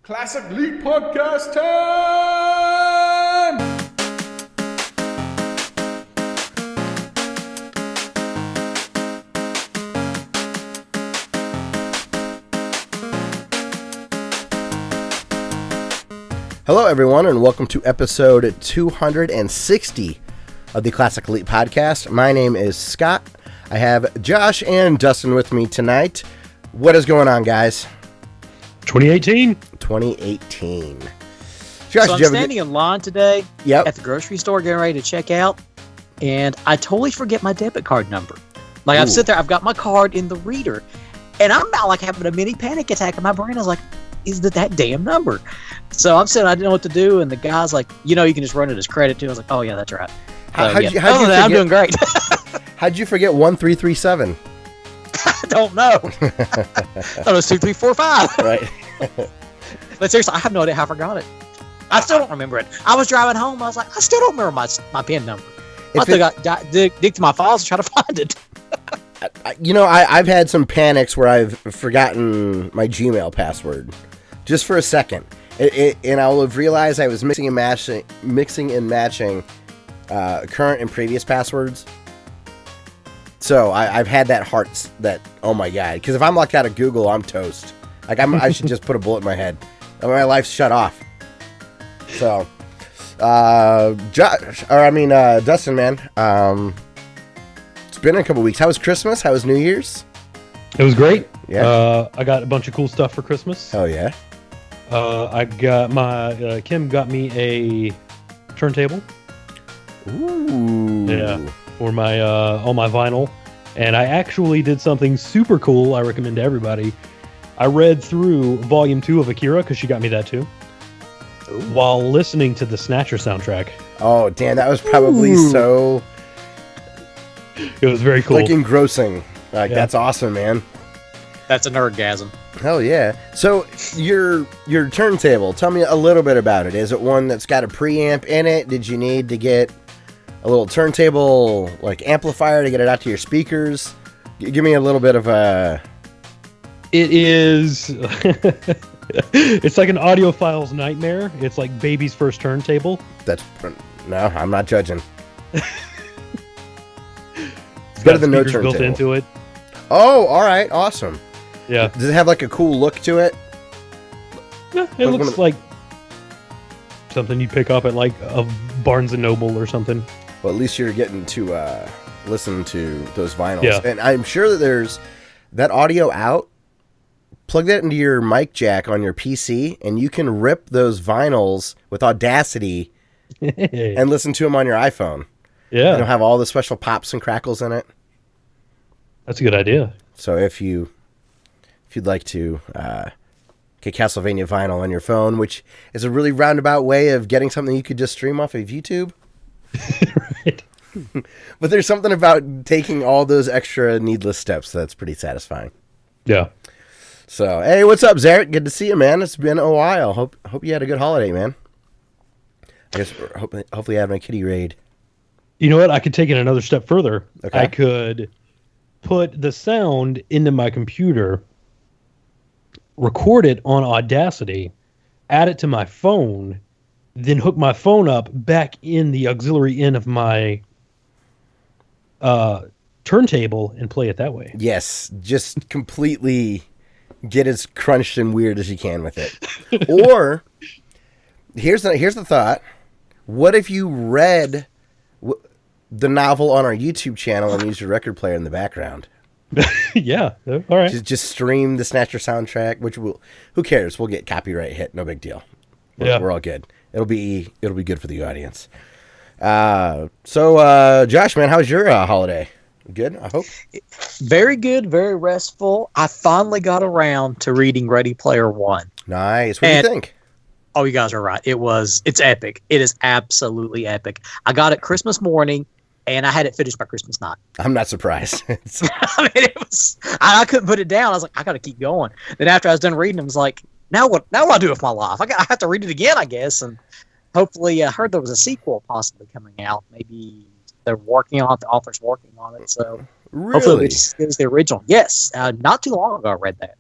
Classic League Podcast time! Hello, everyone, and welcome to episode 260 of the Classic Elite Podcast. My name is Scott. I have Josh and Dustin with me tonight. What is going on, guys? 2018. Josh, so I'm standing in line today at the grocery store getting ready to check out, and I totally forget my debit card number. Like, I've sit there, I've got my card in the reader, and I'm not like having a mini panic attack in my brain. I was like, is that damn number? So I'm sitting, I didn't know what to do, and the guy's like, you can just run it as credit too. I was like, oh yeah, that's right. I'm doing great. How'd you forget 1337? I don't know. I thought it was 2345. Right. But seriously, I have no idea how I forgot it. I still don't remember it. I was driving home. I was like, I still don't remember my PIN number. I still got dig to my files to try to find it. I've had some panics where I've forgotten my Gmail password just for a second. And I will have realized I was mixing and matching current and previous passwords. So I've had that oh my God, because if I'm locked out of Google, I'm toast. Like I should just put a bullet in my head. My life's shut off. So, Dustin, man, it's been a couple weeks. How was Christmas? How was New Year's? It was great. Yeah. I got a bunch of cool stuff for Christmas. Oh yeah. I got Kim got me a turntable. Ooh. Yeah. For my all my vinyl, and I actually did something super cool. I recommend to everybody. I read through Volume 2 of Akira because she got me that too. Ooh. While listening to the Snatcher soundtrack. Oh damn, that was probably so. It was very cool, like engrossing. That's awesome, man. That's a nerdgasm. Hell yeah! So your turntable. Tell me a little bit about it. Is it one that's got a preamp in it? Did you need to get a little turntable like amplifier to get it out to your speakers? Give me a little bit of a. It is. It's like an audiophile's nightmare. It's like baby's first turntable. No, I'm not judging. It's better than no turntable. Built into it. Oh, all right, awesome. Yeah. Does it have like a cool look to it? Yeah, it looks like something you pick up at like a Barnes and Noble or something. Well, at least you're getting to listen to those vinyls. Yeah. And I'm sure that there's that audio out. Plug that into your mic jack on your PC, and you can rip those vinyls with Audacity and listen to them on your iPhone. Yeah. It'll have all the special pops and crackles in it. That's a good idea. So if you'd like to get Castlevania vinyl on your phone, which is a really roundabout way of getting something you could just stream off of YouTube. Right. But there's something about taking all those extra needless steps that's pretty satisfying. Yeah. So, hey, what's up, Zarek? Good to see you, man. It's been a while. Hope you had a good holiday, man. I guess hopefully having a kitty raid. You know what? I could take it another step further. Okay. I could put the sound into my computer, record it on Audacity, add it to my phone, then hook my phone up back in the auxiliary in of my turntable and play it that way. Yes, just completely get as crunched and weird as you can with it. Or here's the thought: what if you read the novel on our YouTube channel and used your record player in the background? Yeah, all right. Just stream the Snatcher soundtrack, which who cares? We'll get copyright hit, no big deal. We're all good. It'll be good for the audience. So Josh, man, how was your holiday? Good, I hope. Very good, very restful. I finally got around to reading Ready Player One. Nice. What do you think? Oh, you guys are right. It's epic. It is absolutely epic. I got it Christmas morning, and I had it finished by Christmas night. I'm not surprised. I couldn't put it down. I was like, I got to keep going. Then after I was done reading, I was like, now what do I do with my life? I have to read it again, I guess. And hopefully, I heard there was a sequel possibly coming out. Maybe they're working on it. The author's working on it. So hopefully it's as good as the original. Yes. Not too long ago I read that.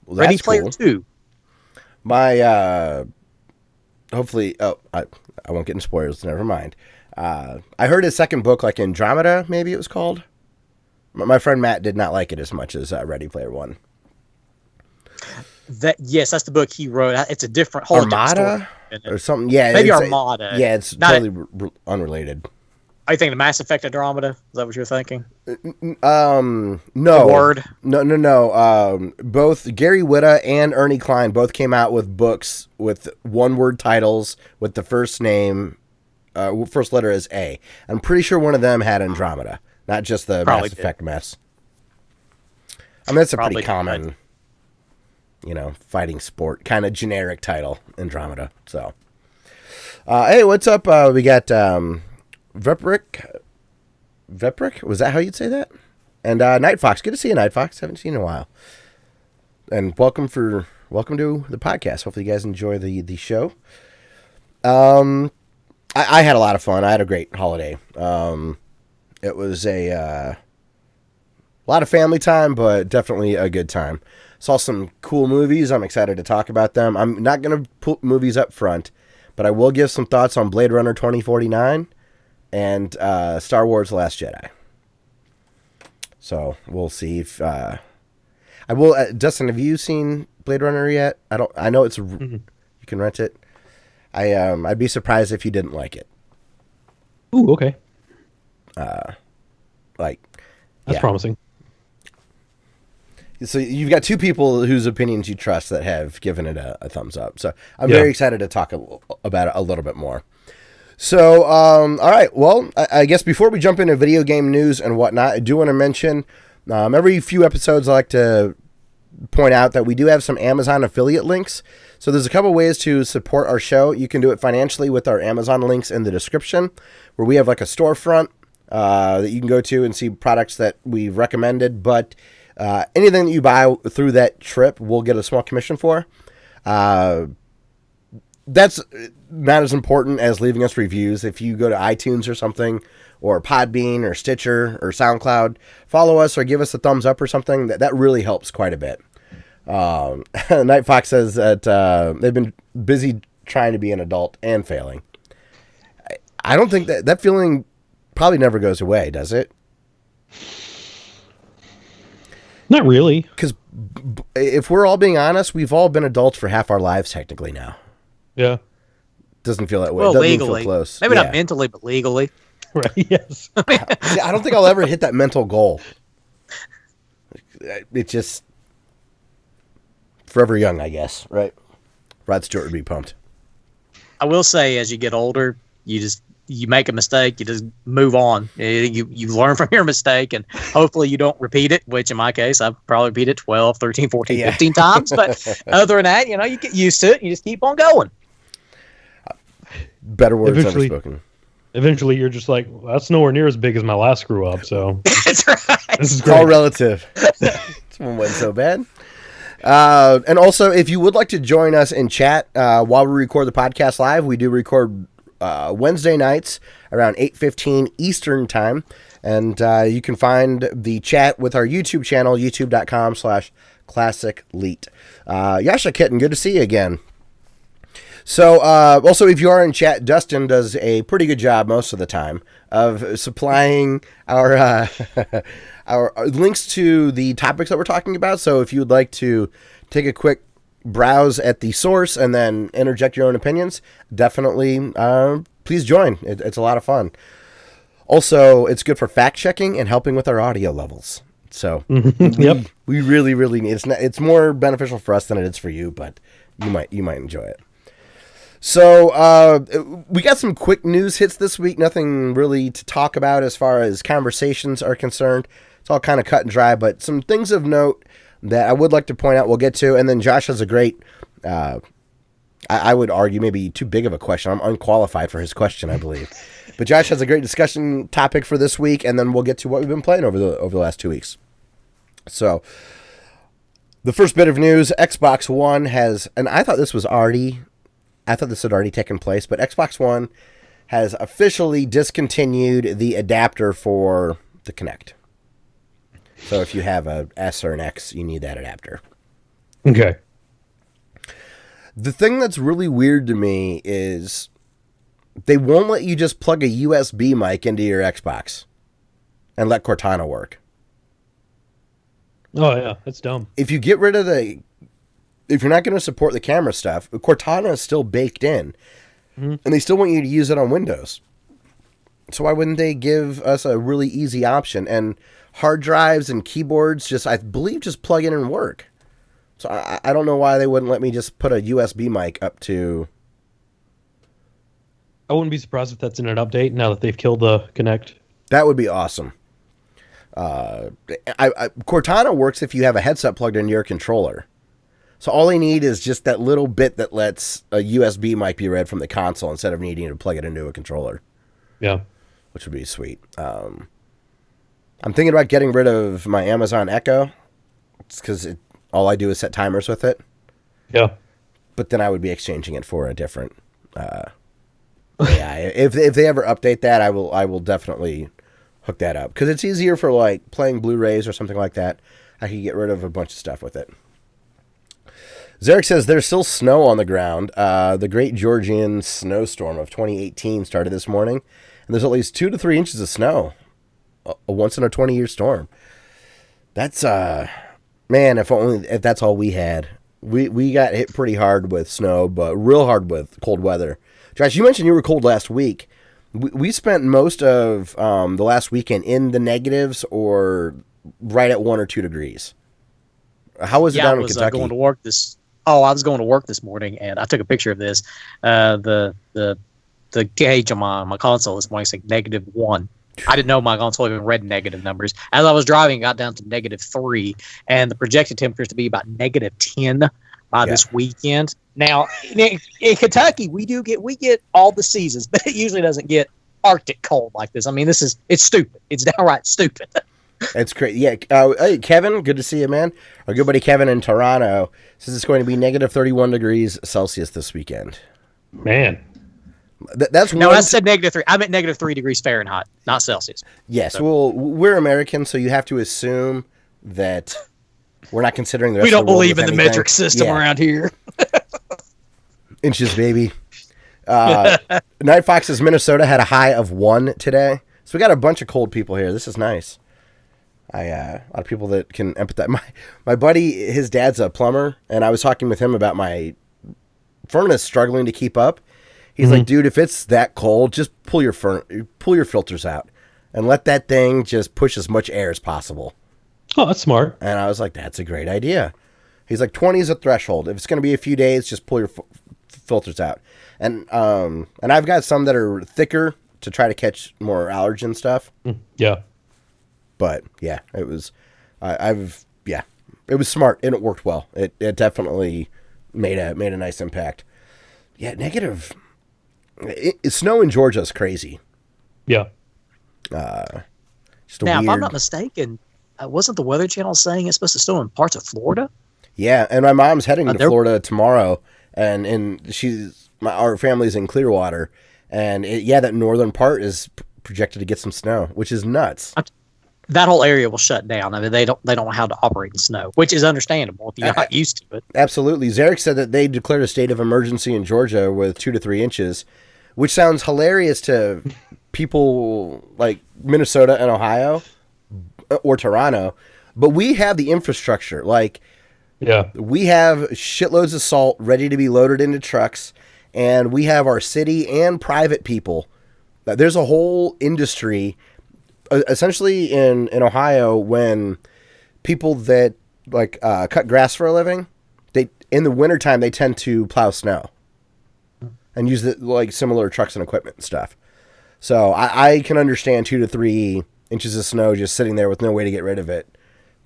Well, Ready Player cool. 2. My hopefully, I won't get into spoilers. Never mind. I heard his second book, like Andromeda, maybe it was called. My friend Matt did not like it as much as Ready Player One. Yes, that's the book he wrote. It's a whole Armada different or something. Yeah, maybe Armada. Yeah, it's totally unrelated. Are you thinking of Mass Effect Andromeda? Is that what you're thinking? No. The Word? No. Both Gary Whitta and Ernie Klein both came out with books with one-word titles with the first name, first letter as A. I'm pretty sure one of them had Andromeda, not just the Mass Effect mess. I mean, that's a pretty common, fighting sport kind of generic title, Andromeda. So, hey, what's up? We got Veprick, was that how you'd say that? And Night Fox, good to see you, Night Fox. Haven't seen you in a while. And welcome to the podcast. Hopefully you guys enjoy the show. I had a lot of fun. I had a great holiday. It was a lot of family time, but definitely a good time. Saw some cool movies. I'm excited to talk about them. I'm not going to put movies up front, but I will give some thoughts on Blade Runner 2049. And Star Wars: The Last Jedi. So we'll see if I will. Dustin, have you seen Blade Runner yet? I don't. I know it's you can rent it. I'd be surprised if you didn't like it. Ooh, okay. That's promising. So you've got two people whose opinions you trust that have given it a thumbs up. So I'm very excited to talk about it a little bit more. So, all right, well, I guess before we jump into video game news and whatnot, I do want to mention, every few episodes I like to point out that we do have some Amazon affiliate links. So there's a couple ways to support our show. You can do it financially with our Amazon links in the description, where we have like a storefront that you can go to and see products that we've recommended. But anything that you buy through that trip, we'll get a small commission for. That's not as important as leaving us reviews. If you go to iTunes or something, or Podbean or Stitcher or SoundCloud, follow us or give us a thumbs up or something. That really helps quite a bit. Night Fox says that they've been busy trying to be an adult and failing. I don't think that feeling probably never goes away, does it? Not really. Because if we're all being honest, we've all been adults for half our lives technically now. Yeah. Doesn't feel that way. Well, doesn't legally. feel close. Maybe not mentally, but legally. Right, yes. See, I don't think I'll ever hit that mental goal. It's just forever young, I guess, right? Rod Stewart would be pumped. I will say, as you get older, you make a mistake, you just move on. You learn from your mistake, and hopefully you don't repeat it, which in my case, I've probably repeated it 12, 13, 14, 15 times. But other than that, you get used to it, and you just keep on going. Better words ever spoken. Eventually, you're just like, well, that's nowhere near as big as my last screw up, so. That's right. This is It's all relative. This one wasn't so bad. And also, if you would like to join us in chat while we record the podcast live, we do record Wednesday nights around 8:15 Eastern time. And you can find the chat with our YouTube channel, youtube.com/classicleet. Yasha Kitten, good to see you again. So, also, if you are in chat, Dustin does a pretty good job most of the time of supplying our our links to the topics that we're talking about. So if you would like to take a quick browse at the source and then interject your own opinions, definitely please join. It's a lot of fun. Also, it's good for fact checking and helping with our audio levels. So Yep. we really, really need it's more beneficial for us than it is for you, but you might enjoy it. So we got some quick news hits this week. Nothing really to talk about as far as conversations are concerned. It's all kind of cut and dry, but some things of note that I would like to point out we'll get to. And then Josh has a great, I would argue maybe too big of a question. I'm unqualified for his question, I believe. But Josh has a great discussion topic for this week, and then we'll get to what we've been playing over the last 2 weeks. So the first bit of news, Xbox One has, and I thought this had already taken place, but Xbox One has officially discontinued the adapter for the Kinect. So if you have a S or an X, you need that adapter. Okay. The thing that's really weird to me is they won't let you just plug a USB mic into your Xbox and let Cortana work. Oh, yeah, that's dumb. If you get rid of if you're not going to support the camera stuff, Cortana is still baked in. Mm-hmm. And they still want you to use it on Windows. So why wouldn't they give us a really easy option? And hard drives and keyboards I believe just plug in and work. So I don't know why they wouldn't let me just put a USB mic up to... I wouldn't be surprised if that's in an update now that they've killed the Kinect. That would be awesome. Cortana works if you have a headset plugged into your controller. So all they need is just that little bit that lets a USB mic be read from the console instead of needing to plug it into a controller. Yeah. Which would be sweet. I'm thinking about getting rid of my Amazon Echo. It's because all I do is set timers with it. Yeah. But then I would be exchanging it for a different... yeah, if they ever update that, I will definitely hook that up. Because it's easier for like playing Blu-rays or something like that. I can get rid of a bunch of stuff with it. Zarek says there's still snow on the ground. The Great Georgian Snowstorm of 2018 started this morning. And there's at least 2 to 3 inches of snow. A once in a 20-year storm. That's, man, if that's all we had. We got hit pretty hard with snow, but real hard with cold weather. Josh, you mentioned you were cold last week. We spent most of the last weekend in the negatives or right at 1 or 2 degrees. How was it down in Kentucky? Going to work I was going to work this morning, and I took a picture of this. The gauge on my console this morning saying -1. I didn't know my console even read negative numbers. As I was driving, it got down to -3, and the projected temperature is to be about -10 by this weekend. Now, in Kentucky, we get all the seasons, but it usually doesn't get Arctic cold like this. I mean, it's stupid. It's downright stupid. That's great. Yeah. Hey, Kevin, good to see you, man. Our good buddy Kevin in Toronto says it's going to be -31 degrees Celsius this weekend. Man. That's no, I said -3. I meant -3 degrees Fahrenheit, not Celsius. Yes. So. Well, we're American, so you have to assume that we're not considering the rest we don't of the world believe in anything. the metric system around here. Inches, baby. Night Fox says Minnesota had a high of 1 today. So we got a bunch of cold people here. This is nice. A lot of people that can empathize. My buddy, his dad's a plumber, and I was talking with him about my furnace struggling to keep up. He's like, dude, if it's that cold, just pull your filters out and let that thing just push as much air as possible. Oh, that's smart. And I was like, that's a great idea. He's like, 20 is a threshold. If it's going to be a few days, just pull your filters out. And I've got some that are thicker to try to catch more allergen stuff. Yeah. But yeah, it was, it was smart and it worked well. It definitely made a nice impact. Yeah, negative. Snow in Georgia is crazy. Yeah. Just now, weird... if I'm not mistaken, wasn't the Weather Channel saying it's supposed to snow in parts of Florida? Yeah, and my mom's heading to Florida tomorrow, and our family's in Clearwater, and that northern part is projected to get some snow, which is nuts. That whole area will shut down. I mean, they don't know how to operate in snow, which is understandable if you're not used to it. Absolutely. Zarek said that they declared a state of emergency in Georgia with 2 to 3 inches, which sounds hilarious to people like Minnesota and Ohio or Toronto, but we have the infrastructure. Like, we have shitloads of salt ready to be loaded into trucks, and we have our city and private people. There's a whole industry. Essentially, in Ohio, when people that cut grass for a living, in the wintertime they tend to plow snow and use similar trucks and equipment and stuff. So I can understand 2 to 3 inches of snow just sitting there with no way to get rid of it.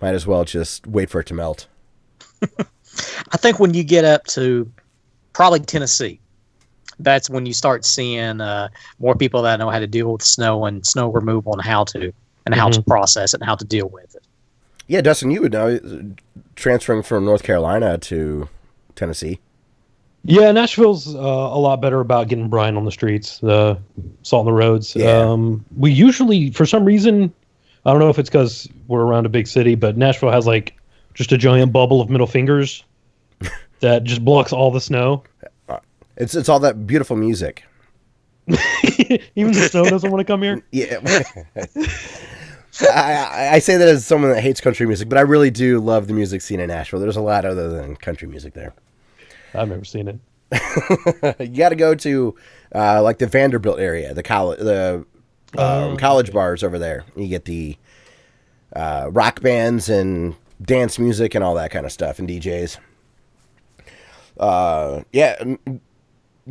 Might as well just wait for it to melt. I think when you get up to probably Tennessee, that's when you start seeing more people that know how to deal with snow and snow removal and how to process it and how to deal with it. Yeah, Dustin, you would know, transferring from North Carolina to Tennessee. Yeah, Nashville's a lot better about getting brine on the streets, the salt on the roads. Yeah. We usually, for some reason, I don't know if it's because we're around a big city, but Nashville has just a giant bubble of middle fingers that just blocks all the snow. It's all that beautiful music. Even the snow doesn't want to come here. Yeah. I say that as someone that hates country music, but I really do love the music scene in Nashville. There's a lot other than country music there. I've never seen it. You got to go to like the Vanderbilt area, the college bars over there. You get the rock bands and dance music and all that kind of stuff, and DJs. Yeah.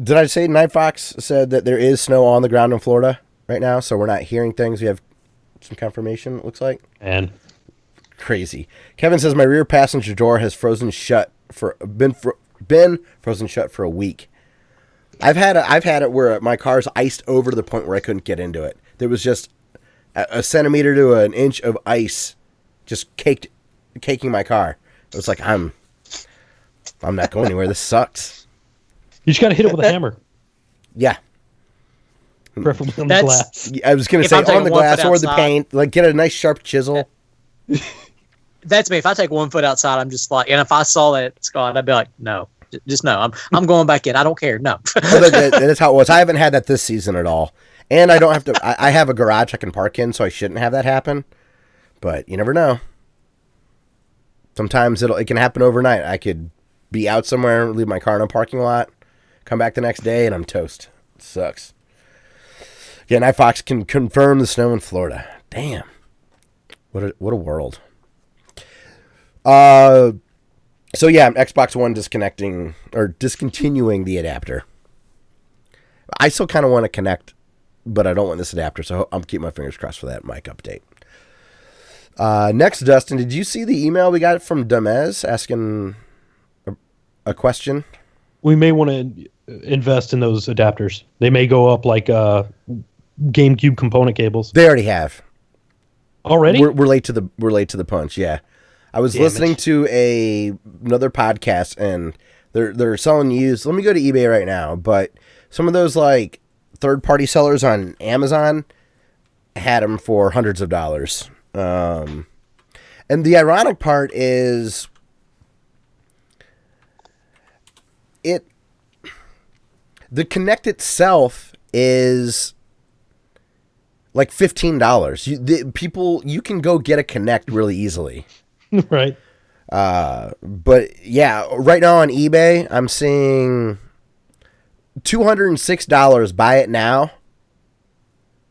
Did I say Night Fox said that there is snow on the ground in Florida right now, so we're not hearing things? We have some confirmation, it looks like. And crazy. Kevin says my rear passenger door has been frozen shut for a week. I've had it where my car's iced over to the point where I couldn't get into it. There was just a centimeter to an inch of ice just caking my car. It was like I'm not going anywhere. This sucks. You just got to hit it with a hammer. Yeah. Preferably on the glass. I was going to say on the glass or the paint. Like, get a nice sharp chisel. That's me. If I take 1 foot outside, I'm just like, and if I saw that, Scott, I'd be like, no. Just no. I'm going back in. I don't care. No. That's how it was. I haven't had that this season at all. And I don't have to. I have a garage I can park in, so I shouldn't have that happen. But you never know. Sometimes it can happen overnight. I could be out somewhere, leave my car in a parking lot, come back the next day, and I'm toast. It sucks. Yeah, Night Fox can confirm the snow in Florida. Damn. What a world. So yeah, Xbox One discontinuing the adapter. I still kind of want to connect, but I don't want this adapter, so I'm keeping my fingers crossed for that mic update. Next, Dustin, did you see the email we got from Damez asking a question? We may want to invest in those adapters. They may go up like GameCube component cables. They already have. Already? We're late to the punch. Yeah, I was listening to another podcast, and they're selling used. Let me go to eBay right now. But some of those like third-party sellers on Amazon had them for hundreds of dollars. And the ironic part is the Kinect itself is like $15. You can go get a Kinect really easily. Right. But yeah, right now on eBay, I'm seeing $206. Buy it now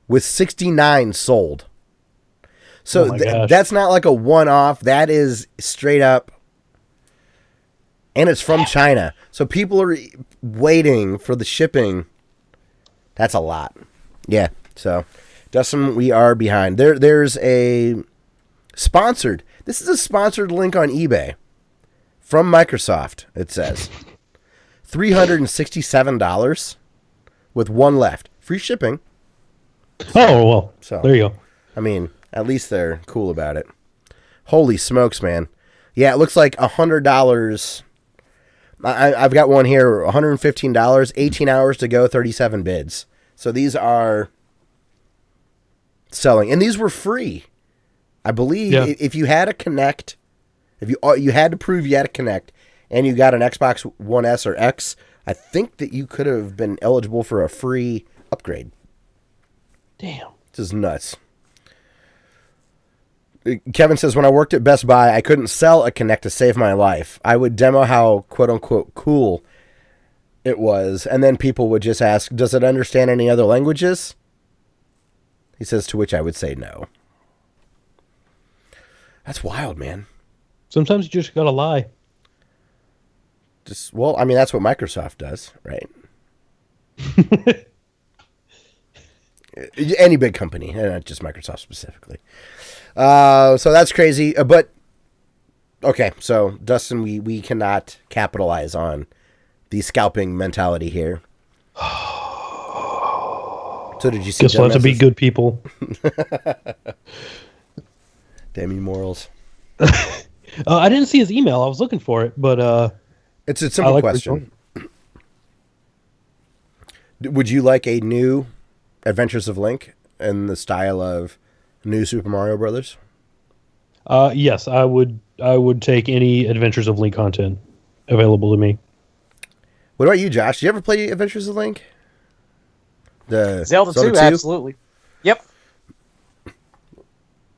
with 69 sold. So that's not like a one-off. That is straight up. And it's from China. So people are waiting for the shipping. That's a lot. Yeah. So, Dustin, we are behind. There's a sponsored. This is a sponsored link on eBay from Microsoft, it says. $367 with one left. Free shipping. Oh, well. So there you go. I mean, at least they're cool about it. Holy smokes, man. Yeah, it looks like $100. I've got one here, $115, 18 hours to go, 37 bids. So these are selling. And these were free. I believe if you had a Kinect, if you had to prove you had a Kinect, and you got an Xbox One S or X, I think that you could have been eligible for a free upgrade. Damn. This is nuts. Kevin says, when I worked at Best Buy, I couldn't sell a Kinect to save my life. I would demo how quote-unquote cool it was, and then people would just ask, does it understand any other languages? He says, to which I would say no. That's wild, man. Sometimes you just gotta lie. Well, I mean, that's what Microsoft does, right? Any big company, not just Microsoft specifically. So that's crazy. But, okay, so, Dustin, we cannot capitalize on the scalping mentality here. So did you see? Just want to be good people. Damn you, morals. I didn't see his email. I was looking for it, but it's a simple question. Would you like a new Adventures of Link in the style of New Super Mario Brothers? Yes, I would take any Adventures of Link content. available to me. What about you, Josh? Did you ever play Adventures of Link? The Zelda 2, absolutely. Yep.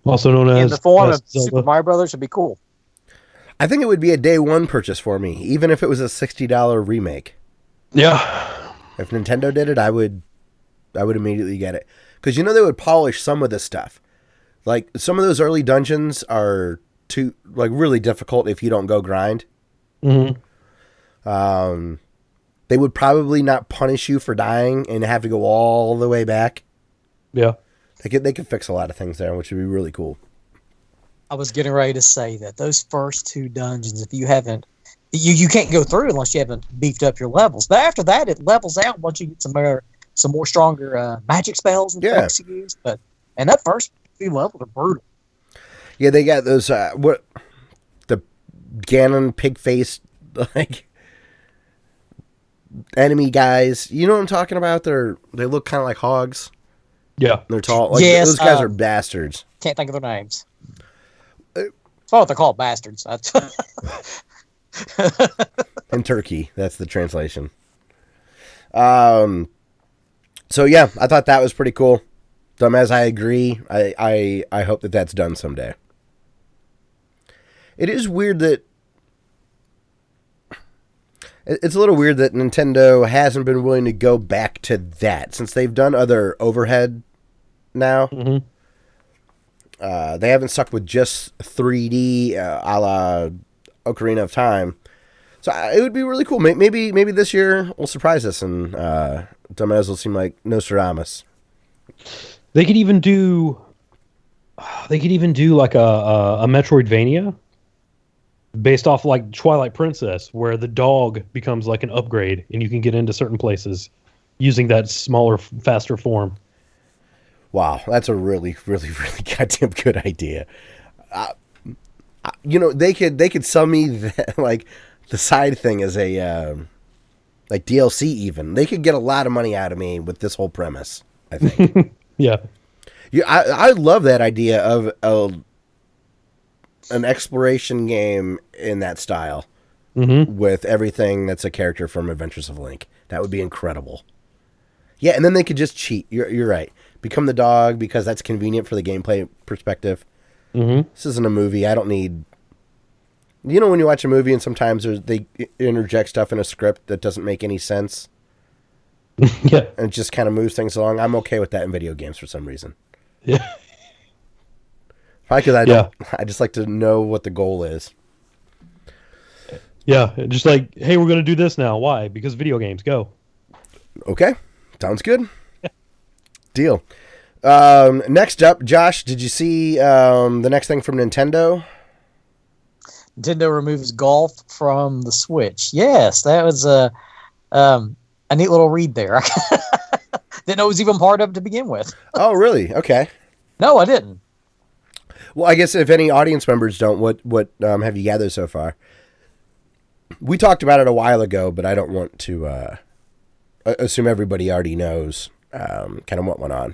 Also known as in the form of Zelda. Super Mario Brothers would be cool. I think it would be a day one purchase for me, even if it was a $60 remake. Yeah. If Nintendo did it, I would immediately get it. Because they would polish some of this stuff. Like, some of those early dungeons are really difficult if you don't go grind. Mm-hmm. They would probably not punish you for dying and have to go all the way back. Yeah. They could fix a lot of things there, which would be really cool. I was getting ready to say that those first 2 dungeons, if you haven't, you can't go through unless you haven't beefed up your levels. But after that, it levels out once you get some more stronger magic spells and things to use. And that first few levels are brutal. Yeah, they got those the Ganon pig face enemy guys. You know what I'm talking about? They look kind of like hogs. Yeah, they're tall. Yes, those guys are bastards. Can't think of their names. That's what they're called, bastards. In Turkey, that's the translation. So yeah, I thought that was pretty cool. Dumbass, I agree. I hope that that's done someday. It is weird that it's a little weird that Nintendo hasn't been willing to go back to that since they've done other overhead now. Mm-hmm. They haven't stuck with just 3D a la Ocarina of Time. So it would be really cool. Maybe this year will surprise us and Dumbass will seem like Nostradamus. They could even do like a Metroidvania based off like Twilight Princess, where the dog becomes like an upgrade and you can get into certain places using that smaller, faster form. Wow, that's a really, really, really goddamn good idea. They could sell me that, like the side thing as a like DLC. Even they could get a lot of money out of me with this whole premise. I think. Yeah. I love that idea of an exploration game in that style with everything that's a character from Adventures of Link. That would be incredible. Yeah, and then they could just cheat. You're right. Become the dog because that's convenient for the gameplay perspective. Mm-hmm. This isn't a movie. I don't need... when you watch a movie and sometimes they interject stuff in a script that doesn't make any sense? Yeah. And it just kind of moves things along. I'm okay with that in video games for some reason. Yeah. Probably because I just like to know what the goal is. Yeah, just like, hey, we're going to do this now. Why? Because video games. Go. Okay. Sounds good. Deal. Next up, Josh, did you see the next thing from Nintendo? Nintendo removes golf from the Switch. Yes, that was a neat little read there. Didn't know it was even part of it to begin with. Oh, really? Okay. No, I didn't. Well, I guess if any audience members don't, what have you gathered so far? We talked about it a while ago, but I don't want to assume everybody already knows kind of what went on.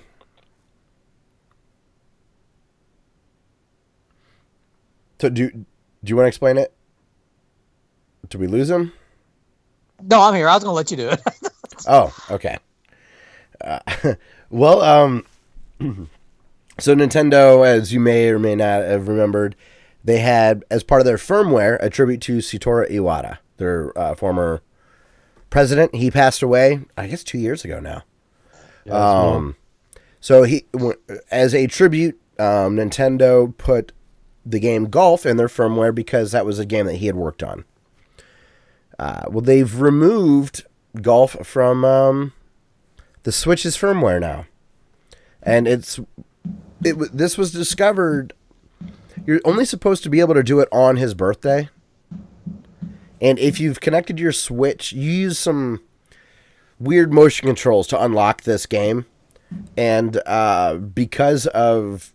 So do you want to explain it? Did we lose him? No, I'm here. I was going to let you do it. Oh, okay. Well, so Nintendo, as you may or may not have remembered, they had, as part of their firmware, a tribute to Satoru Iwata, their former president. He passed away, I guess, 2 years ago now. Yeah, so he, as a tribute, Nintendo put the game Golf in their firmware because that was a game that he had worked on. Well, they've removed Golf from the Switch's firmware now, and this was discovered. You're only supposed to be able to do it on his birthday, and if you've connected your Switch, you use some weird motion controls to unlock this game, and because of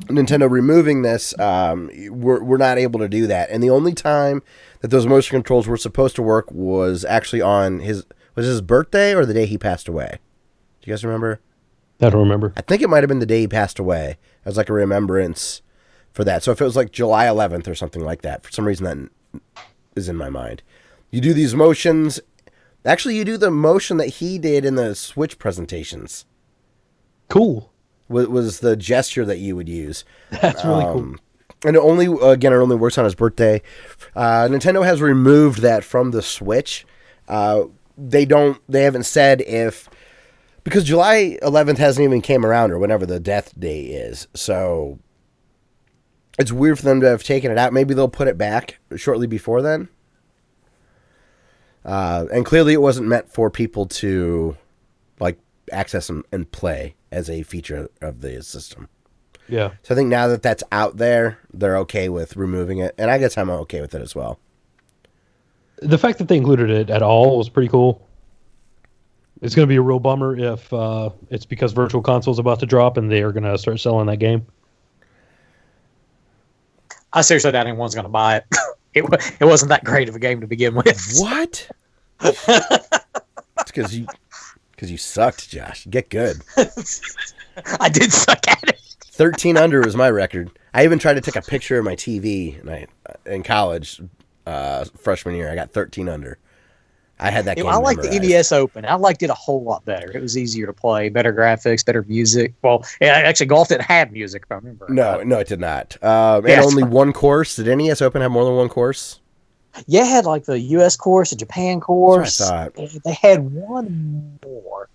Nintendo removing this, we're not able to do that. And the only time that those motion controls were supposed to work was actually on his birthday or the day he passed away. Do you guys remember? I don't remember. I think it might have been the day he passed away as like a remembrance for that. So if it was like July 11th or something like that, for some reason that is in my mind. You do these motions. Actually, you do the motion that he did in the Switch presentations. Cool. Was the gesture that you would use. That's really cool. And it only works on his birthday. Nintendo has removed that from the Switch. They haven't said if, because July 11th hasn't even came around, or whenever the death day is. So it's weird for them to have taken it out. Maybe they'll put it back shortly before then. And clearly it wasn't meant for people to like access and play as a feature of the system. Yeah. So I think now that that's out there, they're okay with removing it. And I guess I'm okay with it as well. The fact that they included it at all was pretty cool. It's going to be a real bummer if it's because Virtual Console's about to drop and they are going to start selling that game. I seriously doubt anyone's going to buy it. It wasn't that great of a game to begin with. What? It's because you sucked, Josh. Get good. I did suck at it. 13 under was my record. I even tried to take a picture of my TV in college, freshman year. I got 13 under. I had that game I liked the memorized. NES Open. I liked it a whole lot better. It was easier to play, better graphics, better music. Well, actually, golf didn't have music, if I remember. No, it did not. And only one course. Did NES Open have more than one course? Yeah, it had like the U.S. course, the Japan course. That's what I thought. They had one more.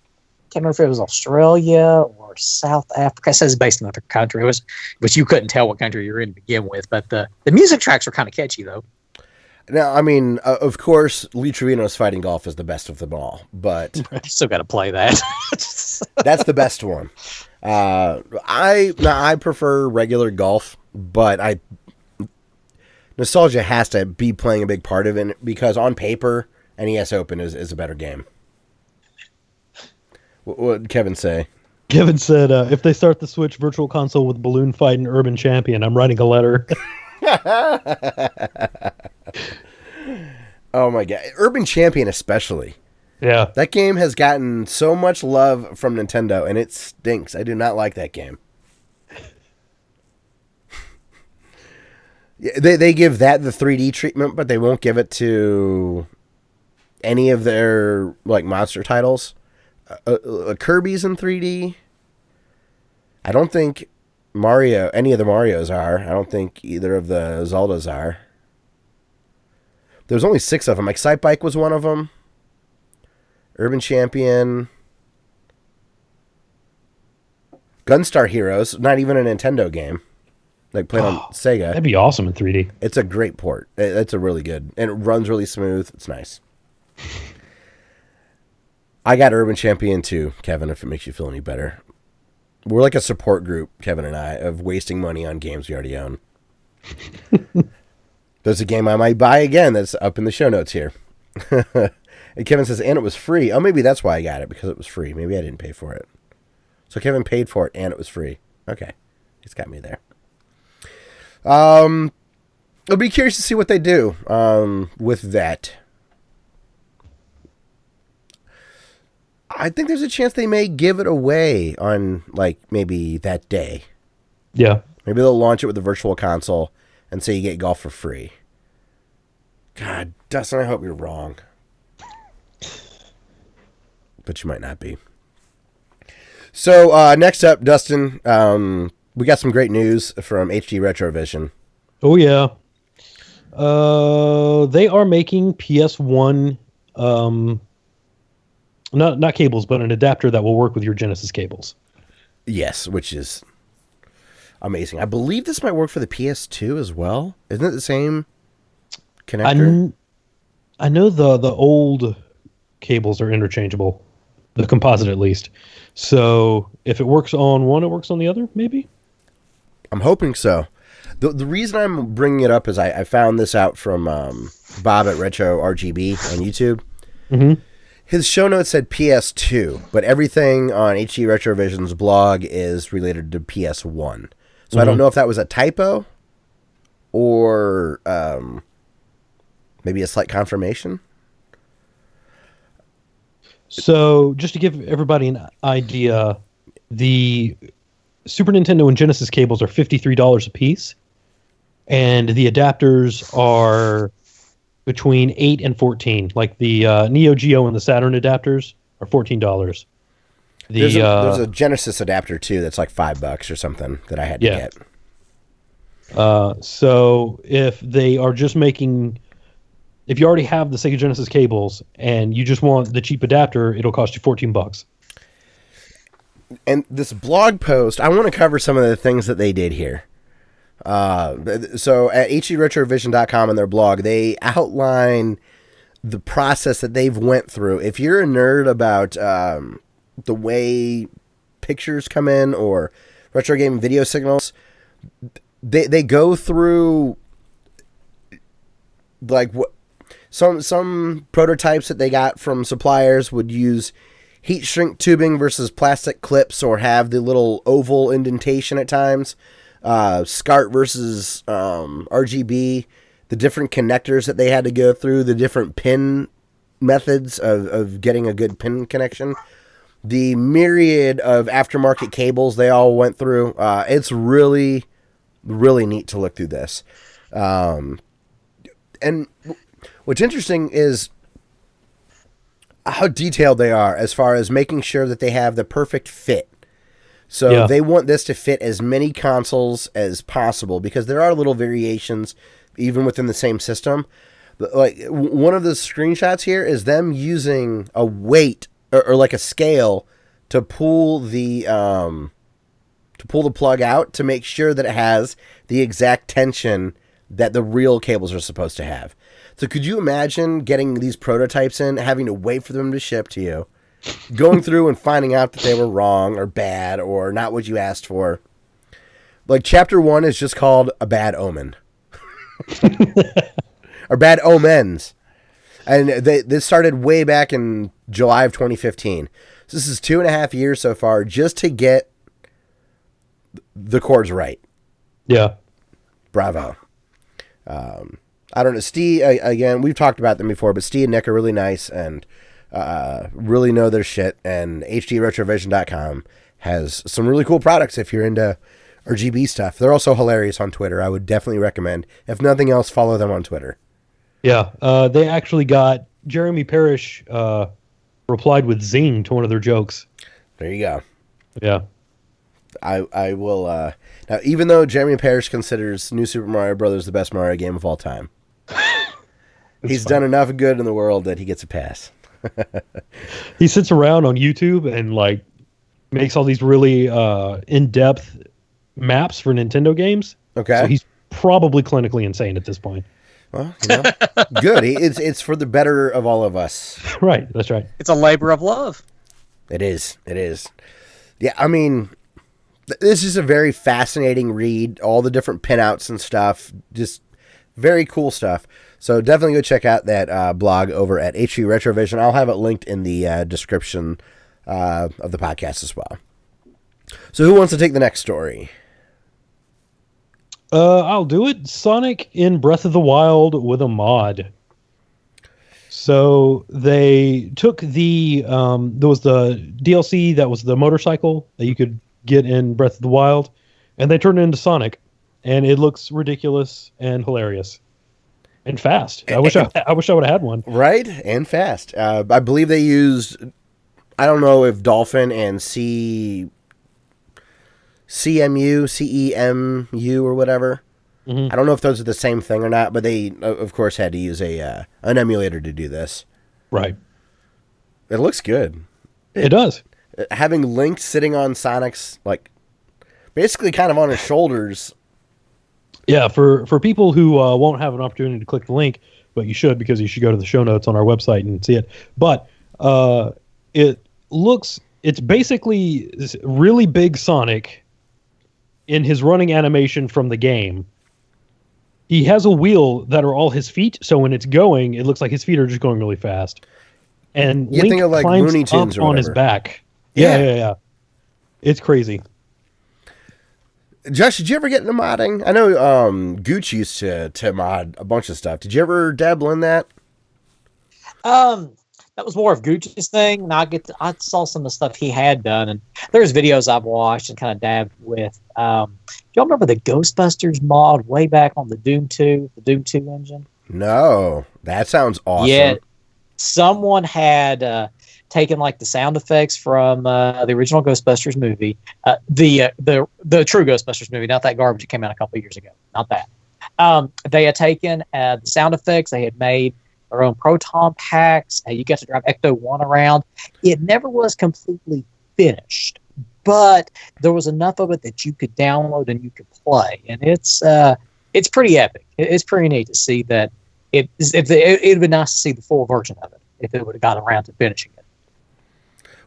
Can't remember if it was Australia or South Africa. It says based in another country. It was, but you couldn't tell what country you were in to begin with. But the music tracks were kind of catchy, though. Now, I mean, of course, Lee Trevino's Fighting Golf is the best of them all, but I still got to play that. that's the best one. I prefer regular golf, but nostalgia has to be playing a big part of it because on paper, NES Open is a better game. What did Kevin say? Kevin said, if they start the Switch Virtual Console with Balloon Fight and Urban Champion, I'm writing a letter. Oh my god, Urban Champion especially. Yeah, that game has gotten so much love from Nintendo, and it stinks. I do not like that game. They give that the 3D treatment, but they won't give it to any of their like monster titles. Kirby's in 3D. I don't think any of the Marios are. I don't think either of the Zeldas are. There's only 6 of them. Excite Bike was one of them. Urban Champion. Gunstar Heroes, not even a Nintendo game. Like played on Sega. That'd be awesome in 3D. It's a great port. It's a really good. And it runs really smooth. It's nice. I got Urban Champion too, Kevin, if it makes you feel any better. We're like a support group, Kevin and I, of wasting money on games we already own. There's a game I might buy again that's up in the show notes here. And Kevin says, and it was free. Oh, maybe that's why I got it, because it was free. Maybe I didn't pay for it. So Kevin paid for it, and it was free. Okay. He's got me there. I'll be curious to see what they do with that. I think there's a chance they may give it away on, like, maybe that day. Yeah. Maybe they'll launch it with the Virtual Console and say you get golf for free. God, Dustin, I hope you're wrong. But you might not be. So, next up, Dustin, we got some great news from HD Retrovision. Oh, yeah. They are making PS1, not cables, but an adapter that will work with your Genesis cables. Yes, which is amazing. I believe this might work for the PS2 as well. Isn't it the same connector? I know the old cables are interchangeable, the composite at least. So if it works on one, it works on the other, maybe? I'm hoping so. The reason I'm bringing it up is I found this out from Bob at Retro RGB on YouTube. Mm-hmm. His show notes said PS2, but everything on HD Retrovision's blog is related to PS1. So I don't know if that was a typo or maybe a slight confirmation. So just to give everybody an idea, the Super Nintendo and Genesis cables are $53 a piece, and the adapters are between 8 and 14. Like the Neo Geo and the Saturn adapters are $14. There's a Genesis adapter too that's like $5 or something that I had to get. So if they are just making, if you already have the Sega Genesis cables and you just want the cheap adapter, it'll cost you $14. And this blog post, I want to cover some of the things that they did here. So at hdretrovision.com in their blog, they outline the process that they've went through. If you're a nerd about the way pictures come in or retro game video signals, they go through like what some prototypes that they got from suppliers would use heat shrink tubing versus plastic clips or have the little oval indentation at times. SCART versus RGB, the different connectors that they had to go through, the different pin methods of getting a good pin connection, the myriad of aftermarket cables they all went through. It's really, really neat to look through this. And what's interesting is how detailed they are as far as making sure that they have the perfect fit. So they want this to fit as many consoles as possible because there are little variations even within the same system. But like one of the screenshots here is them using a weight or like a scale to pull the plug out to make sure that it has the exact tension that the real cables are supposed to have. So could you imagine getting these prototypes in, having to wait for them to ship to you, going through and finding out that they were wrong or bad or not what you asked for? Like chapter 1 is just called A Bad Omen. Or Bad Omens. And this started way back in July of 2015. So this is 2.5 years so far just to get the chords right. Yeah. Bravo. I don't know. Steve, again, we've talked about them before, but Steve and Nick are really nice and really know their shit. And hdretrovision.com has some really cool products if you're into RGB stuff. They're also hilarious on Twitter. I would definitely recommend. If nothing else, follow them on Twitter. Yeah. They actually got Jeremy Parrish replied with zing to one of their jokes. There you go. Yeah. I will. Now, even though Jeremy Parrish considers New Super Mario Brothers the best Mario game of all time, he's done enough good in the world that he gets a pass. He sits around on YouTube and like makes all these really in-depth maps for Nintendo games. Okay, so he's probably clinically insane at this point. Well, you know, good. It's for the better of all of us. Right. That's right. It's a labor of love. It is. It is. Yeah. I mean, this is a very fascinating read. All the different pinouts and stuff. Just very cool stuff. So definitely go check out that blog over at HG Retrovision. I'll have it linked in the description of the podcast as well. So who wants to take the next story? I'll do it. Sonic in Breath of the Wild with a mod. So they took there was the DLC that was the motorcycle that you could get in Breath of the Wild, and they turned it into Sonic, and it looks ridiculous and hilarious and fast. I wish I would have had one. Right, and fast. I believe they used, I don't know if Dolphin and CEMU or whatever. Mm-hmm. I don't know if those are the same thing or not, but they, of course, had to use an emulator to do this. Right. It looks good. It does. Having Link sitting on Sonic's, like, basically kind of on his shoulders. Yeah, for people who won't have an opportunity to click the link, but you should, because you should go to the show notes on our website and see it. But it's basically this really big Sonic in his running animation from the game. He has a wheel that are all his feet, so when it's going, it looks like his feet are just going really fast. And you Link think of like climbs Looney Tunes up or on his back. Yeah. It's crazy. Josh, did you ever get into modding? I know Gooch used to mod a bunch of stuff. Did you ever dabble in that? That was more of Gooch's thing, and I saw some of the stuff he had done, and there's videos I've watched and kind of dabbed with. Y'all remember the Ghostbusters mod way back on the Doom 2 engine? No. That sounds awesome. Yeah, someone had taken like the sound effects from the original Ghostbusters movie, the true Ghostbusters movie, not that garbage that came out a couple of years ago. Not that. They had taken the sound effects. They had made their own proton packs. You got to drive Ecto 1 around. It never was completely finished, but there was enough of it that you could download and you could play, and it's pretty epic. It's pretty neat to see that. It'd been nice to see the full version of it if it would have got around to finishing it.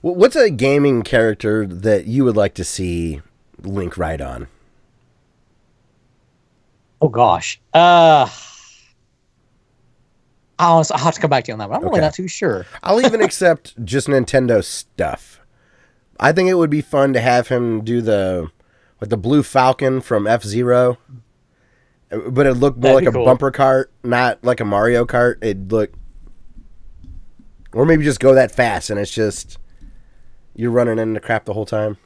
What's a gaming character that you would like to see Link ride on? Oh gosh, I'll have to come back to you on that one. I'm really not too sure. I'll even accept just Nintendo stuff. I think it would be fun to have him do the Blue Falcon from F-Zero. But it looked more like a bumper cart, not like a Mario Kart. It'd look... Or maybe just go that fast and it's just... You're running into crap the whole time.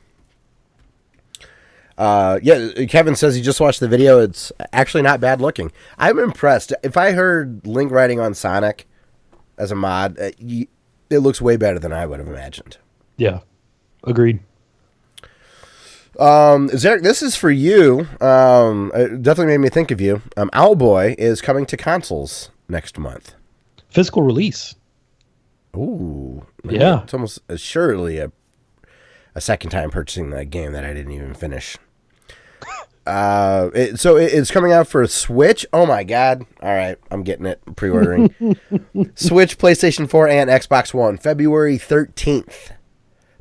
Kevin says he just watched the video. It's actually not bad looking. I'm impressed. If I heard Link riding on Sonic as a mod, it looks way better than I would have imagined. Yeah, agreed. Zarek, this is for you. It definitely made me think of you. Owlboy is coming to consoles next month. Physical release. Ooh. Yeah. It's almost assuredly a second time purchasing that game that I didn't even finish. It's coming out for a Switch. Oh my God. All right. I'm getting it. Pre-ordering. Switch, PlayStation 4, and Xbox One. February 13th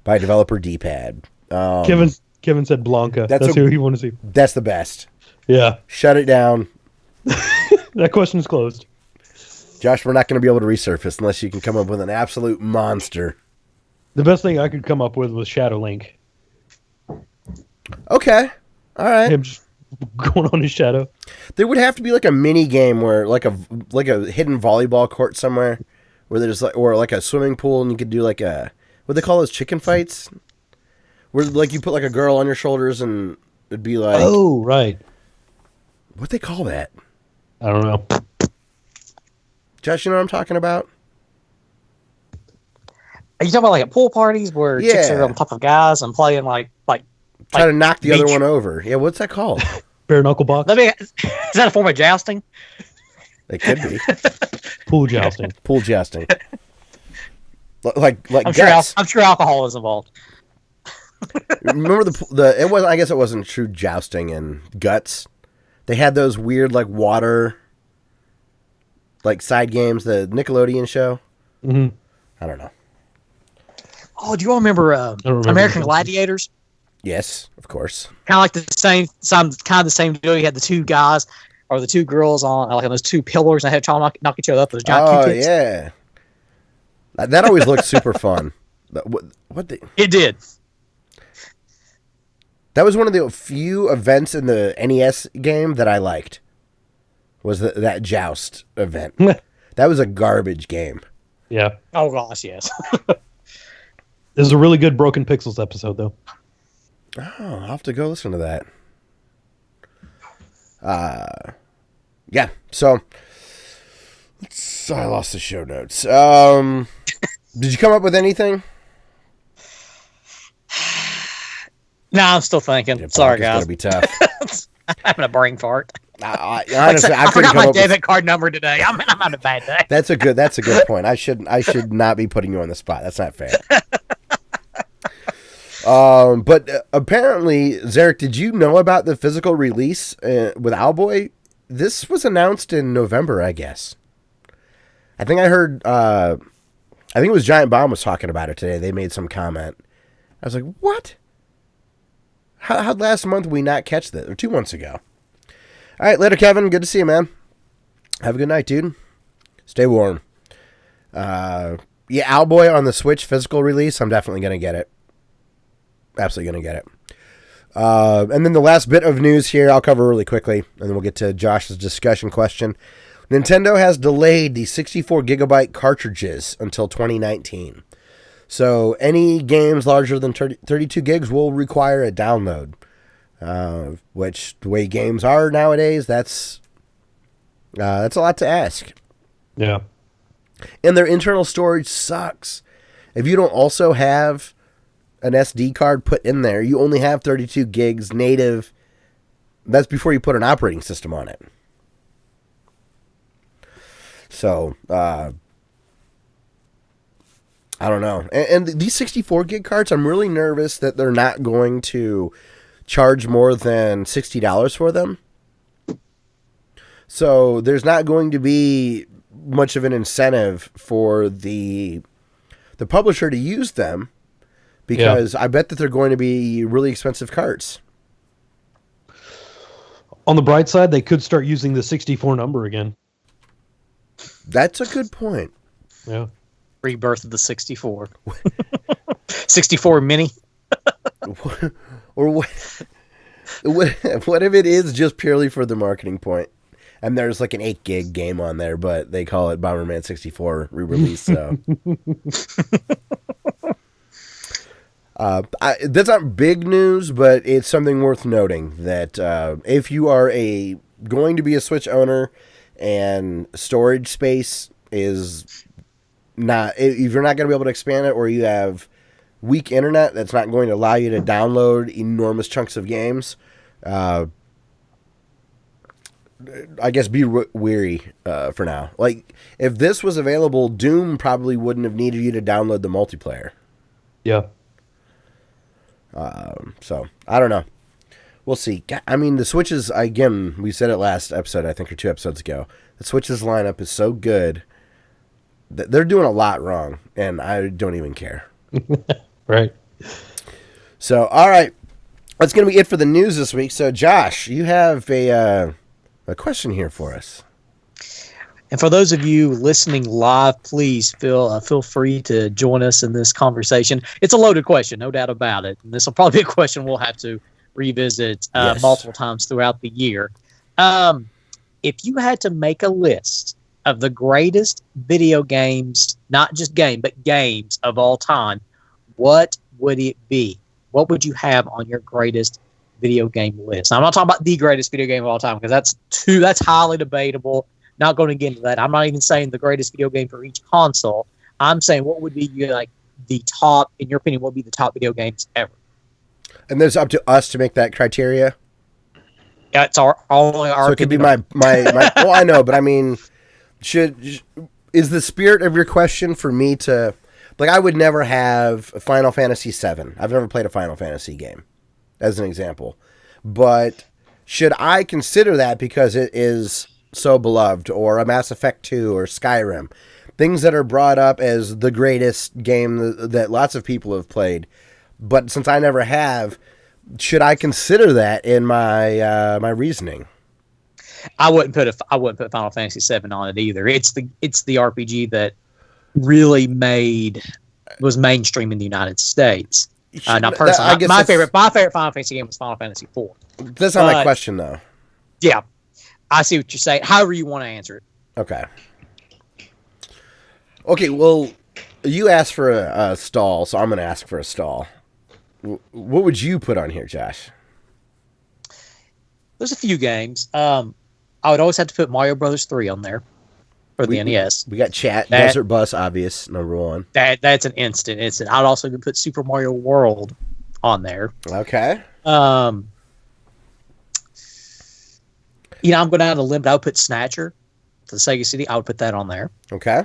by developer D-Pad. Kevin said Blanca. That's who he wanted to see. That's the best. Yeah. Shut it down. That question is closed. Josh, we're not going to be able to resurface unless you can come up with an absolute monster. The best thing I could come up with was Shadow Link. Okay. All right. Him just going on his shadow. There would have to be like a mini game where like a hidden volleyball court somewhere where there's like a swimming pool and you could do like what they call those chicken fights? Where like you put like a girl on your shoulders and it'd be like... Oh, right. What they call that? I don't know. Josh, you know what I'm talking about? Are you talking about like at pool parties where chicks are on top of guys and playing like try to knock the other one over? Yeah, what's that called? Bare knuckle box? Is that a form of jousting? It could be. Pool jousting. Pool jousting. Like I'm sure alcohol is involved. Remember it was, I guess it wasn't true jousting in Guts. They had those weird like water like side games, the Nickelodeon show. Mm-hmm. I don't know. Oh, do you all remember American Gladiators? Yes, of course. Kind of like the same deal. You had the two guys or the two girls on those two pillars and they had to try to knock each other up with those giant Q-tips. Yeah. That always looked super fun. It did. That was one of the few events in the NES game that I liked. Was that joust event. That was a garbage game. Yeah. Oh gosh, yes. This is a really good Broken Pixels episode, though. Oh, I'll have to go listen to that. Yeah, so... I lost the show notes. Did you come up with anything? No, I'm still thinking. Yeah, sorry, guys. It's going to be tough. I'm having a brain fart. Honestly, I forgot my debit card number today. I'm having a bad day. That's a good point. I should not be putting you on the spot. That's not fair. But apparently, Zarek, did you know about the physical release with Owlboy? This was announced in November, I guess. I think I heard. I think it was Giant Bomb was talking about it today. They made some comment. I was like, "What? How last month we not catch this? Or 2 months ago?" All right, later, Kevin. Good to see you, man. Have a good night, dude. Stay warm. Yeah, Owlboy on the Switch physical release. I'm definitely gonna get it. Absolutely gonna get it. And then the last bit of news here, I'll cover really quickly, and then we'll get to Josh's discussion question. Nintendo has delayed the 64 gigabyte cartridges until 2019. So any games larger than 32 gigs will require a download, which the way games are nowadays, that's a lot to ask. Yeah. And their internal storage sucks. If you don't also have an SD card put in there, you only have 32 gigs native. That's before you put an operating system on it. So, I don't know. And these 64 gig cards, I'm really nervous that they're not going to charge more than $60 for them. So there's not going to be much of an incentive for the publisher to use them, because I bet that they're going to be really expensive cards. On the bright side, they could start using the 64 number again. That's a good point. Yeah. Rebirth of the 64. 64 mini. Or what if it is just purely for the marketing point? And there's like an 8 gig game on there, but they call it Bomberman 64 re-release. So that's not big news, but it's something worth noting that if you are going to be a Switch owner and storage space is not, if you're not going to be able to expand it, or you have weak internet that's not going to allow you to download enormous chunks of games, I guess be weary for now. Like, if this was available, Doom probably wouldn't have needed you to download the multiplayer. Yeah. So, I don't know. We'll see. I mean, the Switch's, again, we said it last episode, I think, or 2 episodes ago. The Switch's lineup is so good that they're doing a lot wrong, and I don't even care. Right. So, all right. That's going to be it for the news this week. So, Josh, you have a question here for us. And for those of you listening live, please feel free to join us in this conversation. It's a loaded question, no doubt about it. And this will probably be a question we'll have to revisit multiple times throughout the year. If you had to make a list of the greatest video games, not just but games of all time, what would it be? What would you have on your greatest video game list? Now, I'm not talking about the greatest video game of all time, because that's highly debatable. Not going to get into that. I'm not even saying the greatest video game for each console. I'm saying what would be the top, in your opinion, what would be the top video games ever? And there's up to us to make that criteria. Yeah, it's only our. So it could be my. Well, I know, but I mean, is the spirit of your question for me to, like, I would never have Final Fantasy VII. I've never played a Final Fantasy game, as an example. But should I consider that because it is so beloved, or a Mass Effect 2 or Skyrim, things that are brought up as the greatest game that lots of people have played, but since I never have, should I consider that in my my reasoning? I wouldn't put Final Fantasy VII on it either. It's the RPG that really was mainstream in the United States. Now, personally, my favorite Final Fantasy game was Final Fantasy IV. That's not my question, though. Yeah. I see what you're saying. However you want to answer it. Okay, well, you asked for a stall, so I'm going to ask for a stall. What would you put on here, Josh? There's a few games. I would always have to put Mario Brothers 3 on there for the NES. We got Desert Bus, obvious, number one. That's an instant. I'd also put Super Mario World on there. Okay. I'm going out on a limb, but I would put Snatcher for the Sega CD. I would put that on there. Okay.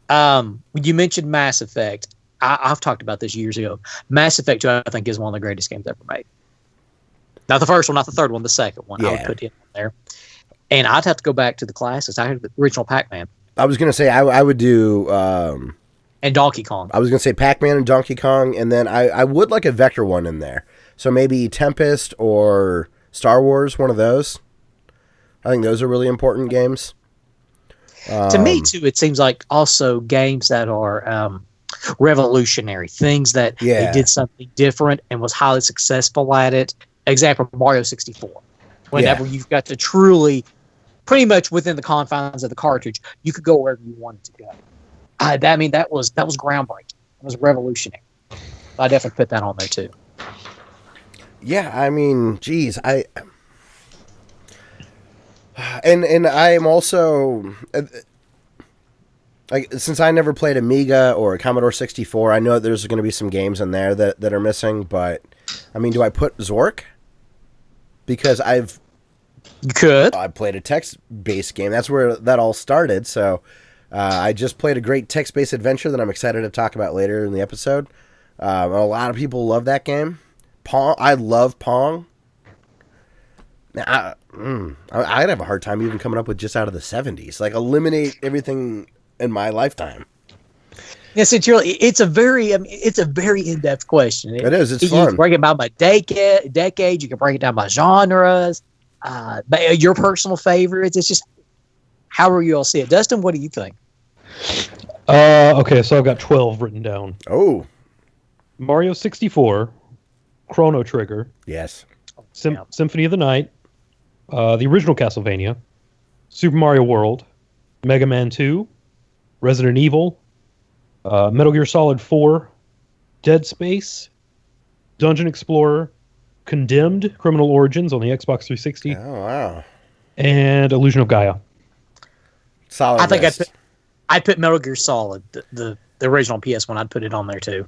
When you mentioned Mass Effect, I've talked about this years ago. Mass Effect 2, I think, is one of the greatest games ever made. Not the first one, not the third one, the second one. Yeah. I would put it on there. And I'd have to go back to the classics. I had the original Pac-Man. I was going to say I would do... and Donkey Kong. I was going to say Pac-Man and Donkey Kong, and then I would like a Vector one in there. So maybe Tempest or Star Wars, one of those. I think those are really important games. To me, too, it seems like also games that are revolutionary, things that they did something different and was highly successful at it. Example, Mario 64. Whenever you've got to truly, pretty much within the confines of the cartridge, you could go wherever you wanted to go. That was groundbreaking. It was revolutionary. I definitely put that on there, too. Yeah, I mean, geez, And I am also, like since I never played Amiga or Commodore 64, I know there's going to be some games in there that are missing. But I mean, do I put Zork? Because I played a text-based game. That's where that all started. So I just played a great text-based adventure that I'm excited to talk about later in the episode. A lot of people love that game. Pong. I love Pong. I'd have a hard time even coming up with just out of the 70s. Like, eliminate everything in my lifetime. Yes, it's a very in-depth question. It is. It's you fun. You can break it down by decade. You can break it down by genres. Your personal favorites. It's just however you all see it. Dustin, what do you think? Okay, so I've got 12 written down. Oh. Mario 64, Chrono Trigger. Yes. Symphony of the Night, the original Castlevania, Super Mario World, Mega Man 2, Resident Evil, Metal Gear Solid 4, Dead Space, Dungeon Explorer, Condemned: Criminal Origins on the Xbox 360. Oh, wow. And Illusion of Gaia. Solid. I think I'd put Metal Gear Solid, the original PS1. I'd put it on there too.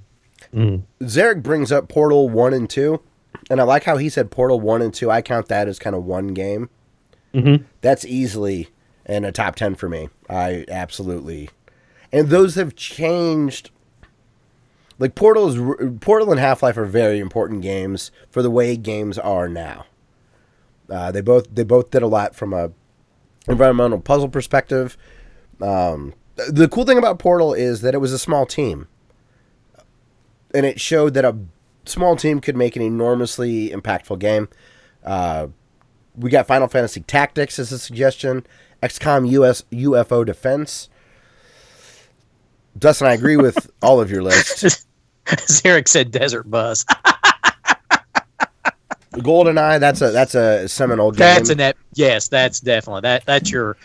Zarek brings up Portal 1 and 2, and I like how he said Portal 1 and 2. I count that as kind of one game. Mm-hmm. That's easily in a top 10 for me. I absolutely. And those have changed. Like, Portal and Half-Life are very important games for the way games are now. They both did a lot from a environmental puzzle perspective. The cool thing about Portal is that it was a small team. And it showed that a small team could make an enormously impactful game. We got Final Fantasy Tactics as a suggestion. XCOM UFO Defense. Dustin, I agree with all of your lists. Zarek said Desert Bus. GoldenEye, that's a seminal game. Yes, that's definitely that's your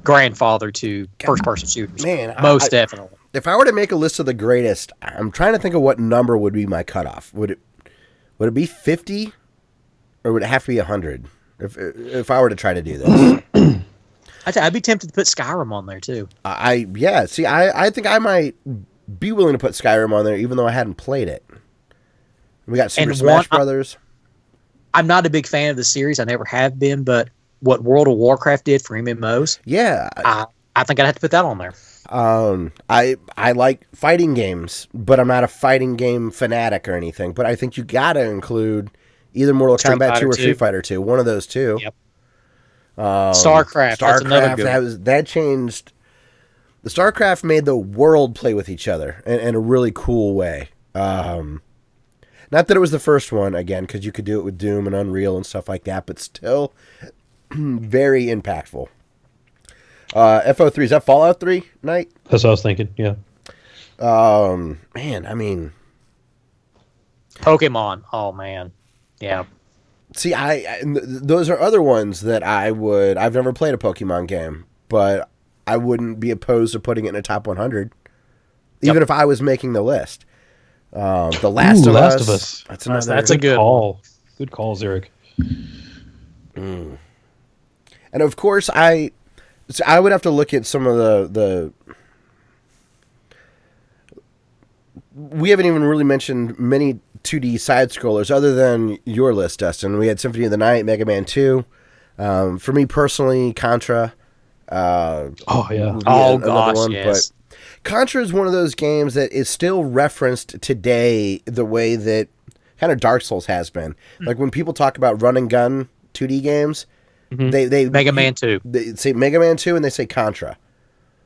grandfather to first-person shooters. Man, most definitely. If I were to make a list of the greatest, I'm trying to think of what number would be my cutoff. Would it be 50, or would it have to be 100? If I were to try to do this, I'd be tempted to put Skyrim on there too. I think I might be willing to put Skyrim on there, even though I hadn't played it. We got Super Smash Brothers. I'm not a big fan of the series. I never have been, but what World of Warcraft did for MMOs, yeah, I think I'd have to put that on there. I like fighting games, but I'm not a fighting game fanatic or anything. But I think you got to include either Mortal Kombat 2 or Street Fighter 2, one of those two. Yep. StarCraft. That's another good. That changed. The StarCraft made the world play with each other in a really cool way. Not that it was the first one, again, because you could do it with Doom and Unreal and stuff like that, but still very impactful. FO3, is that Fallout 3 night? That's what I was thinking, yeah. Man, I mean... Pokemon, oh man. Yeah. See, those are other ones that I've never played a Pokemon game, but I wouldn't be opposed to putting it in a top 100, even if I was making the list. The Last of Us. That's a good call. Good call, Zarek. And of course, I would have to look at some of the. We haven't even really mentioned many 2D side scrollers other than your list, Dustin. We had Symphony of the Night, Mega Man 2. For me personally, Contra. Oh yeah. Oh gosh, yes. But Contra is one of those games that is still referenced today the way that kind of Dark Souls has been. Like when people talk about run and gun 2D games, they Mega Man 2. They say Mega Man 2 and they say Contra.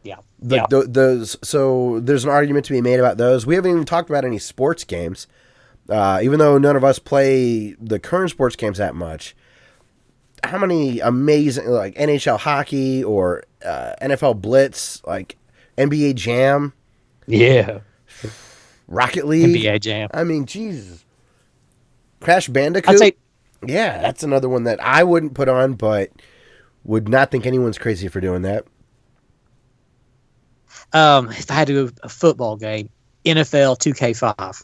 Yeah. Like those. So there's an argument to be made about those. We haven't even talked about any sports games, even though none of us play the current sports games that much. How many amazing like NHL hockey or NFL Blitz, like NBA Jam, Rocket League, NBA Jam. I mean, Jesus, Crash Bandicoot. Yeah, that's another one that I wouldn't put on, but would not think anyone's crazy for doing that. If I had to go a football game, NFL 2K5.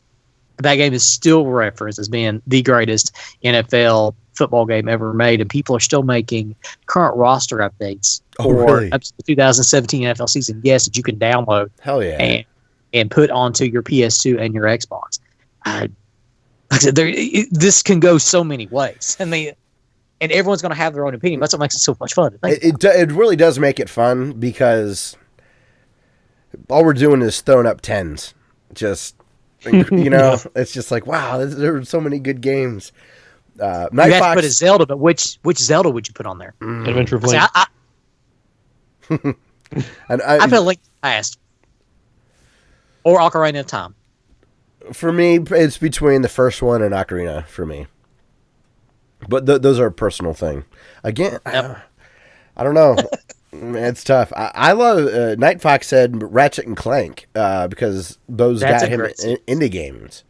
That game is still referenced as being the greatest NFL football game ever made, and people are still making current roster updates really? up to the 2017 NFL season, yes, that you can download. Hell yeah. And put onto your PS2 and your Xbox. Like I said, this can go so many ways. And everyone's going to have their own opinion. That's what makes it so much fun. It really does make it fun because all we're doing is throwing up 10s. Just, it's just like, wow, there are so many good games. Night you have to put a Zelda, but which Zelda would you put on there? Adventure of Link. I put Link to the Past. Or Ocarina of Time. For me, it's between the first one and Ocarina for me. But those are a personal thing. Again, yep. I don't know. It's tough. I love, Night Fox said Ratchet and Clank because those got him into games.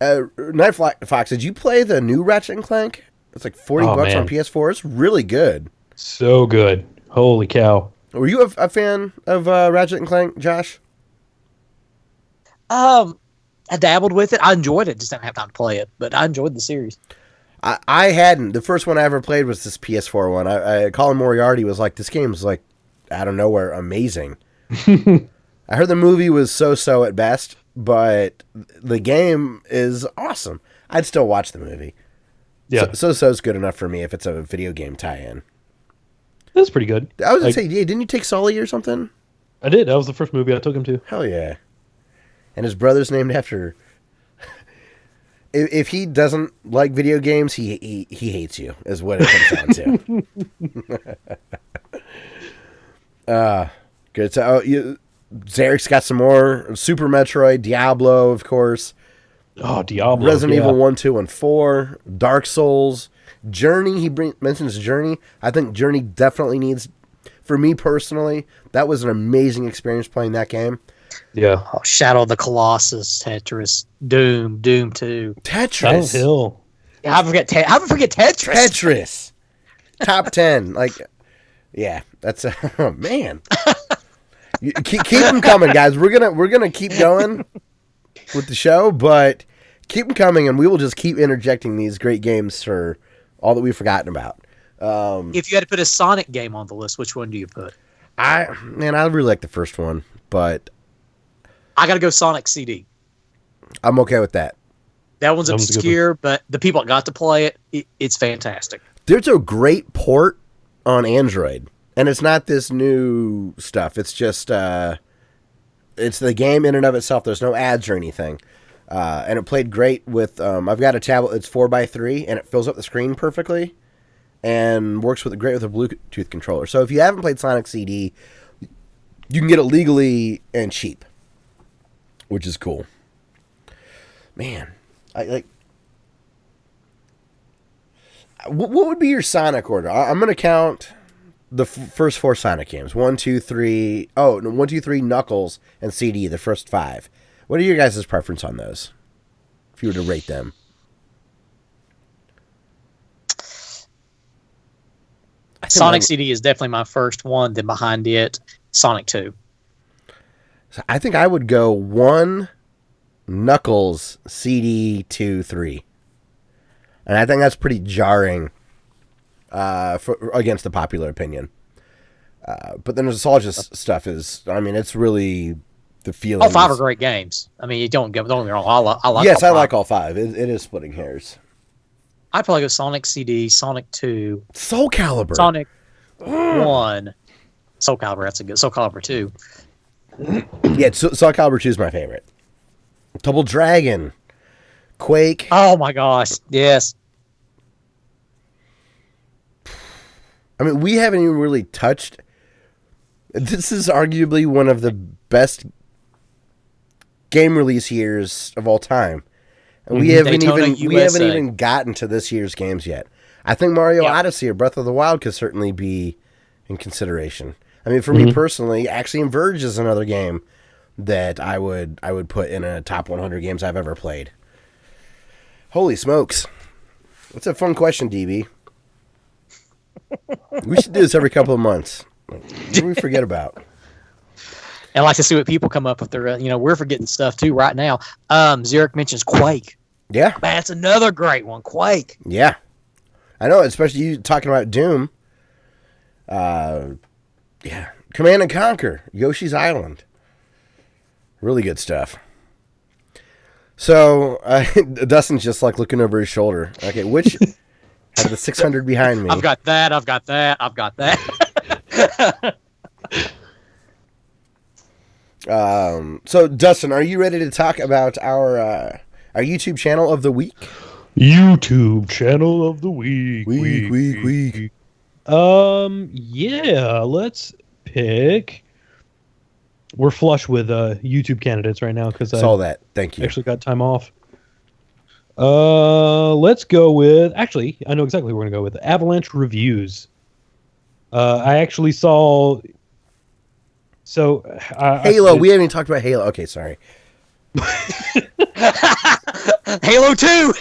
Night Fox, did you play the new Ratchet and Clank? It's like $40 on PS4. It's really good. So good. Holy cow. Were you a fan of Ratchet and Clank, Josh? I dabbled with it. I enjoyed it. Just didn't have time to play it, but I enjoyed the series. I hadn't. The first one I ever played was this PS4 one. Colin Moriarty was like, this game's like, out of nowhere, amazing. I heard the movie was so-so at best, but the game is awesome. I'd still watch the movie. Yeah. So-so's good enough for me if it's a video game tie-in. That's pretty good. I was going to say, didn't you take Sully or something? I did. That was the first movie I took him to. Hell yeah. And his brother's named after... If he doesn't like video games, he hates you, is what it comes down to. Good. So, Zarek's got some more. Super Metroid, Diablo, of course. Oh, Diablo. Resident Evil 1, 2, and 4. Dark Souls. Journey, he mentions Journey. I think Journey definitely needs... For me personally, that was an amazing experience playing that game. Yeah. Oh, Shadow of the Colossus, Tetris, Doom 2. Tetris. Hill. How forget Tetris? Tetris. Top 10. Like, yeah, that's oh man. Keep them coming, guys. We're gonna keep going with the show, but keep them coming, and we will just keep interjecting these great games for all that we've forgotten about. If you had to put a Sonic game on the list, which one do you put? I really like the first one, but I got to go Sonic CD. I'm okay with that. That one's obscure, but the people that got to play it, it's fantastic. There's a great port on Android, and it's not this new stuff. It's just it's the game in and of itself. There's no ads or anything, and it played great with. I've got a tablet. It's 4x3, and it fills up the screen perfectly, and works great with a Bluetooth controller. So if you haven't played Sonic CD, you can get it legally and cheap, which is cool. Man, I like. What would be your Sonic order? I'm going to count the first 4 Sonic games. 1, 2, 3. Oh, no, 1, 2, 3, Knuckles, and CD, the first 5. What are your guys' preference on those? If you were to rate them. Sonic CD is definitely my first one. Then behind it, Sonic 2. So I think I would go 1, Knuckles, CD, 2, 3. And I think that's pretty jarring against the popular opinion. But the nostalgia stuff is, I mean, it's really the feeling. All 5 are great games. I mean, don't get me wrong. I like yes, I like all 5. It is splitting hairs. I'd probably go Sonic CD, Sonic 2. Soul Calibur. Sonic 1. Soul Calibur, that's a good. Soul Calibur 2. Yeah, Soul Calibur 2 is my favorite. Double Dragon. Quake. Oh my gosh, yes. I mean, we haven't even really touched. This is arguably one of the best game release years of all time. And we haven't even gotten to this year's games yet. I think Mario Odyssey or Breath of the Wild could certainly be in consideration. I mean, for me personally, Axiom Verge is another game that I would put in a top 100 games I've ever played. Holy smokes. That's a fun question, DB. We should do this every couple of months. What do we forget about? I like to see what people come up with their, we're forgetting stuff too right now. Zurich mentions Quake. Yeah. Man, that's another great one, Quake. Yeah. I know, especially you talking about Doom. Yeah. Command and Conquer, Yoshi's Island. Really good stuff. So, Dustin's just like looking over his shoulder. Okay, which out of the 600 behind me? I've got that. So, Dustin, are you ready to talk about our YouTube channel of the week? YouTube channel of the week. Week. Yeah, let's pick. We're flush with YouTube candidates right now because I saw that. Thank you. Actually got time off. Let's go with. Actually, I know exactly what we're gonna go with. Avalanche reviews. I actually saw. So Halo. We haven't even talked about Halo. Okay, sorry. Halo 2.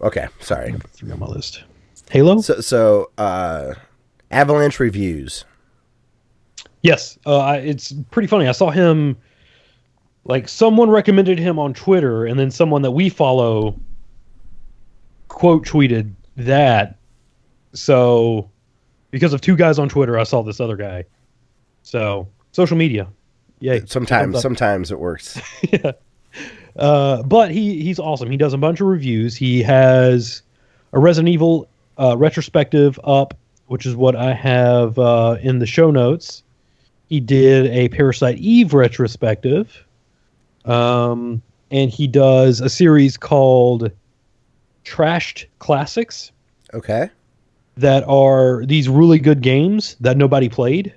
Okay, sorry. Number 3 on my list. Halo. So Avalanche reviews. Yes, it's pretty funny. I saw him. Like someone recommended him on Twitter, and then someone that we follow quote tweeted that. So, because of 2 guys on Twitter, I saw this other guy. So, social media. Yeah. Sometimes it works. Yeah. But he's awesome. He does a bunch of reviews. He has a Resident Evil retrospective up, which is what I have in the show notes. He did a Parasite Eve retrospective. And he does a series called Trashed Classics. Okay. That are these really good games that nobody played.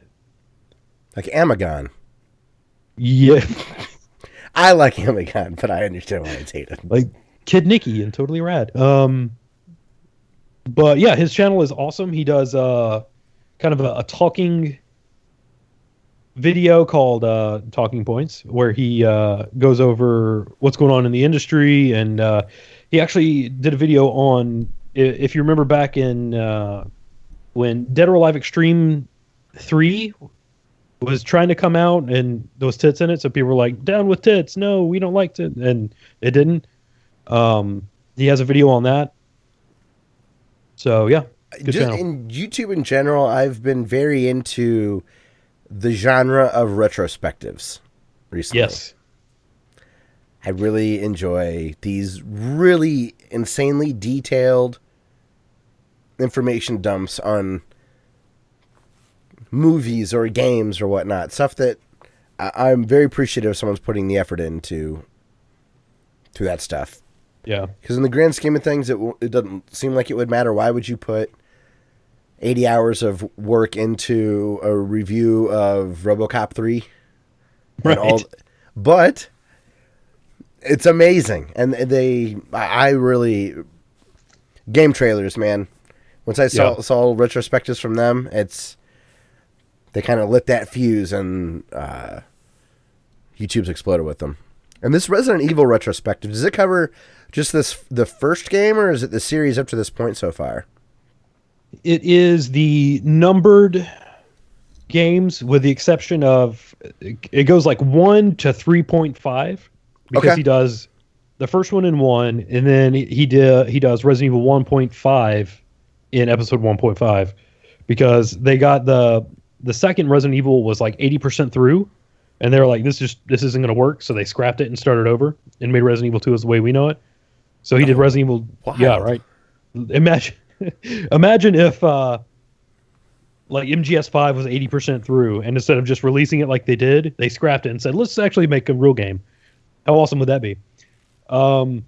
Like Amagon. Yeah. I like Amagon, but I understand why it's hated. Like Kid Nicky and Totally Rad. But yeah, his channel is awesome. He does kind of a talking video called Talking Points, where he goes over what's going on in the industry, and he actually did a video on, if you remember back in when Dead or Alive Extreme 3 was trying to come out and there was tits in it, so people were like, down with tits, no, we don't like tits, and it didn't. He has a video on that. So yeah, good just channel. In YouTube in general, I've been very into the genre of retrospectives recently. Yes. I really enjoy these really insanely detailed information dumps on movies or games or whatnot. Stuff that I'm very appreciative someone's putting the effort into that stuff. Yeah. Because in the grand scheme of things, it doesn't seem like it would matter. Why would you put 80 hours of work into a review of RoboCop 3? Right. But it's amazing. And I really... Game trailers, man. Once I saw retrospectives from them, they kind of lit that fuse, and YouTube's exploded with them. And this Resident Evil retrospective, does it cover just the first game, or is it the series up to this point so far? It is the numbered games, with the exception of it goes like 1 to 3.5, because he does the first one in 1, and then he does Resident Evil 1.5 in episode 1.5, because they got the second Resident Evil was like 80% through, and they were like, this isn't going to work, so they scrapped it and started over and made Resident Evil 2 as the way we know it. So he did Resident Evil. Wild. Yeah, right. Imagine if like MGS5 was 80% through, and instead of just releasing it like they did, they scrapped it and said, let's actually make a real game. How awesome would that be? I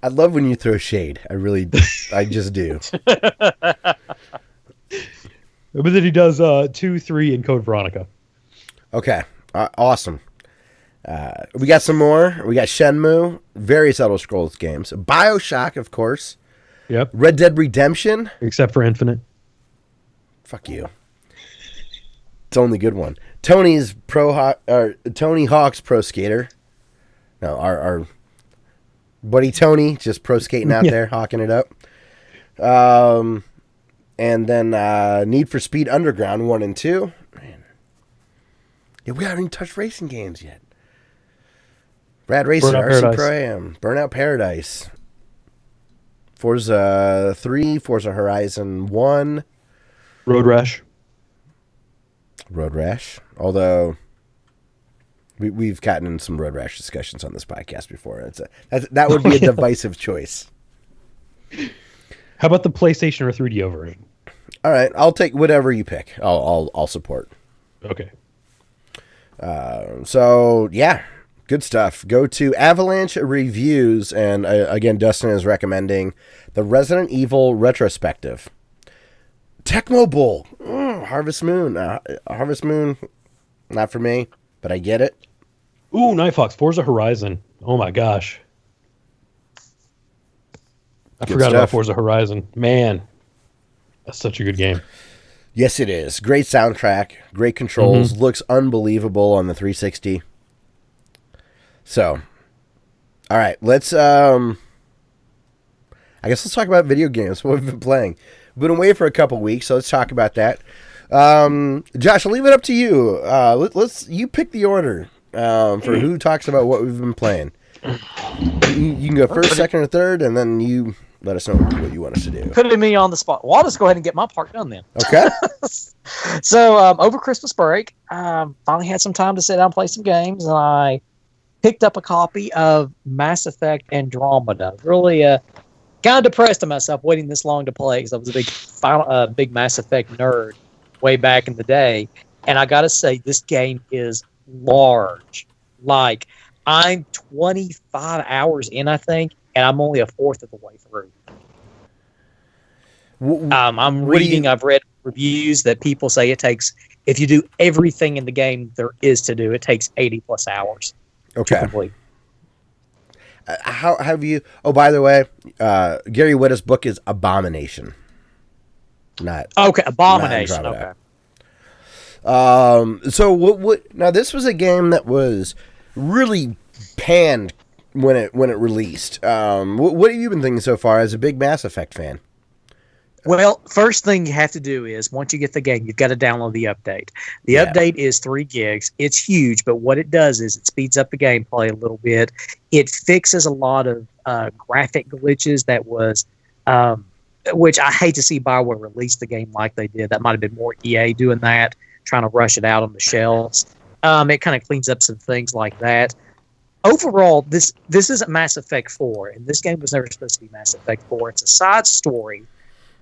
love when you throw shade. I just do. But then he does 2, 3, and Code Veronica. Okay, awesome. We got some more. We got Shenmue, various Elder Scrolls games, BioShock, of course. Yep. Red Dead Redemption. Except for Infinite. Fuck you. It's the only good one. Tony Hawk's Pro Skater. No, our buddy Tony, just pro skating out there, hawking it up. And then Need for Speed Underground 1 and 2. Man. Yeah, we haven't even touched racing games yet. Rad Racing, RC Pro Am, Burnout Paradise. Forza 3, Forza Horizon 1. Road Rash. Road Rash. Although we've gotten in some Road Rash discussions on this podcast before. That would be a divisive choice. How about the PlayStation or 3DO version? All right, I'll take whatever you pick. I'll support. Okay. So yeah, good stuff. Go to Avalanche Reviews, and again, Dustin is recommending the Resident Evil retrospective. Tecmo Bowl, Harvest Moon. Harvest Moon, not for me, but I get it. Ooh, Nightfox, Forza Horizon. Oh my gosh. I forgot about Forza Horizon. Man, that's such a good game. Yes, it is. Great soundtrack, great controls, looks unbelievable on the 360. So, all right, let's I guess let's talk about video games, what we've been playing. We've been away for a couple weeks, so let's talk about that. Josh, I'll leave it up to you. You pick the order for who talks about what we've been playing. You can go first, second, or third, and then you let us know what you want us to do. Putting me on the spot. Well, I'll just go ahead and get my part done then. Okay. So over Christmas break, finally had some time to sit down and play some games, and I picked up a copy of Mass Effect Andromeda. Really kind of depressed at myself waiting this long to play because I was a big Mass Effect nerd way back in the day. And I got to say, this game is large. Like, I'm 25 hours in, I think, and I'm only a fourth of the way through. I've read reviews that people say it takes, if you do everything in the game there is to do, it takes 80 plus hours to complete. How have you? Oh, by the way, Gary Whitta's book is Abomination. Abomination. Not okay. So what? Now this was a game that was really panned when it released. What have you been thinking so far as a big Mass Effect fan? Well, first thing you have to do is, once you get the game, you've got to download the update. The update is 3 gigs. It's huge, but what it does is it speeds up the gameplay a little bit. It fixes a lot of graphic glitches that was, which I hate to see BioWare release the game like they did. That might have been more EA doing that, trying to rush it out on the shelves. It kind of cleans up some things like that. Overall, this isn't Mass Effect 4, and this game was never supposed to be Mass Effect 4. It's a side story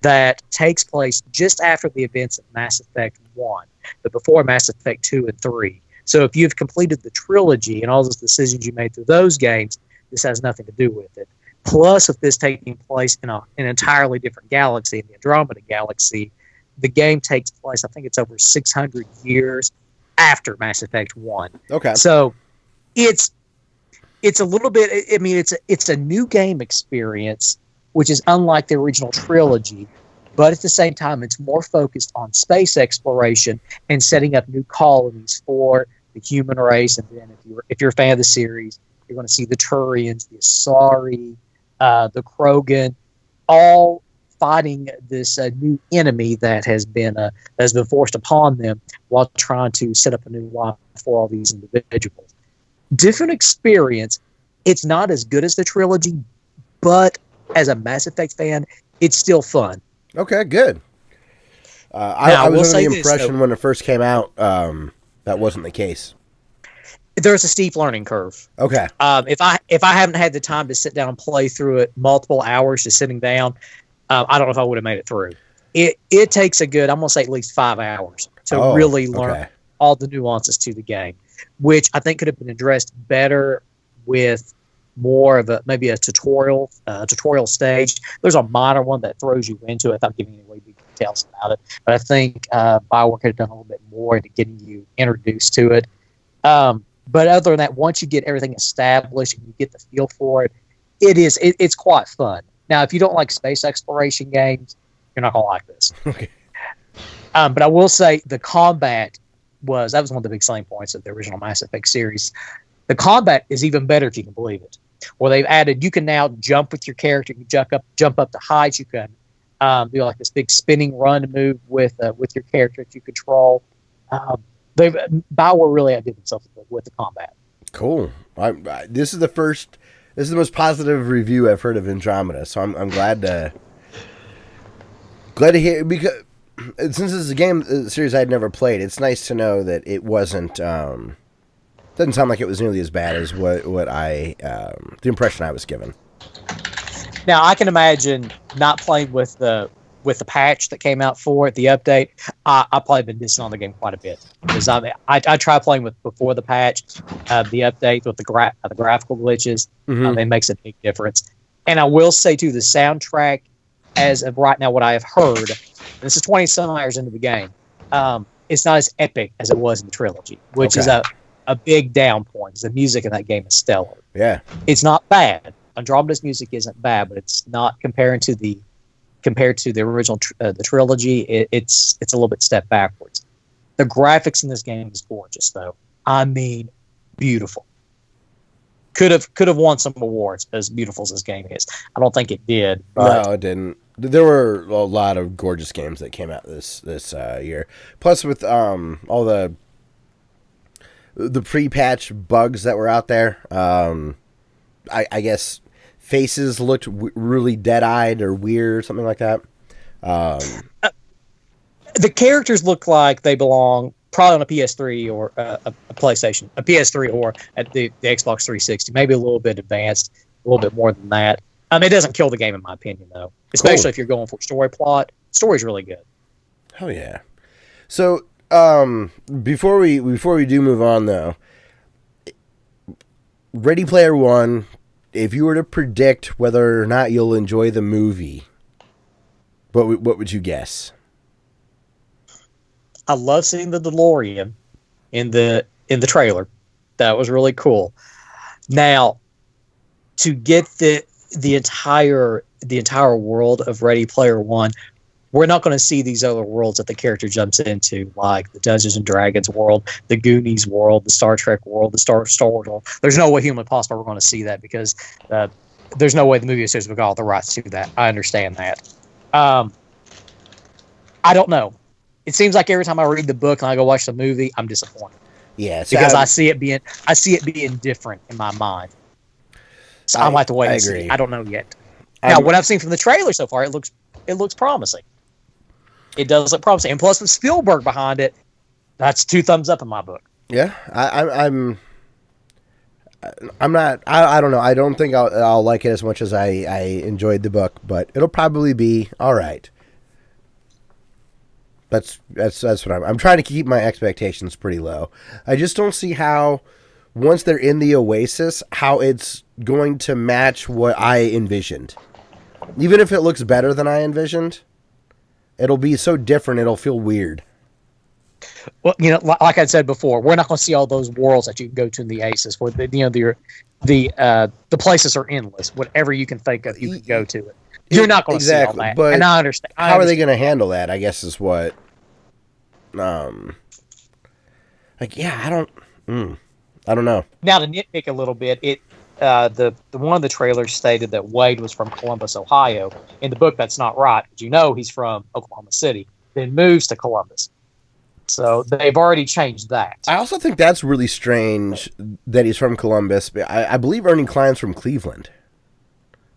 that takes place just after the events of Mass Effect 1, but before Mass Effect 2 and 3. So if you've completed the trilogy and all those decisions you made through those games, this has nothing to do with it. Plus, with this taking place in an entirely different galaxy, in the Andromeda Galaxy, the game takes place, I think it's over 600 years after Mass Effect 1. Okay. So it's a little bit, I mean, it's a new game experience, which is unlike the original trilogy, but at the same time, it's more focused on space exploration and setting up new colonies for the human race. And then, if you're a fan of the series, you're going to see the Turians, the Asari, the Krogan, all fighting this new enemy that has been forced upon them while trying to set up a new life for all these individuals. Different experience. It's not as good as the trilogy, but as a Mass Effect fan, it's still fun. Okay, good. I was under the impression when it first came out that wasn't the case. There's a steep learning curve. Okay. If I haven't had the time to sit down and play through it multiple hours just sitting down, I don't know if I would have made it through. It takes a good, I'm going to say at least 5 hours to really learn all the nuances to the game, which I think could have been addressed better with more of maybe a tutorial stage. There's a minor one that throws you into it without giving you away big details about it. But I think BioWare could have done a little bit more into getting you introduced to it. But other than that, once you get everything established and you get the feel for it, it's quite fun. Now, if you don't like space exploration games, you're not going to like this. Okay. But I will say the combat was one of the big selling points of the original Mass Effect series. The combat is even better, if you can believe it. Where they've added, you can now jump with your character, you jump up to heights, you can do like this big spinning run move with your character that you control. BioWare really outdid themselves with the combat. Cool. This is the first This is the most positive review I've heard of Andromeda, so I'm glad to hear, because since this is a series I'd never played, it's nice to know that it wasn't doesn't sound like it was nearly as bad as what I the impression I was given. Now I can imagine not playing with the patch that came out for it, the update. I've probably been dissing on the game quite a bit because I tried playing with before the patch, the update with the graphical glitches. Mm-hmm. It makes a big difference. And I will say too, the soundtrack, as of right now, what I have heard, and this is 20 some hours into the game, it's not as epic as it was in the trilogy, which is a big down point. The music in that game is stellar. Yeah, it's not bad. Andromeda's music isn't bad, but it's not compared to the original the trilogy. It's a little bit step backwards. The graphics in this game is gorgeous, though. I mean, beautiful. Could have won some awards as beautiful as this game is. I don't think it did. But no, it didn't. There were a lot of gorgeous games that came out this year. Plus, with all the pre-patch bugs that were out there, I guess faces looked really dead-eyed or weird, something like that. The characters look like they belong probably on a PS3 or a PlayStation, a PS3 or at the Xbox 360, maybe a little bit advanced, a little bit more than that. It doesn't kill the game in my opinion, though. Especially if you're going for story plot. Story's really good. Oh yeah. So before we do move on though, Ready Player One, if you were to predict whether or not you'll enjoy the movie, what would you guess? I love seeing the DeLorean in the trailer. That was really cool. Now, to get the entire world of Ready Player One, we're not going to see these other worlds that the character jumps into, like the Dungeons and Dragons world, the Goonies world, the Star Trek world, the Star Wars world. There's no way humanly possible we're going to see that because there's no way the movie studios would got all the rights to that. I understand that. I don't know. It seems like every time I read the book and I go watch the movie, I'm disappointed. Yeah, because I see it being different in my mind. So I'm like to wait and see. I don't know yet. Now, what I've seen from the trailer so far, it looks promising. It does look promising, and plus with Spielberg behind it, that's 2 thumbs up in my book. Yeah, I'm not. I don't know. I don't think I'll like it as much as I enjoyed the book, but it'll probably be all right. That's what I'm trying to keep my expectations pretty low. I just don't see how, once they're in the Oasis, how it's going to match what I envisioned. Even if it looks better than I envisioned, it'll be so different, it'll feel weird. Well, like I said before, we're not going to see all those worlds that you can go to in the Oasis. Where the places are endless. Whatever you can think of, you can go to it. You're not going to see all that. But and I understand. How are they going to handle that? I guess is what. I don't know. Now to nitpick a little bit, the one of the trailers stated that Wade was from Columbus, Ohio. In the book, that's not right. He's from Oklahoma City, then moves to Columbus. So they've already changed that. I also think that's really strange that he's from Columbus. I believe Ernie Klein's from Cleveland,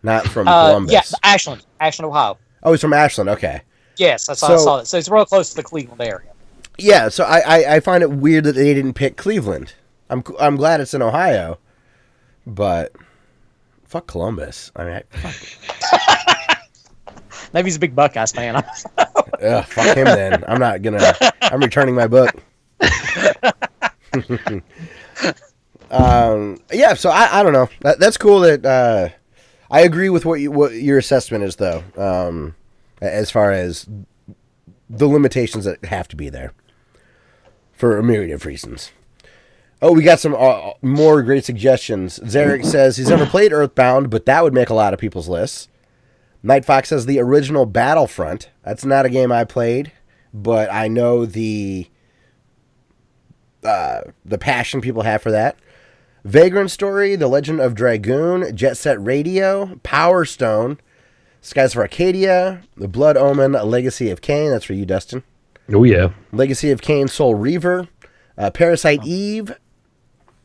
not from Columbus. Yeah, Ashland, Ohio. Oh, he's from Ashland. Okay. Yes, that's how I saw it. So it's real close to the Cleveland area. Yeah, so I find it weird that they didn't pick Cleveland. I'm glad it's in Ohio, but fuck Columbus. I mean, fuck. Maybe he's a big Buckeyes fan. Fuck him then. I'm returning my book. Yeah, so I don't know. That's cool that I agree with what your assessment is, though, as far as the limitations that have to be there for a myriad of reasons. Oh, we got some more great suggestions. Zarek says he's never played Earthbound, but that would make a lot of people's lists. Night Fox says the original Battlefront. That's not a game I played, but I know the passion people have for that. Vagrant Story, The Legend of Dragoon, Jet Set Radio, Power Stone, Skies of Arcadia, The Blood Omen, Legacy of Kain. That's for you, Dustin. Oh, yeah. Legacy of Kain, Soul Reaver, Parasite Eve,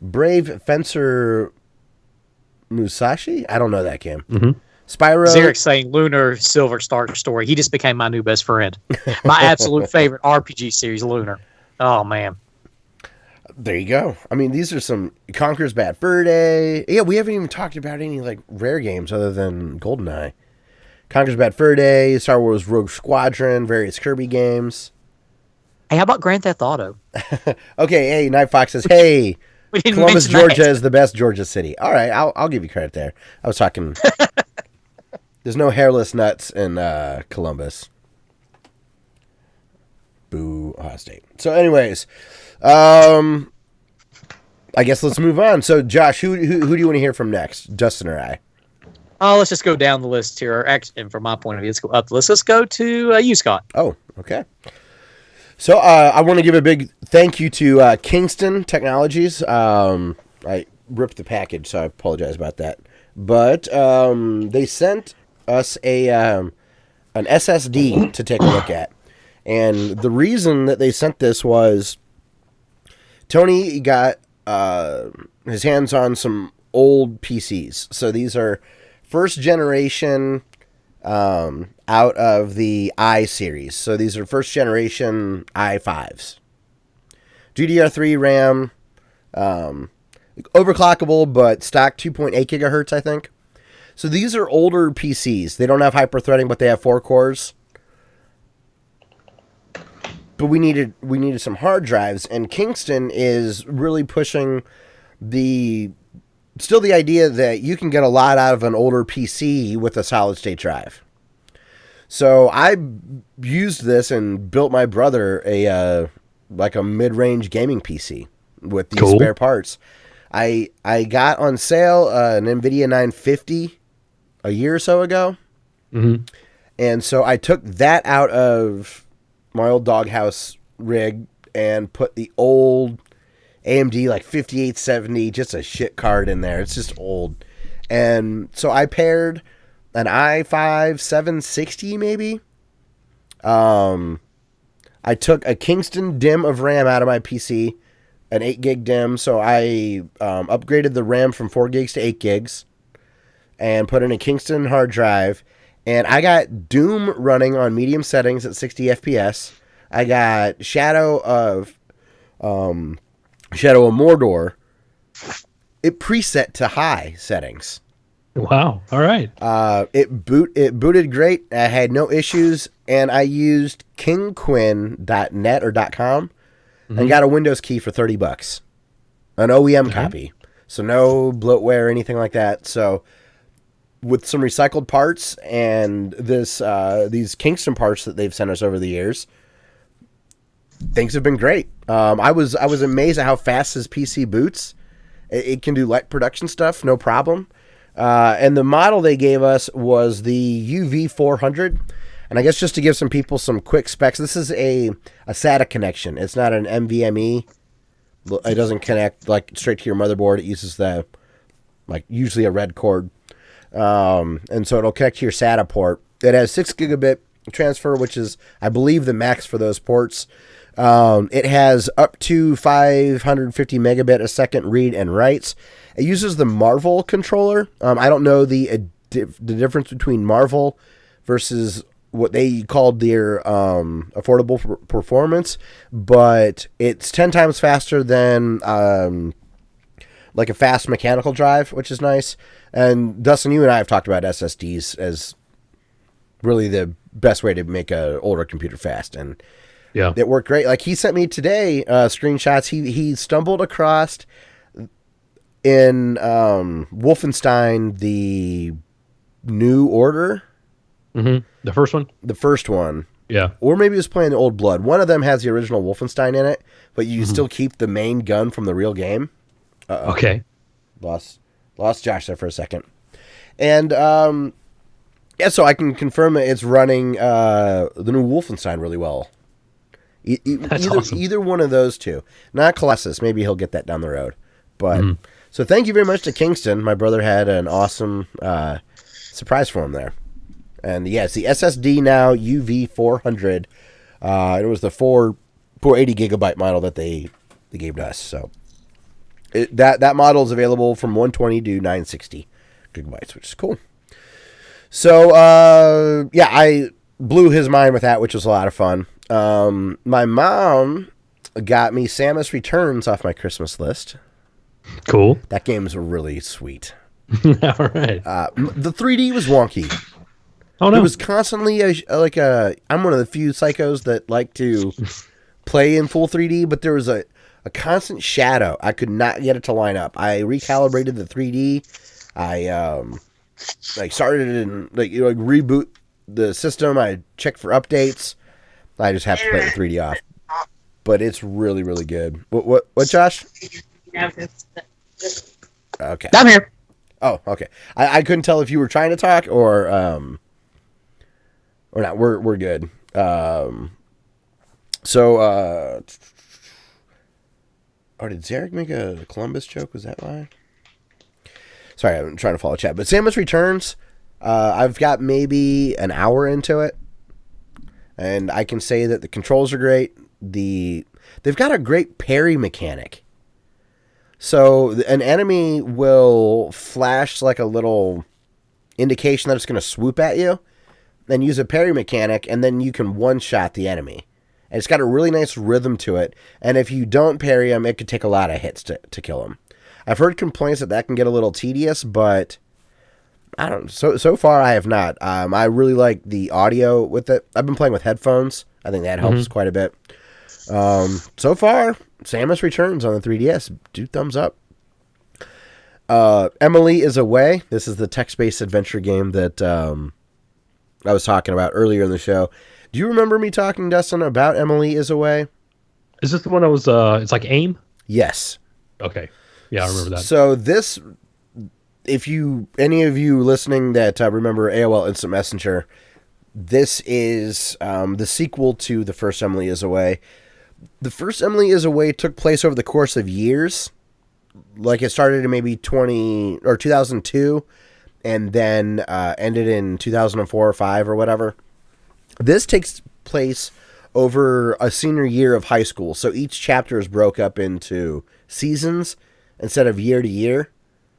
Brave Fencer Musashi? I don't know that game. Mm-hmm. Spyro. Xerix saying Lunar Silver Star Story. He just became my new best friend. My absolute favorite RPG series, Lunar. Oh, man. There you go. I mean, these are some Conker's Bad Fur Day. Yeah, we haven't even talked about any like rare games other than GoldenEye. Conker's Bad Fur Day, Star Wars Rogue Squadron, various Kirby games. Hey, how about Grand Theft Auto? Okay, hey, Night Fox says, hey, We didn't Columbus, mention Georgia that. is the best Georgia city. All right, I'll give you credit there. I was talking. There's no hairless nuts in Columbus. Boo, Ohio State. So, anyways, I guess let's move on. So, Josh, who do you want to hear from next, Dustin or I? Oh, let's just go down the list here. And from my point of view, let's go up the list. Let's go to you, Scott. Oh, okay. So I want to give a big thank you to Kingston Technologies. I ripped the package, so I apologize about that. But they sent us an SSD to take a look at. And the reason that they sent this was Tony got his hands on some old PCs. So these are first generation out of the i series. So these are first generation i5s. DDR3 RAM, overclockable, but stock 2.8 gigahertz, I think. So these are older PCs. They don't have hyper-threading, but they have 4 cores. But we needed some hard drives, and Kingston is really pushing the idea that you can get a lot out of an older PC with a solid-state drive. So I used this and built my brother a mid-range gaming PC with these spare parts. I got on sale an NVIDIA 950 a year or so ago. Mm-hmm. And so I took that out of my old doghouse rig and put the old AMD like 5870, just a shit card in there. It's just old. And so I paired an i5 760 maybe. I took a Kingston DIMM of RAM out of my PC, an 8 gig DIMM. So I upgraded the RAM from 4 gigs to 8 gigs and put in a Kingston hard drive. And I got Doom running on medium settings at 60 FPS. I got Shadow of Mordor. It preset to high settings. Wow. All right. It booted great. I had no issues, and I used kingquin.net or .com and got a Windows key for $30, an OEM copy. So no bloatware or anything like that. So with some recycled parts and these Kingston parts that they've sent us over the years, things have been great. I was amazed at how fast this PC boots. It can do light production stuff, no problem. And the model they gave us was the UV400. And I guess just to give some people some quick specs, this is a SATA connection. It's not an NVMe. It doesn't connect like straight to your motherboard. It uses usually a red cord. And so it'll connect to your SATA port. It has 6 gigabit transfer, which is, I believe, the max for those ports. It has up to 550 megabit a second read and writes. It uses the Marvel controller. I don't know the difference between Marvel versus what they called their affordable performance, but it's 10 times faster than like a fast mechanical drive, which is nice. And Dustin, you and I have talked about SSDs as really the best way to make an older computer fast, and yeah, it worked great. Like he sent me today screenshots. He stumbled across in Wolfenstein the New Order. Mm-hmm. The first one? The first one. Yeah. Or maybe he was playing the Old Blood. One of them has the original Wolfenstein in it, but you still keep the main gun from the real game. Uh-oh. Okay. Lost Josh there for a second. And yeah, so I can confirm that it's running the new Wolfenstein really well. Either one of those two. Not Colossus. Maybe he'll get that down the road. But so thank you very much to Kingston. My brother had an awesome surprise for him there. And yeah, it's the SSD now UV400. It was the 480 gigabyte model that they gave to us. So that model is available from 120 to 960 gigabytes, which is cool. So, yeah, I blew his mind with that, which was a lot of fun. My mom got me Samus Returns off my Christmas list. Cool. That game is really sweet. All right. The 3D was wonky. Oh, no. It was constantly I'm one of the few psychos that like to play in full 3D, but there was a constant shadow. I could not get it to line up. I recalibrated the 3D. I started and reboot the system. I checked for updates. I just have to play the 3D off. But it's really, really good. What, Josh? Okay. I'm here. Oh, okay. I couldn't tell if you were trying to talk or not. We're good. Did Zarek make a Columbus joke? Was that why? Sorry, I'm trying to follow chat. But Samus Returns, I've got maybe an hour into it, and I can say that the controls are great. They've got a great parry mechanic. So an enemy will flash like a little indication that it's going to swoop at you, then use a parry mechanic, and then you can one-shot the enemy. And it's got a really nice rhythm to it, and if you don't parry them, it could take a lot of hits to kill them. I've heard complaints that can get a little tedious, but I don't. So far, I have not. I really like the audio with it. I've been playing with headphones. I think that helps quite a bit. So far, Samus Returns on the 3DS. Do thumbs up. Emily is Away. This is the text-based adventure game that I was talking about earlier in the show. Do you remember me talking, Dustin, about Emily is Away? Is this the one that was, it's like AIM? Yes. Okay. Yeah, I remember that. So this, if any of you listening that remember AOL Instant Messenger, this is the sequel to the first Emily is Away. The first Emily is Away took place over the course of years. Like it started in maybe 2002 and then ended in 2004 or 5 or whatever. This takes place over a senior year of high school. So each chapter is broke up into seasons instead of year to year,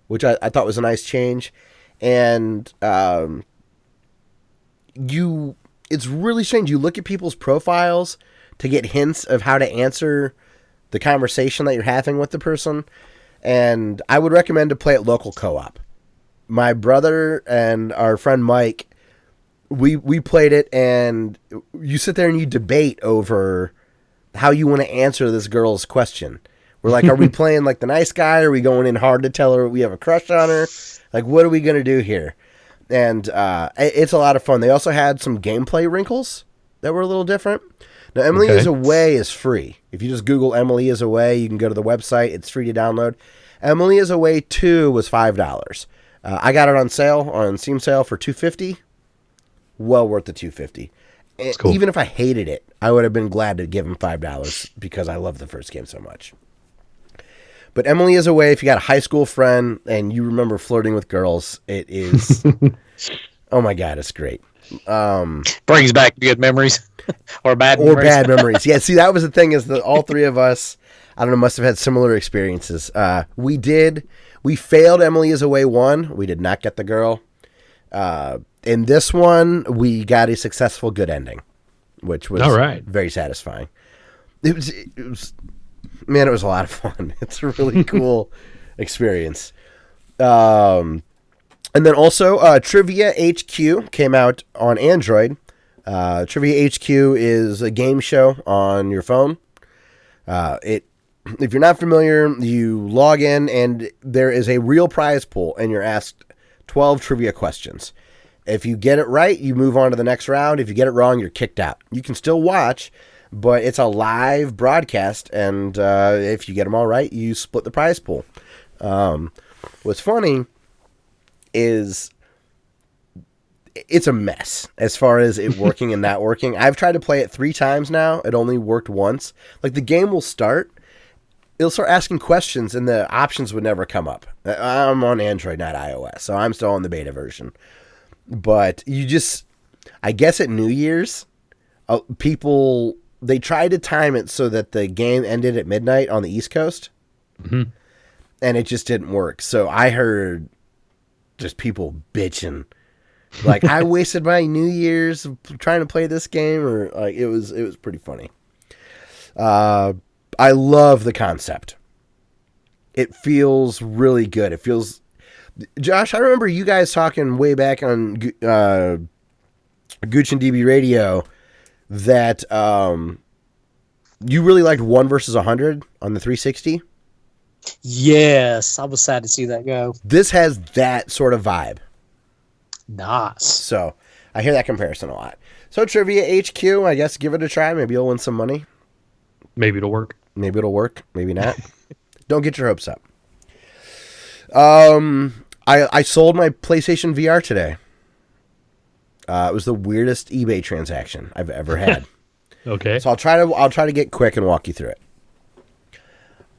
which I thought was a nice change. And it's really strange. You look at people's profiles to get hints of how to answer the conversation that you're having with the person. And I would recommend to play it local co-op. My brother and our friend Mike, we played it, and you sit there and you debate over how you want to answer this girl's question. We're like, are we playing like the nice guy? Are we going in hard to tell her we have a crush on her? Like, what are we going to do here? And it's a lot of fun. They also had some gameplay wrinkles that were a little different. Now, Emily is Away is free. If you just Google Emily is Away, you can go to the website. It's free to download. Emily is Away 2 was $5. I got it on sale, on Steam sale for $250. Well worth the $250. Cool. Even if I hated it, I would have been glad to give him $5 because I love the first game so much. But Emily is Away, if you got a high school friend and you remember flirting with girls, it is... oh my God, it's great. Brings back good memories. Or bad memories. Yeah, see, that was the thing, is that all three of us, I don't know, must have had similar experiences. We failed Emily is Away 1. We did not get the girl. In this one, we got a successful good ending, which was very satisfying. It was a lot of fun. It's a really cool experience. And then also, Trivia HQ came out on Android. Trivia HQ is a game show on your phone. If you're not familiar, you log in and there is a real prize pool and you're asked 12 trivia questions. If you get it right, you move on to the next round. If you get it wrong, you're kicked out. You can still watch, but it's a live broadcast, and if you get them all right, you split the prize pool. What's funny is it's a mess as far as it working and not working. I've tried to play it 3 times now. It only worked once. Like, the game will start. It'll start asking questions, and the options would never come up. I'm on Android, not iOS, so I'm still on the beta version. But I guess at New Year's, people, they tried to time it so that the game ended at midnight on the East Coast. Mm-hmm. And it just didn't work. So I heard just people bitching. Like, I wasted my New Year's trying to play this game, or like it was pretty funny. I love the concept. It feels really good. It feels, Josh, I remember you guys talking way back on Gooch and DB Radio that you really liked 1 versus 100 on the 360. Yes, I was sad to see that go. This has that sort of vibe. Nice. So I hear that comparison a lot. So Trivia HQ, I guess give it a try. Maybe you'll win some money. Maybe it'll work. Maybe it'll work. Maybe not. Don't get your hopes up. I sold my PlayStation VR today. It was the weirdest eBay transaction I've ever had. Okay. So I'll try to get quick and walk you through it.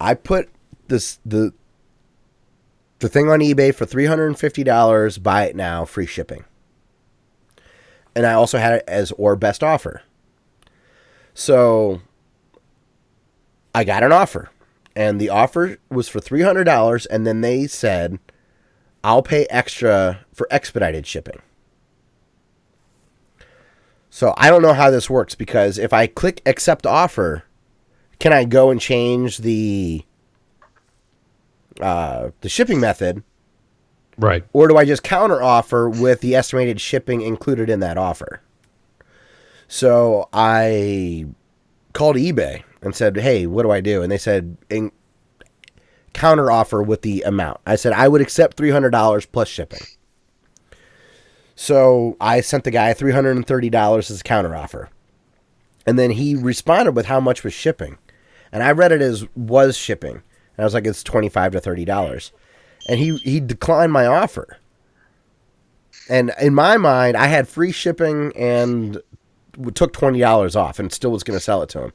I put the thing on eBay for $350. Buy it now, free shipping. And I also had it as or best offer. So I got an offer, and the offer was for $300, and then they said, I'll pay extra for expedited shipping. So I don't know how this works, because if I click accept offer, can I go and change the shipping method? Right. Or do I just counter offer with the estimated shipping included in that offer? So I called eBay and said, hey, what do I do? And they said, counter offer with the amount. I said, I would accept $300 plus shipping. So I sent the guy $330 as a counter offer. And then he responded with how much was shipping. And I read it as was shipping. And I was like, it's $25 to $30. And he declined my offer. And in my mind, I had free shipping and took $20 off and still was going to sell it to him.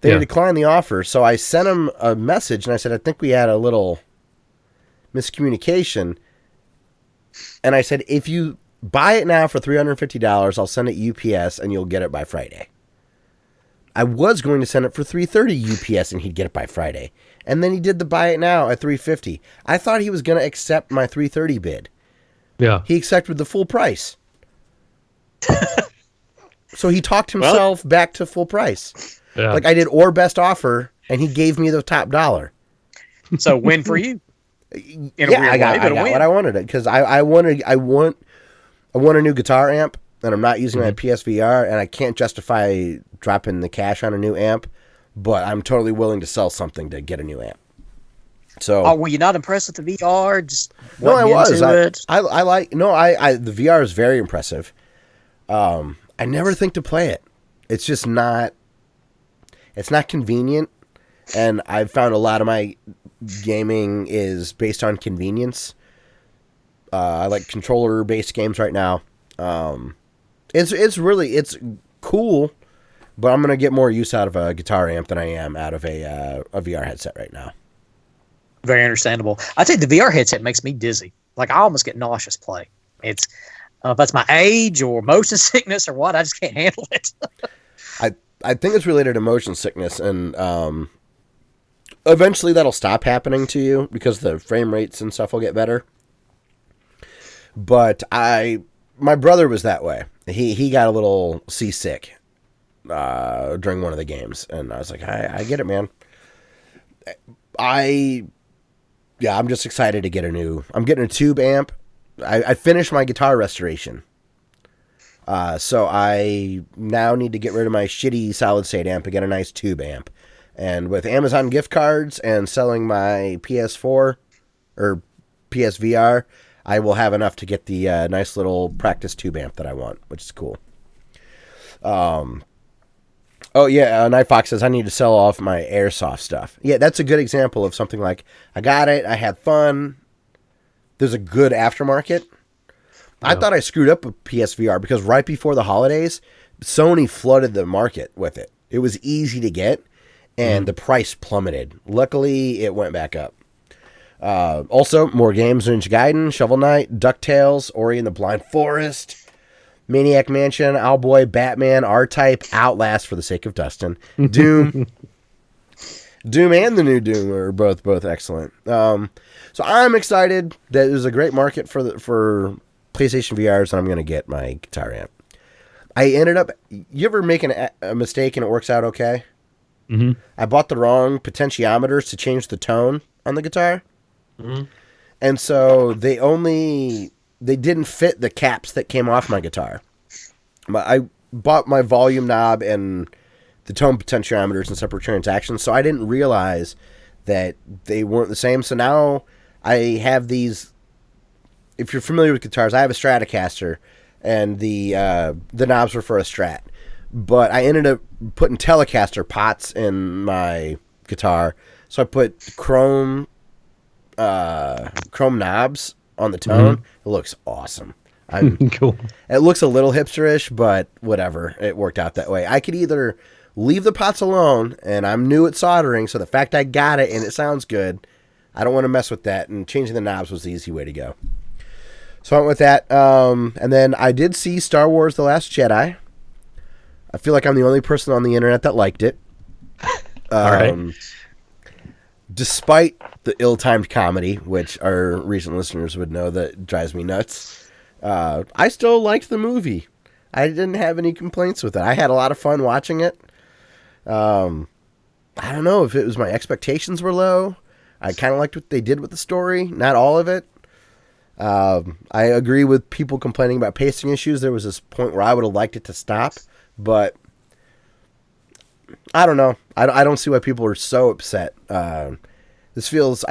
Then he declined the offer. So I sent him a message and I said, I think we had a little miscommunication. And I said, if you buy it now for $350, I'll send it UPS and you'll get it by Friday. I was going to send it for $330 UPS and he'd get it by Friday. And then he did the buy it now at $350. I thought he was going to accept my $330 bid. Yeah. He accepted the full price. So he talked himself back to full price. Yeah. Like I did or best offer and he gave me the top dollar. So win for you. I got what I wanted, because I want a new guitar amp, and I'm not using my PSVR, and I can't justify dropping the cash on a new amp, but I'm totally willing to sell something to get a new amp. So, were you not impressed with the VR? Just no, I was. The VR is very impressive. I never think to play it. It's just not. It's not convenient, and I've found a lot of my gaming is based on convenience. I like controller-based games right now. It's cool, but I'm gonna get more use out of a guitar amp than I am out of a VR headset right now. Very understandable. I think the VR headset makes me dizzy. Like I almost get nauseous play. It's if that's my age or motion sickness or what, I just can't handle it. I think it's related to motion sickness, and eventually that'll stop happening to you because the frame rates and stuff will get better. But my brother was that way. He got a little seasick during one of the games, and I was like, I get it, man. I'm just excited to get I'm getting a tube amp. I finished my guitar restoration. So I now need to get rid of my shitty solid state amp and get a nice tube amp. And with Amazon gift cards and selling my PS4 or PSVR, I will have enough to get the nice little practice tube amp that I want, which is cool. Night Fox says, I need to sell off my airsoft stuff. Yeah, that's a good example of something like, I got it, I had fun, there's a good aftermarket. I thought I screwed up with PSVR because right before the holidays, Sony flooded the market with it. It was easy to get, and the price plummeted. Luckily, it went back up. Also, more games: Ninja Gaiden, Shovel Knight, DuckTales, Ori and the Blind Forest, Maniac Mansion, Owlboy, Batman, R-Type, Outlast for the sake of Dustin, Doom, Doom and the new Doom are both excellent. So I'm excited that there's a great market for PlayStation VRs, and I'm going to get my guitar amp. I ended up. You ever make a mistake and it works out okay? Mm-hmm. I bought the wrong potentiometers to change the tone on the guitar, and so they didn't fit the caps that came off my guitar. I bought my volume knob and the tone potentiometers in separate transactions, so I didn't realize that they weren't the same. So now I have these. If you're familiar with guitars, I have a Stratocaster, and the knobs were for a Strat. But I ended up putting Telecaster pots in my guitar, so I put chrome knobs on the tone. It looks awesome. Cool. It looks a little hipsterish, but whatever. It worked out that way. I could either leave the pots alone, and I'm new at soldering, so the fact I got it and it sounds good, I don't want to mess with that, and changing the knobs was the easy way to go. So I went with that, and then I did see Star Wars The Last Jedi. I feel like I'm the only person on the internet that liked it. All right. Despite the ill-timed comedy, which our recent listeners would know that drives me nuts, I still liked the movie. I didn't have any complaints with it. I had a lot of fun watching it. I don't know if it was my expectations were low. I kind of liked what they did with the story. Not all of it. I agree with people complaining about pacing issues. There was this point where I would have liked it to stop, but I don't know. I don't see why people are so upset. This feels...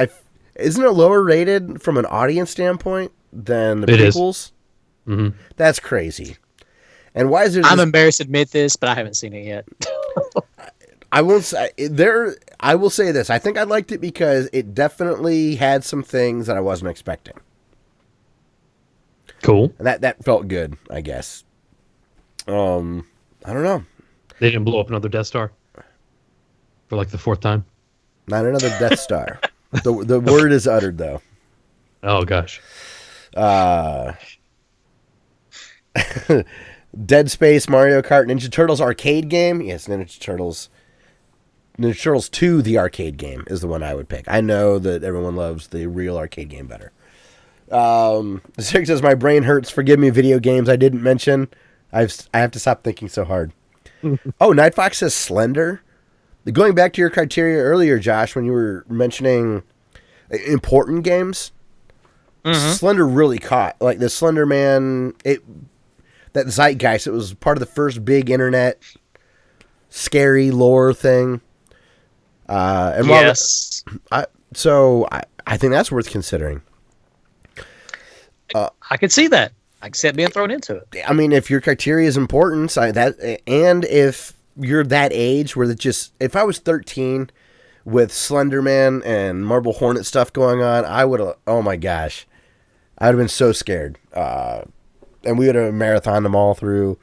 Isn't it lower rated from an audience standpoint than the prequels? Mm-hmm. That's crazy. And why is there... I'm embarrassed to admit this, but I haven't seen it yet. I won't say there. I will say this. I think I liked it because it definitely had some things that I wasn't expecting. Cool. And that felt good, I guess. I don't know. They didn't blow up another Death Star for like the fourth time. Not another Death Star. The word is uttered though. Oh gosh. Dead Space, Mario Kart, Ninja Turtles arcade game. Yes, Ninja Turtles 2, the arcade game, is the one I would pick. I know that everyone loves the real arcade game better. Six says, my brain hurts. Forgive me, video games I didn't mention. I have to stop thinking so hard. Oh, Night Fox says Slender. Going back to your criteria earlier, Josh, when you were mentioning important games, Slender really caught. Like the Slender Man, that zeitgeist, it was part of the first big internet scary lore thing. And yes. I think that's worth considering. I could see that. I could see it being thrown into it. I mean, if your criteria is importance, and if you're that age where if I was 13 with Slenderman and Marble Hornet stuff going on, I would have, oh my gosh, I would have been so scared. And we would have marathoned them all through.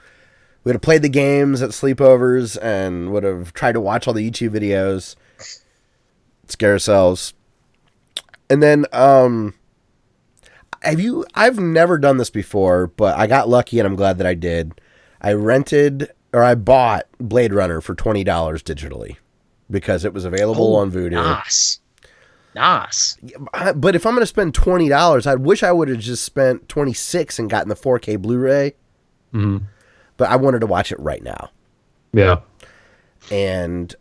We would have played the games at sleepovers and would have tried to watch all the YouTube videos, scare ourselves. And then, I've never done this before, but I got lucky and I'm glad that I did. I bought Blade Runner for $20 digitally because it was available on Vudu. Nice. But if I'm going to spend $20, I wish I would have just spent $26 and gotten the 4K Blu-ray. Mm-hmm. But I wanted to watch it right now. Yeah. And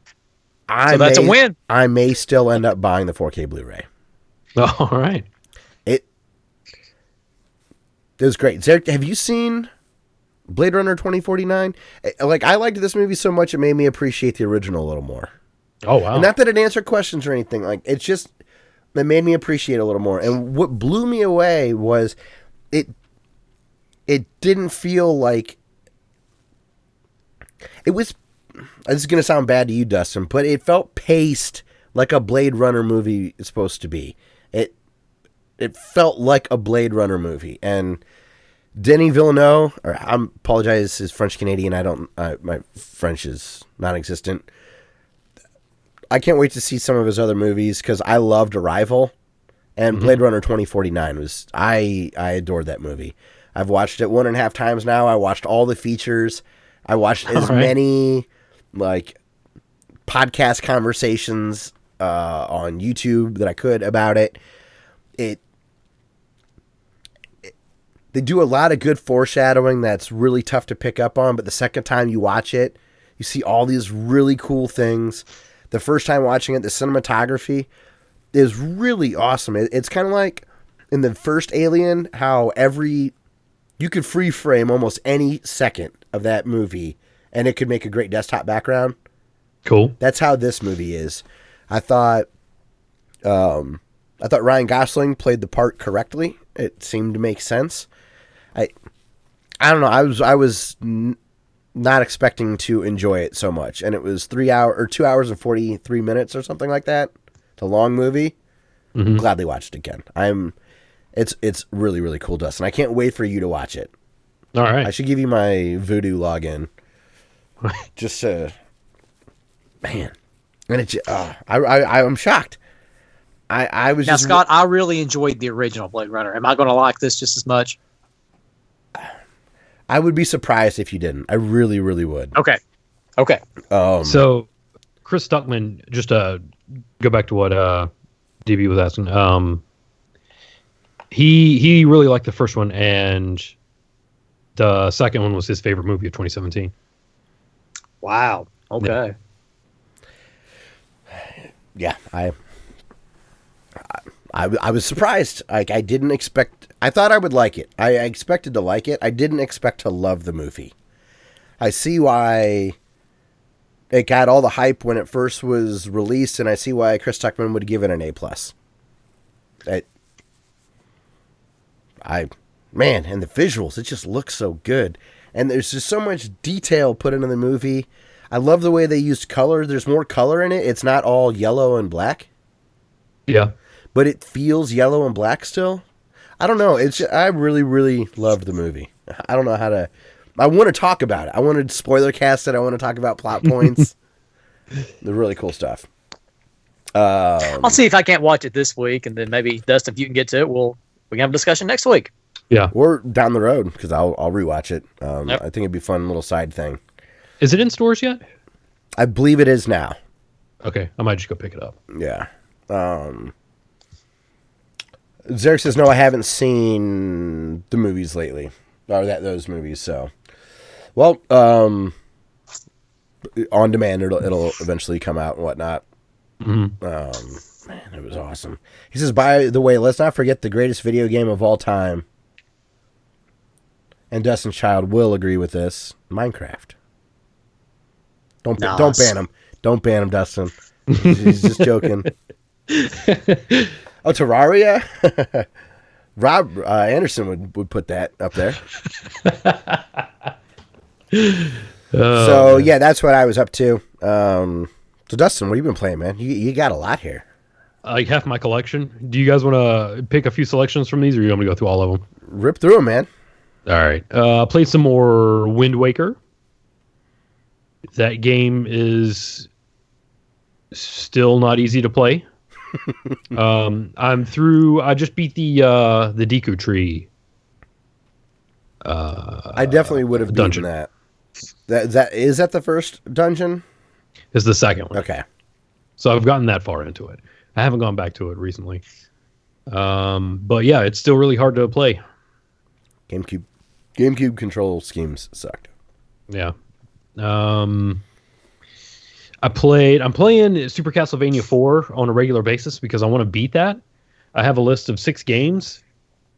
that's a win. I may still end up buying the 4K Blu-ray. All right. It was great. Have you seen Blade Runner 2049? Like, I liked this movie so much it made me appreciate the original a little more. Oh, wow. And not that it answered questions or anything. Like, it made me appreciate it a little more. And what blew me away was it didn't feel like it was. This is going to sound bad to you, Dustin, but it felt paced like a Blade Runner movie is supposed to be. It felt like a Blade Runner movie. And Denis Villeneuve, or I apologize, is French Canadian. My French is non-existent. I can't wait to see some of his other movies because I loved Arrival, and Blade Runner 2049 was. I adored that movie. I've watched it 1.5 times now. I watched all the features. I watched as many like podcast conversations on YouTube that I could about it. They do a lot of good foreshadowing that's really tough to pick up on, but the second time you watch it, you see all these really cool things. The first time watching it, the cinematography is really awesome. It's kind of like in the first Alien, how you could free frame almost any second of that movie, and it could make a great desktop background. Cool. That's how this movie is. I thought Ryan Gosling played the part correctly. It seemed to make sense. I don't know. I was not expecting to enjoy it so much, and it was 2 hours and 43 minutes or something like that. It's a long movie. Mm-hmm. Gladly watched it again. It's really, really cool, Dustin. I can't wait for you to watch it. All right. I should give you my Voodoo login. Just to, man, and I'm shocked. I was now, just Scott. I really enjoyed the original Blade Runner. Am I going to like this just as much? I would be surprised if you didn't. I really, really would. Okay. So, Chris Stuckman, just to go back to what DB was asking, he really liked the first one, and the second one was his favorite movie of 2017. Wow. Okay. Yeah, I was surprised. I didn't expect. I thought I would like it. I expected to like it. I didn't expect to love the movie. I see why it got all the hype when it first was released, and I see why Chris Tuckman would give it an A+. Man, and the visuals, it just looks so good. And there's just so much detail put into the movie. I love the way they used color. There's more color in it. It's not all yellow and black. Yeah. But it feels yellow and black still. I don't know. I really, really loved the movie. I don't know how to. I want to talk about it. I want to spoiler cast it. I want to talk about plot points. The really cool stuff. I'll see if I can't watch it this week, and then maybe Dustin, if you can get to it, we can have a discussion next week. Yeah. Or down the road, because I'll rewatch it. Yep. I think it'd be a fun little side thing. Is it in stores yet? I believe it is now. Okay, I might just go pick it up. Yeah. Zarek says, no, I haven't seen the movies lately. Or those movies, so. Well, on demand, it'll eventually come out and whatnot. Mm-hmm. Man, it was awesome. He says, by the way, let's not forget the greatest video game of all time. And Dustin Child will agree with this. Minecraft. Don't ban him. Don't ban him, Dustin. He's just joking. Oh, Terraria? Rob Anderson would put that up there. So, yeah, that's what I was up to. So, Dustin, what have you been playing, man? You got a lot here. Like half my collection. Do you guys want to pick a few selections from these, or you want me to go through all of them? Rip through them, man. All right. Played some more Wind Waker. That game is still not easy to play. I'm through. I just beat the Deku Tree. I definitely would have done that. Is that the first dungeon? It's the second one. Okay. So I've gotten that far into it. I haven't gone back to it recently. But yeah, it's still really hard to play. GameCube control schemes sucked. Yeah. I'm playing Super Castlevania 4 on a regular basis because I want to beat that. I have a list of 6 games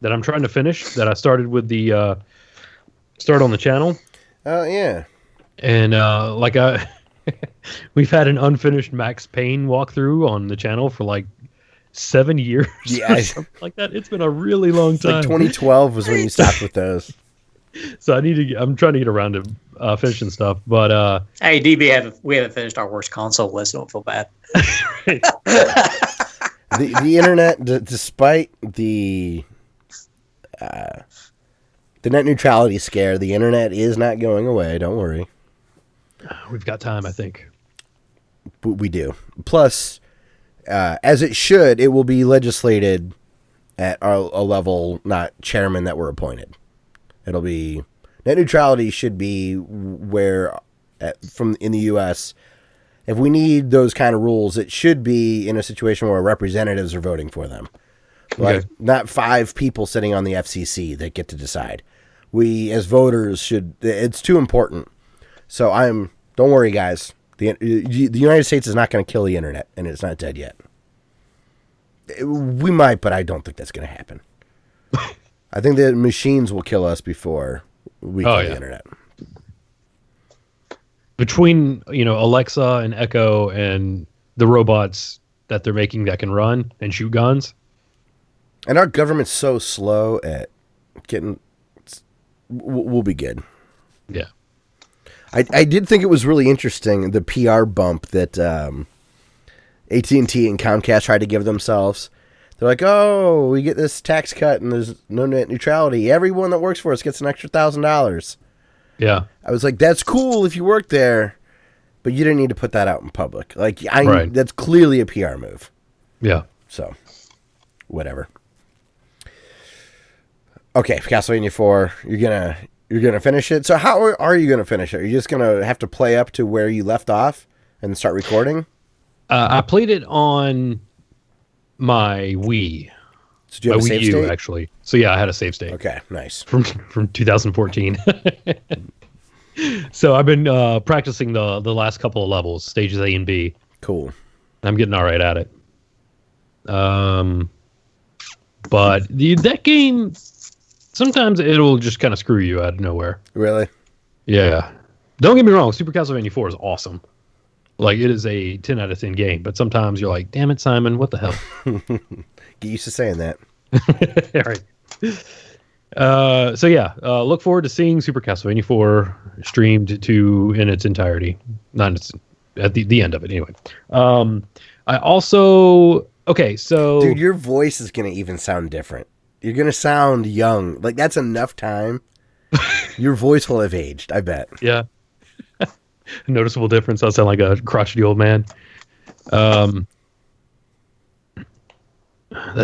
that I'm trying to finish that I started with the start on the channel. Oh, yeah. And we've had an unfinished Max Payne walkthrough on the channel for like 7 years. Yeah, or something like that. It's been a really long time. Like 2012 was when you stopped with those. So I'm trying to get around to finishing stuff, but hey, DB, we haven't finished our worst console list. Don't feel bad. The internet, despite the net neutrality scare, the internet is not going away. Don't worry. We've got time, I think. We do. Plus, as it should, it will be legislated at a level not chairman that were appointed. It'll be net neutrality should be where in the U.S. If we need those kind of rules, it should be in a situation where representatives are voting for them. Like, not 5 people sitting on the FCC that get to decide. We, as voters, should... It's too important. So don't worry, guys. The United States is not going to kill the internet, and it's not dead yet. We might, but I don't think that's going to happen. I think the machines will kill us before we kill the internet. Between, Alexa and Echo and the robots that they're making that can run and shoot guns. And our government's so slow at getting... We'll be good. Yeah. I did think it was really interesting, the PR bump that AT&T and Comcast tried to give themselves. They're like, oh, we get this tax cut and there's no net neutrality. Everyone that works for us gets an extra $1,000. Yeah. I was like, that's cool if you work there, but you didn't need to put that out in public. Like, that's clearly a PR move. Yeah. So, whatever. Okay, Castlevania 4, you're gonna finish it. So how are you gonna finish it? Are you just gonna have to play up to where you left off and start recording? I played it on my Wii. So do you have a save Wii U, state? Actually. So yeah, I had a save state. Okay, nice. From 2014. So I've been practicing the last couple of levels, stages A and B. Cool. I'm getting all right at it. But that game, sometimes it'll just kind of screw you out of nowhere. Really? Yeah. Don't get me wrong, Super Castlevania 4 is awesome. Like, it is a 10 out of 10 game, but sometimes you're like, damn it, Simon, what the hell? Get used to saying that. All right. So yeah, look forward to seeing Super Castlevania 4 streamed in its entirety. Not at the end of it, anyway. I also... Okay, so... Dude, your voice is going to even sound different. You're going to sound young. Like, that's enough time. Your voice will have aged, I bet. Yeah. Noticeable difference. I'll sound like a crotchety old man. That's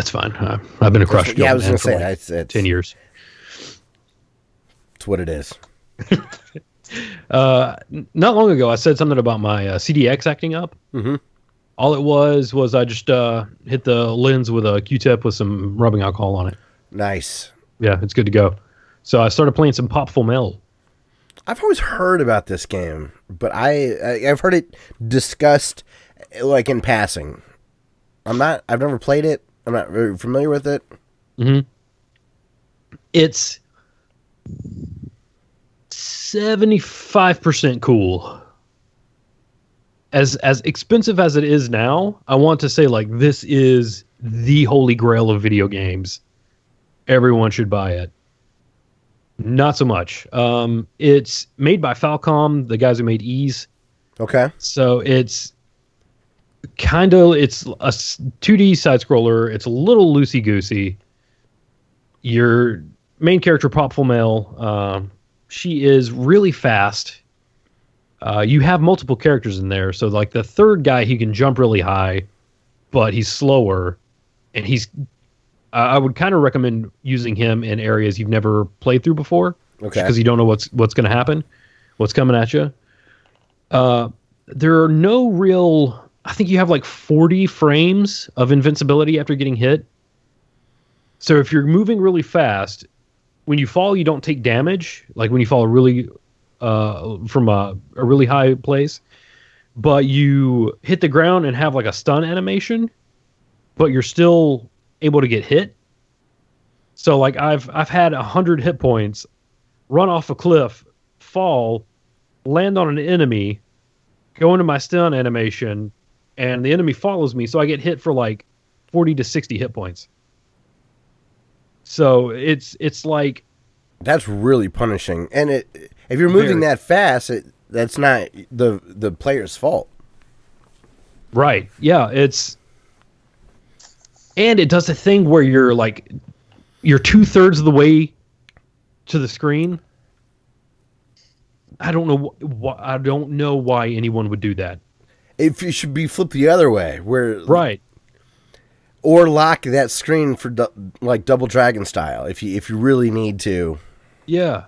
fine. I've been a crotchety old man for like 10 years. It's what it is. Not long ago, I said something about my CDX acting up. Mm-hmm. All it was I just hit the lens with a Q-tip with some rubbing alcohol on it. Nice. Yeah, it's good to go. So I started playing some Popful Mail. I've always heard about this game, but I've heard it discussed like in passing. I've never played it. I'm not very familiar with it. Mm-hmm. It's 75% cool. As expensive as it is now, I want to say like this is the holy grail of video games. Everyone should buy it. Not so much. It's made by Falcom, the guys who made Ease. Okay. So it's a 2D side scroller. It's a little loosey goosey. Your main character, Popful Mail, she is really fast. You have multiple characters in there. So like the third guy, he can jump really high, but he's slower, and I would kind of recommend using him in areas you've never played through before. Okay. Because you don't know what's going to happen, what's coming at you. There are no real... I think you have like 40 frames of invincibility after getting hit. So if you're moving really fast, when you fall, you don't take damage. Like when you fall from a really high place. But you hit the ground and have like a stun animation, but you're still able to get hit. So like I've had 100 hit points, run off a cliff, fall, land on an enemy, go into my stun animation, and the enemy follows me, so I get hit for like 40 to 60 hit points. So it's like... That's really punishing. And if you're moving that fast, that's not the player's fault. Right. Yeah, and it does a thing where you're 2/3 of the way to the screen. I don't know why anyone would do that. If you should be flipped the other way, right, or lock that screen for like Double Dragon style. If you really need to, yeah,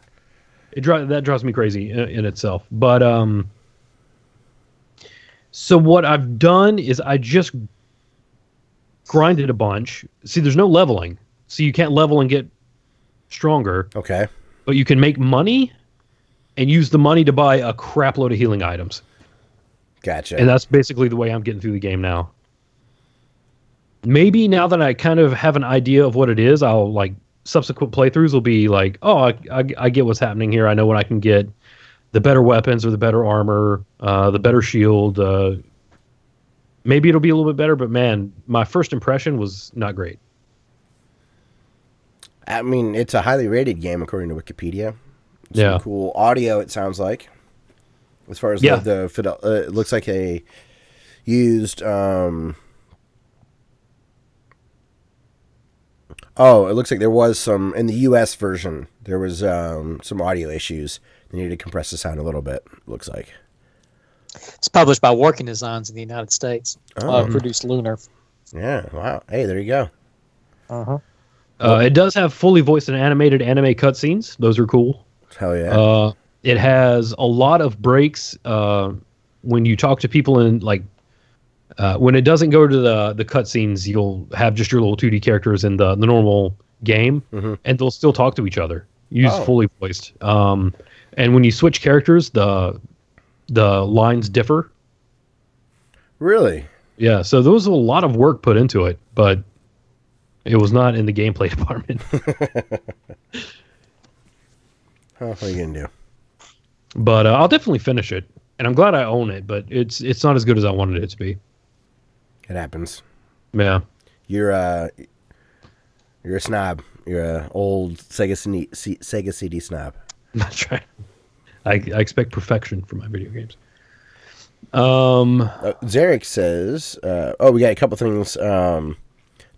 that drives me crazy in itself. But So what I've done is I just grinded a bunch. See, there's no leveling, so you can't level and get stronger. Okay. But you can make money and use the money to buy a crap load of healing items. Gotcha. And that's basically the way I'm getting through the game now. Maybe now that I kind of have an idea of what it is, I'll like subsequent playthroughs will be like, oh, I get what's happening here. I know when I can get the better weapons or the better armor, the better shield. Maybe it'll be a little bit better, but man, my first impression was not great. I mean, it's a highly rated game according to Wikipedia. Yeah. Some cool audio, it sounds like. As far as the it looks like they used it looks like there was some in the US version. There was some audio issues. They needed to compress the sound a little bit, looks like. It's published by Working Designs in the United States. Produced Lunar. Yeah, wow. Hey, there you go. Uh-huh. It does have fully voiced and animated anime cutscenes. Those are cool. Hell yeah. It has a lot of breaks when you talk to people in like when it doesn't go to the cutscenes, you'll have just your little 2D characters in the normal game, and they'll still talk to each other. Use fully voiced. And when you switch characters, the lines differ. Really? Yeah. So there was a lot of work put into it, but it was not in the gameplay department. What are you gonna do? But I'll definitely finish it, and I'm glad I own it. But it's not as good as I wanted it to be. It happens. Yeah. You're a snob. You're a old Sega CD snob. That's right. I expect perfection from my video games. Zarek says, we got a couple things.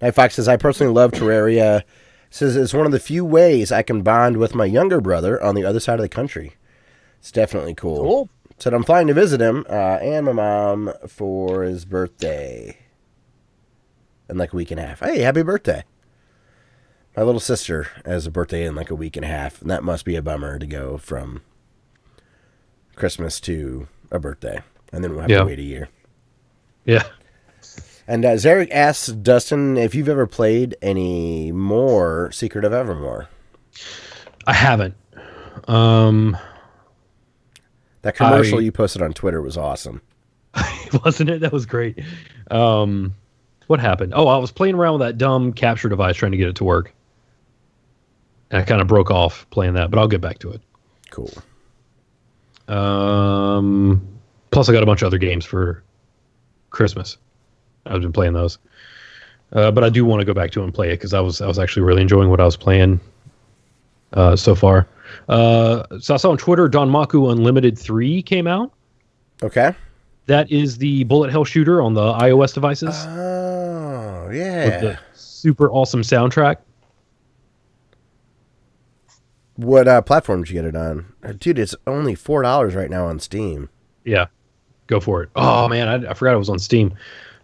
Night Fox says, I personally love Terraria. Says it's one of the few ways I can bond with my younger brother on the other side of the country. It's definitely cool. Said I'm flying to visit him and my mom for his birthday in like a week and a half. Hey, happy birthday. My little sister has a birthday in like a week and a half, and that must be a bummer to go from Christmas to a birthday. And then we'll have to wait a year. Yeah. And Zarek asks Dustin if you've ever played any more Secret of Evermore. I haven't. That commercial you posted on Twitter was awesome. Wasn't it? That was great. What happened? Oh, I was playing around with that dumb capture device trying to get it to work. And I kind of broke off playing that, but I'll get back to it. Cool. Plus, I got a bunch of other games for Christmas. I've been playing those. But I do want to go back to it and play it because I was actually really enjoying what I was playing so far. So I saw on Twitter, Danmaku Unlimited 3 came out. Okay. That is the bullet hell shooter on the iOS devices. Oh, yeah. With the super awesome soundtrack. What platform did you get it on? Dude, it's only $4 right now on Steam. Yeah. Go for it. Oh, man, I forgot it was on Steam.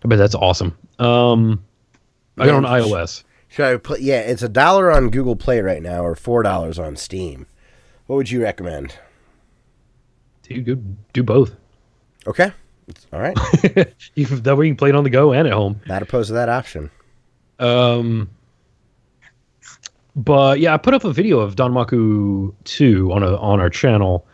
I bet that's awesome. I got it on iOS. Should I play? Yeah, it's $1 on Google Play right now, or $4 on Steam. What would you recommend? Dude, go do both. Okay, all right. That way you can play it on the go and at home. Not opposed to that option. But yeah, I put up a video of Danmaku 2 on our channel.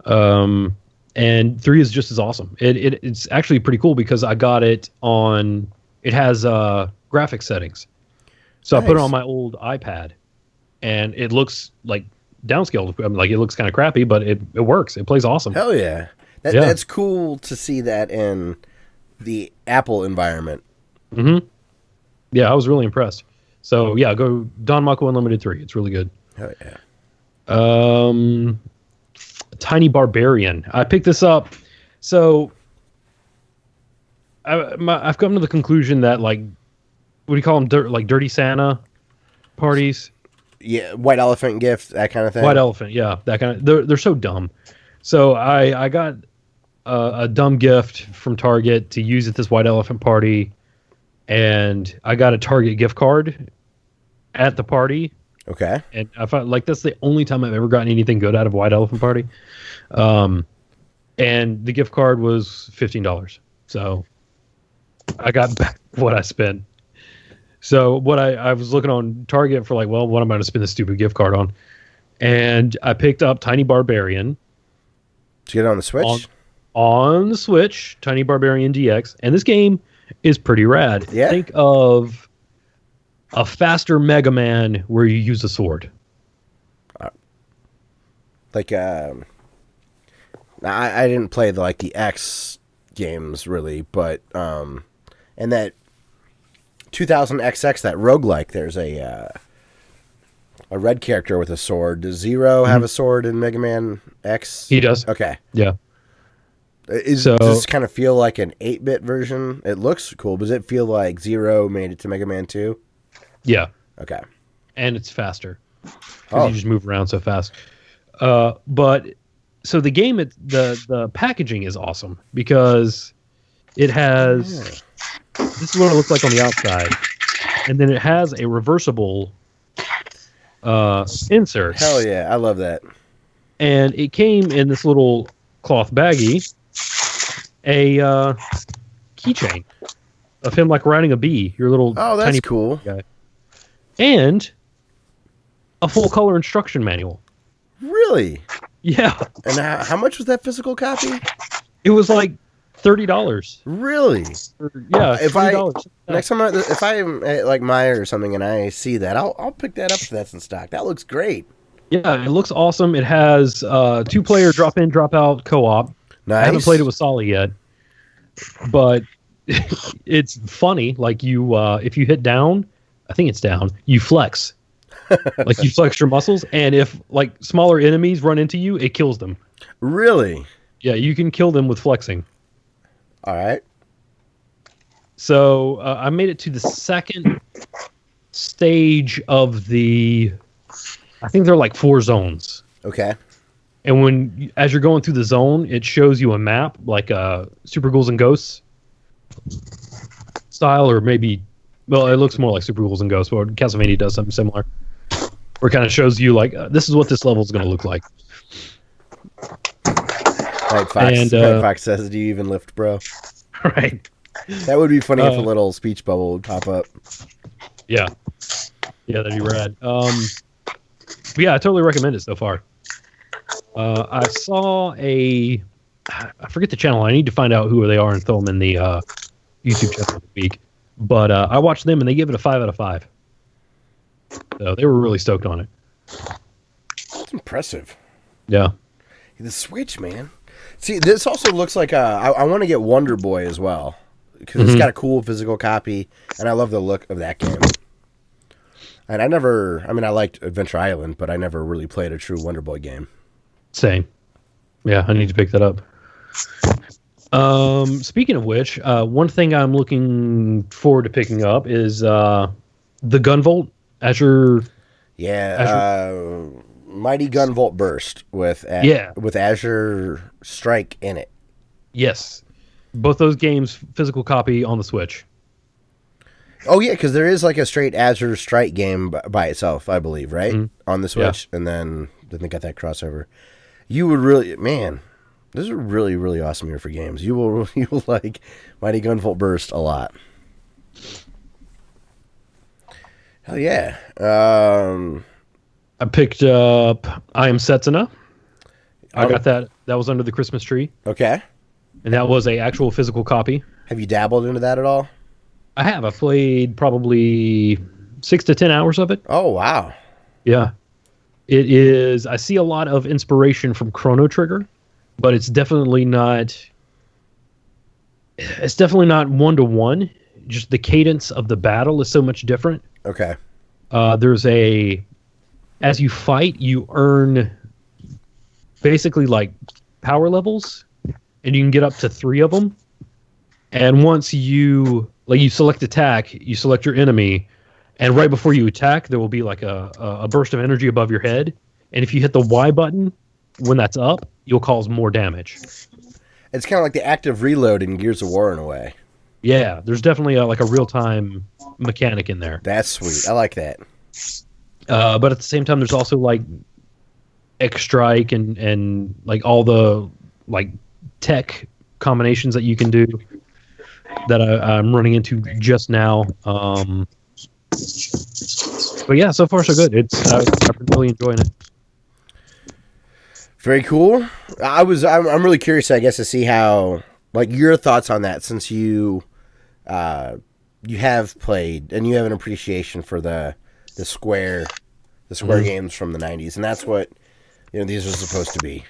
And 3 is just as awesome. It's actually pretty cool because I got it on. It has graphics settings, so nice. I put it on my old iPad, and it looks like downscaled. I mean, like it looks kind of crappy, but it works. It plays awesome. Hell yeah. That's cool to see that in the Apple environment. Mm-hmm. Yeah, I was really impressed. So yeah, go Danmaku Unlimited 3. It's really good. Hell yeah. Tiny Barbarian. I picked this up. So I've come to the conclusion that, like, what do you call them? Dirty Santa parties? Yeah, white elephant gift, that kind of thing. White elephant, yeah. That kind of. They're so dumb. So I got a dumb gift from Target to use at this white elephant party. And I got a Target gift card at the party. Okay. And I felt like that's the only time I've ever gotten anything good out of White Elephant Party. And the gift card was $15. So I got back what I spent. So what I was looking on Target for, like, well, what am I going to spend this stupid gift card on? And I picked up Tiny Barbarian. Did you get it on the Switch? On the Switch, Tiny Barbarian DX. And this game is pretty rad. Yeah. Think of a faster Mega Man where you use a sword. Like, I didn't play the X games really, but and that 2000XX, that roguelike, there's a red character with a sword. Does Zero have a sword in Mega Man X? He does. Okay. Yeah. Does this kind of feel like an 8-bit version? It looks cool. Does it feel like Zero made it to Mega Man 2? Yeah. Okay. And it's faster. Because you just move around so fast. But so the game, the packaging is awesome because it has, this is what it looks like on the outside, and then it has a reversible insert. Hell yeah, I love that. And it came in this little cloth baggie, a keychain of him like riding a bee. Your little that's tiny cool guy, and a full color instruction manual. Really? Yeah. And how much was that physical copy? It was like $30. Really? Yeah. If $30. Next time, if I'm at like Meijer or something and I see that, I'll pick that up if that's in stock. That looks great. Yeah, it looks awesome. It has 2-player drop in, drop out co-op. Nice. I haven't played it with Solly yet, but it's funny. Like if you hit down, I think it's down, you flex. Like you flex your muscles, and if like smaller enemies run into you, it kills them. Really? Yeah, you can kill them with flexing. All right. So I made it to the second stage of the, I think there are like 4 zones. Okay. And as you're going through the zone, it shows you a map, like Super Ghouls and Ghosts style, or maybe, well, it looks more like Super Ghouls and Ghosts, but Castlevania does something similar. Where it kind of shows you, like, this is what this level is going to look like. Like Fox says, do you even lift, bro? Right. That would be funny if a little speech bubble would pop up. Yeah. Yeah, that'd be rad. But yeah, I totally recommend it so far. I saw I forget the channel. I need to find out who they are and throw them in the YouTube channel of the week. But I watched them, and they give it a 5 out of 5. So they were really stoked on it. That's impressive. Yeah. The Switch, man. See, this also looks like I want to get Wonder Boy as well, because it's got a cool physical copy, and I love the look of that game. And I liked Adventure Island, but I never really played a true Wonder Boy game. Same. Yeah, I need to pick that up. Speaking of which, one thing I'm looking forward to picking up is the Gunvolt Azure. Yeah, Mighty Gunvolt Burst with Azure Strike in it. Yes, both those games physical copy on the Switch. Oh yeah, because there is like a straight Azure Strike game by itself, I believe, right? On the Switch, and then they got that crossover. You would really, man. This is a really, really awesome year for games. You will like Mighty Gunvolt Burst a lot. Hell yeah. I picked up I Am Setsuna. I got that. That was under the Christmas tree. Okay. And that was a actual physical copy. Have you dabbled into that at all? I have. I played probably 6 to 10 hours of it. Oh, wow. Yeah. It is. I see a lot of inspiration from Chrono Trigger, but it's definitely not. It's definitely not 1-to-1. Just the cadence of the battle is so much different. Okay. As you fight, you earn basically like power levels, and you can get up to 3 of them. And once you select attack, you select your enemy, and right before you attack, there will be like a burst of energy above your head. And if you hit the Y button when that's up, you'll cause more damage. It's kind of like the active reload in Gears of War in a way. Yeah, there's definitely a real-time mechanic in there. That's sweet. I like that. But at the same time, there's also like X Strike and like all the like tech combinations that you can do. that I'm running into just now. But yeah, so far so good. I've been really enjoying it. Very cool. I'm really curious, I guess, to see how, like, your thoughts on that, since you have played and you have an appreciation for the Square games from the 90s, and that's what these are supposed to be.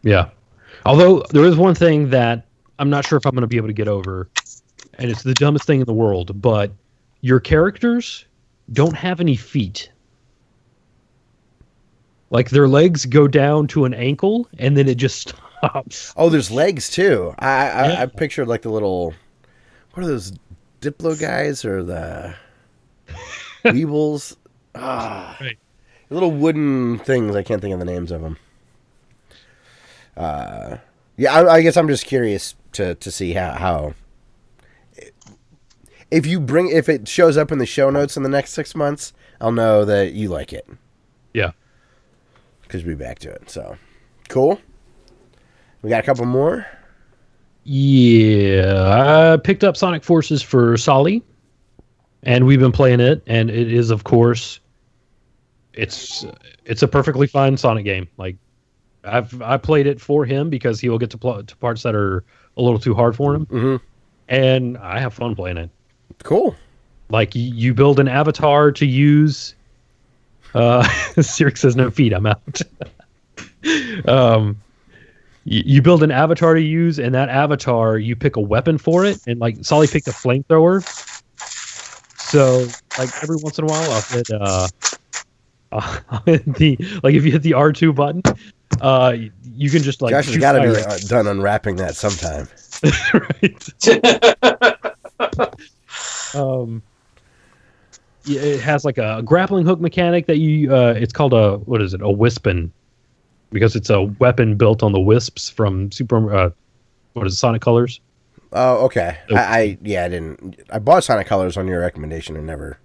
Yeah. Although there is one thing that I'm not sure if I'm going to be able to get over, and it's the dumbest thing in the world, but your characters don't have any feet. Like, their legs go down to an ankle, and then it just stops. Oh, there's legs, too. I pictured, like, the little... What are those Diplo guys, or the... Weebles? Right. Little wooden things. I can't think of the names of them. Yeah, I guess I'm just curious to see how... If it shows up in the show notes in the next 6 months, I'll know that you like it. Yeah. Because we'll be back to it. So, cool. We got a couple more. Yeah, I picked up Sonic Forces for Solly, and we've been playing it. And it is, of course, it's a perfectly fine Sonic game. Like, I played it for him because he will get to parts that are a little too hard for him, and I have fun playing it. Cool. Like, you build an avatar to use. Sirk says no feet. I'm out. You build an avatar to use, and that avatar, you pick a weapon for it, and like Solly picked a flamethrower. So, like, every once in a while, I'll hit if you hit the R2 button, you can just like. Josh has got to be done unwrapping that sometime. Right. It has like a grappling hook mechanic that you. It's called a Wispin, because it's a weapon built on the wisps from Sonic Colors. Oh, okay. I bought Sonic Colors on your recommendation and never.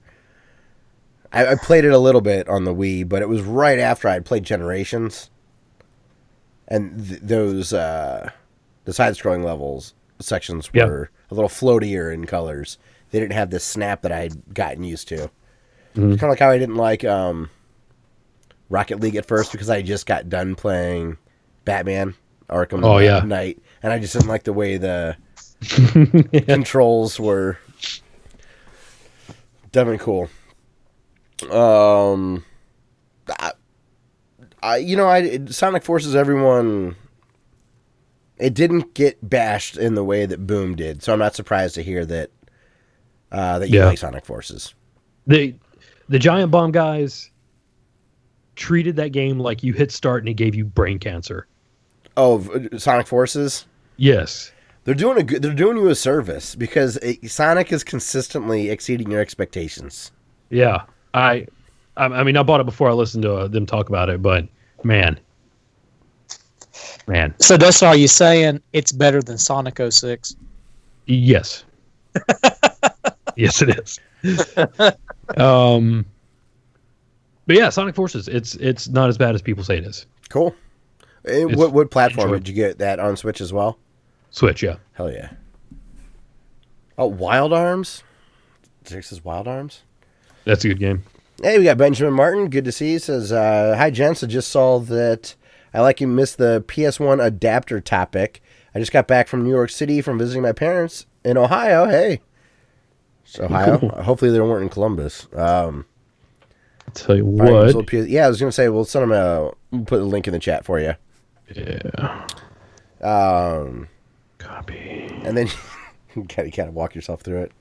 I played it a little bit on the Wii, but it was right after I'd played Generations, and those the side-scrolling levels sections were a little floatier in colors. They didn't have this snap that I'd gotten used to. Mm-hmm. It's kind of like how I didn't like Rocket League at first, because I just got done playing Batman Arkham Knight, and I just didn't like the way the controls were. Definitely cool. Sonic Forces, everyone, it didn't get bashed in the way that Boom did, so I'm not surprised to hear that you like Sonic Forces. The Giant Bomb guys treated that game like you hit start and it gave you brain cancer. Oh, Sonic Forces? Yes. They're doing you a service, because Sonic is consistently exceeding your expectations. Yeah. I mean, I bought it before I listened to them talk about it, but man. So, Dustin, are you saying it's better than Sonic 06? Yes. Yes, it is. But yeah, Sonic Forces, it's not as bad as people say it is. Cool. What platform did you get that on? Switch as well? Switch, yeah. Hell yeah. Oh, Wild Arms? This is Wild Arms? That's a good game. Hey, we got Benjamin Martin. Good to see you. He says, hi, gents. I just saw that I like you missed the PS1 adapter topic. I just got back from New York City from visiting my parents in Ohio. Hey. It's Ohio. Cool. Hopefully they weren't in Columbus. I'll tell you what. Yeah, I was going to say, we'll send them put a link in the chat for you. Yeah. Copy. And then you gotta walk yourself through it.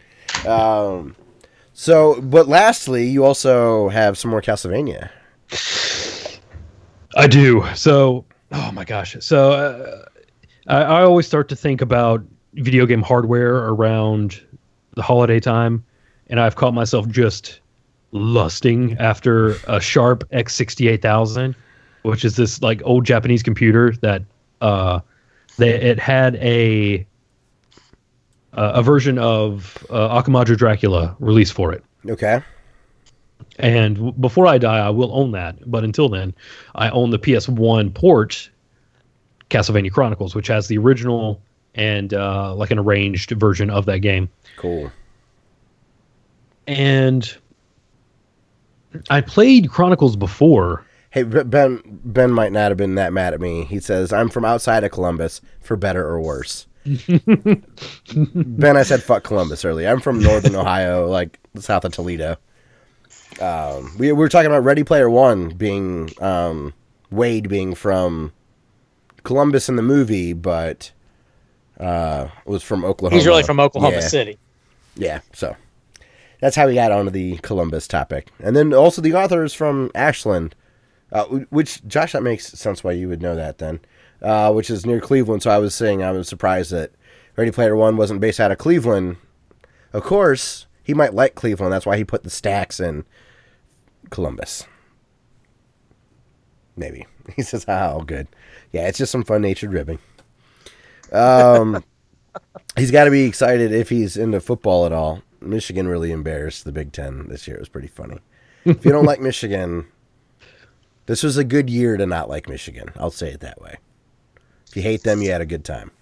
But lastly, you also have some more Castlevania. I do. So, oh my gosh. So, I always start to think about video game hardware around the holiday time, and I've caught myself just lusting after a Sharp X68000, which is this like old Japanese computer that it had a version of Akamajo Dracula released for it. Okay. And before I die, I will own that. But until then, I own the PS1 port, Castlevania Chronicles, which has the original and like an arranged version of that game. Cool. And I played Chronicles before. Hey, Ben might not have been that mad at me. He says, I'm from outside of Columbus, for better or worse. Ben, I said fuck Columbus earlier. I'm from northern Ohio, like south of Toledo. We were talking about Ready Player One being, Wade being from Columbus in the movie, but was from Oklahoma. He's really from Oklahoma Yeah. City. Yeah, so that's how we got onto the Columbus topic. And then also the author is from Ashland, which, Josh, that makes sense why you would know that then, which is near Cleveland. So I was saying I was surprised that Ready Player One wasn't based out of Cleveland. Of course, he might like Cleveland. That's why he put the stacks in Columbus. Maybe. He says, oh, good. Yeah, it's just some fun-natured ribbing. He's got to be excited if he's into football at all. Michigan really embarrassed the Big Ten this year. It was pretty funny. If you don't like Michigan, this was a good year to not like Michigan. I'll say it that way. If you hate them, you had a good time.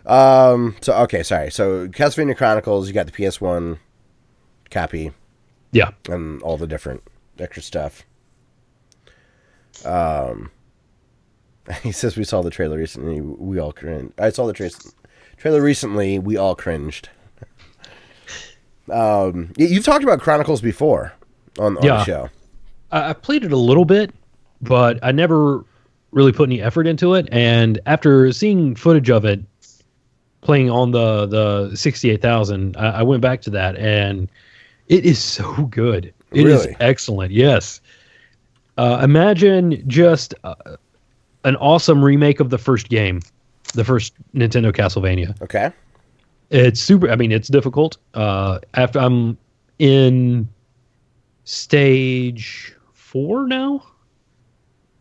Okay, sorry. So Castlevania Chronicles, you got the PS1 copy. Yeah. And all the different extra stuff. He says we saw the trailer recently. We all cringed. I saw the trailer recently. We all cringed. You've talked about Chronicles before on the show. I played it a little bit, but I never really put any effort into it. And after seeing footage of it playing on the 68,000, I went back to that, and it is so good. It is excellent. Yes. Imagine just an awesome remake of the first game, the first Nintendo Castlevania. Okay. It's super. I mean, it's difficult. After I'm in stage 4 now,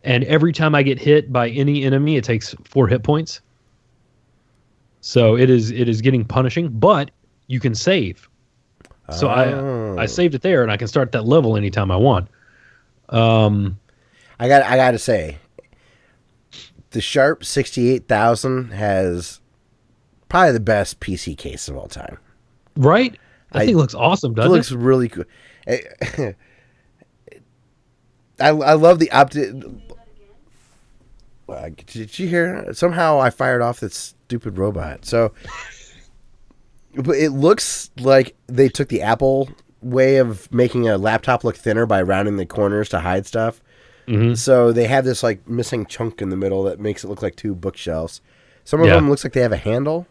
and every time I get hit by any enemy, it takes 4 hit points. So it is getting punishing, but you can save. So I saved it there, and I can start that level anytime I want. I got to say, the Sharp 68,000 has probably the best PC case of all time. Right? That thing looks awesome, doesn't it? It looks really cool. I love the did you hear? Somehow I fired off this stupid robot. So, but it looks like they took the Apple way of making a laptop look thinner by rounding the corners to hide stuff. Mm-hmm. So they have this like missing chunk in the middle that makes it look like 2 bookshelves. Some of them looks like they have a handle.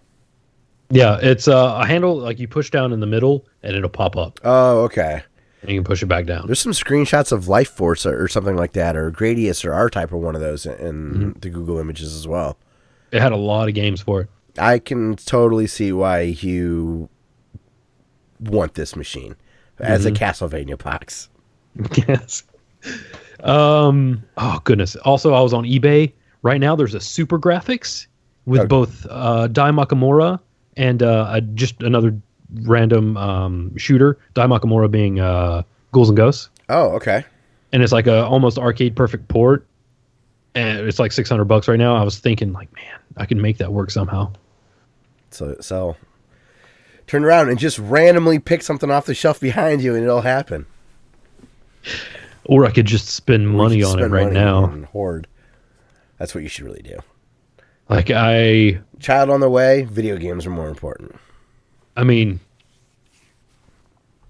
Yeah, it's a handle like you push down in the middle and it'll pop up. Oh, okay. And you can push it back down. There's some screenshots of Life Force or something like that, or Gradius or R-Type or one of those in the Google Images as well. It had a lot of games for it. I can totally see why you want this machine as a Castlevania box. Yes. Oh, goodness. Also, I was on eBay. Right now, there's a Super Graphics with both Dai Makamura and just another random shooter. Dai Makamura being Ghouls and Ghosts. Oh, okay. And it's like a almost arcade perfect port. And it's like $600 right now. I was thinking, like, man, I can make that work somehow. So turn around and just randomly pick something off the shelf behind you, and it'll happen. Or I could just spend money on it right now. And hoard. That's what you should really do. Like Child on the way, video games are more important. I mean,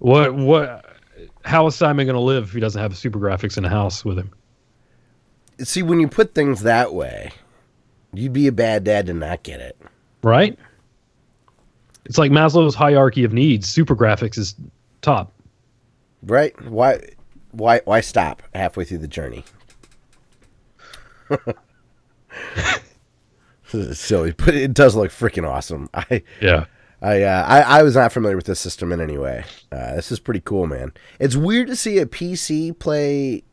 how is Simon going to live if he doesn't have Super Graphics in the house with him? See, when you put things that way, you'd be a bad dad to not get it. Right? It's like Maslow's hierarchy of needs. Super Graphics is top. Right? Why stop halfway through the journey? Silly, but it does look freaking awesome. I was not familiar with this system in any way. This is pretty cool, man. It's weird to see a PC play.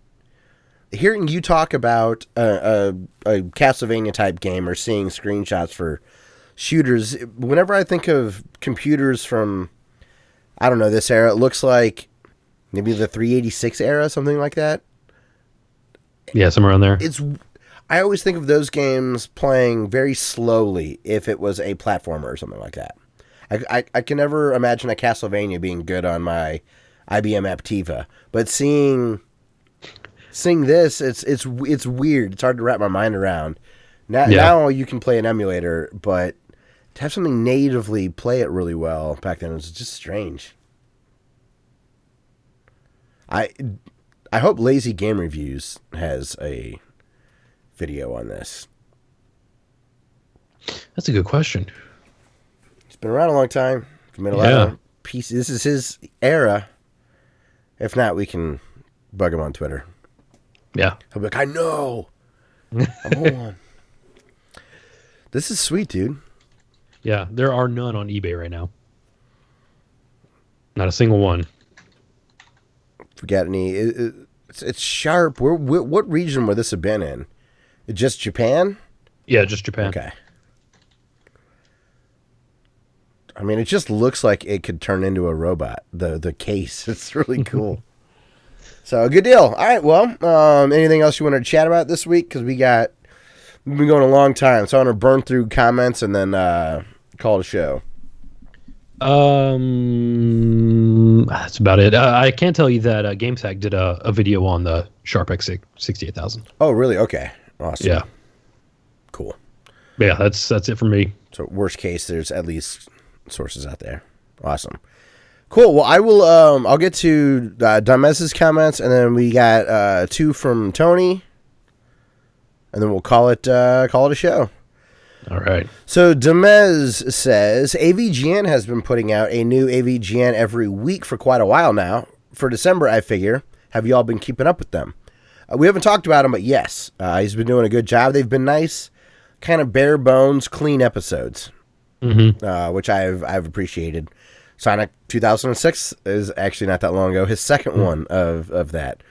Hearing you talk about a Castlevania type game or seeing screenshots for shooters, whenever I think of computers from, I don't know, this era, it looks like maybe the 386 era, something like that. Yeah, somewhere around there. I always think of those games playing very slowly if it was a platformer or something like that. I can never imagine a Castlevania being good on my IBM Aptiva, but seeing this, it's weird. It's hard to wrap my mind around. Now you can play an emulator, but to have something natively play it really well back then was just strange. I hope Lazy Game Reviews has a video on this. That's a good question. He's been around a long time. Made a lot of pieces. This is his era. If not, we can bug him on Twitter. Yeah. He'll be like, I know. I'm on. This is sweet, dude. Yeah, there are none on eBay right now. Not a single one. Forget any. It's sharp. What region would this have been in? Just Japan? Yeah, just Japan. Okay. I mean, it just looks like it could turn into a robot. The case. It's really cool. So, good deal. All right, well, anything else you want to chat about this week? Because we've been going a long time, so I want to burn through comments and then call it a show. That's about it. I can tell you that GameSack did a video on the Sharp X68000. Oh, really? Okay. Awesome. Yeah. Cool. Yeah, that's it for me. So, worst case, there's at least sources out there. Awesome. Cool. Well, I will. I'll get to Dumez's comments, and then we got 2 from Tony, and then we'll call it a show. All right. So Dumez says AVGN has been putting out a new AVGN every week for quite a while now. For December, I figure. Have you all been keeping up with them? We haven't talked about him, but yes, he's been doing a good job. They've been nice, kind of bare bones, clean episodes, which I've appreciated. Sonic 2006 is actually not that long ago. His second one of that.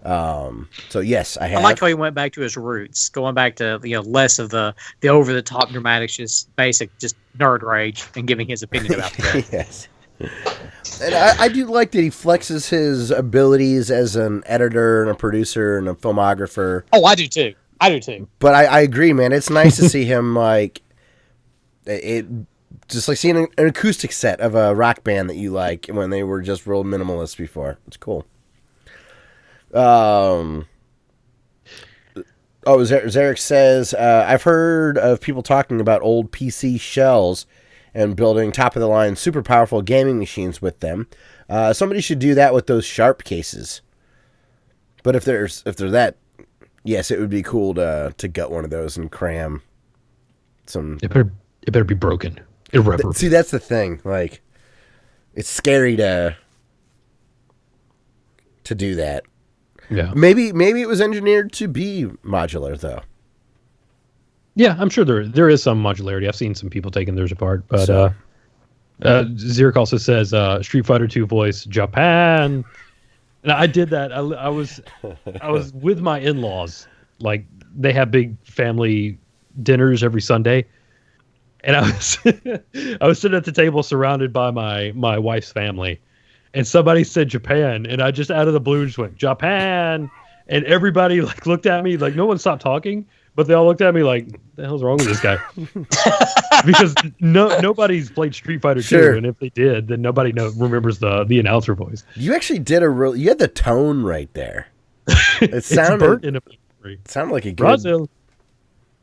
So yes, I have. I like how he went back to his roots, going back to less of the over the top dramatics, just basic, just nerd rage, and giving his opinion about the game. Yes. And I do like that he flexes his abilities as an editor and a producer and a filmographer. Oh, I do too. But I agree, man. It's nice to see him just like seeing an acoustic set of a rock band that you like when they were just real minimalist before. It's cool. Zarek says, I've heard of people talking about old PC shells and building top-of-the-line super powerful gaming machines with them. Somebody should do that with those Sharp cases. But if they're that, yes, it would be cool to gut one of those and cram some. It better be broken. Irreparable. See, that's the thing. Like, it's scary to do that. Yeah. Maybe it was engineered to be modular, though. Yeah, I'm sure there is some modularity. I've seen some people taking theirs apart, but Zirk also says Street Fighter 2 voice Japan, and I did that. I was with my in-laws, like they have big family dinners every Sunday, and I was sitting at the table surrounded by my wife's family, and somebody said Japan, and I just out of the blue just went Japan, and everybody like looked at me like no one stopped talking. But they all looked at me like, "What the hell's wrong with this guy?" Because nobody's played Street Fighter 2, and if they did, then nobody remembers the announcer voice. You actually did you had the tone right there. It sounded like a good Brazil,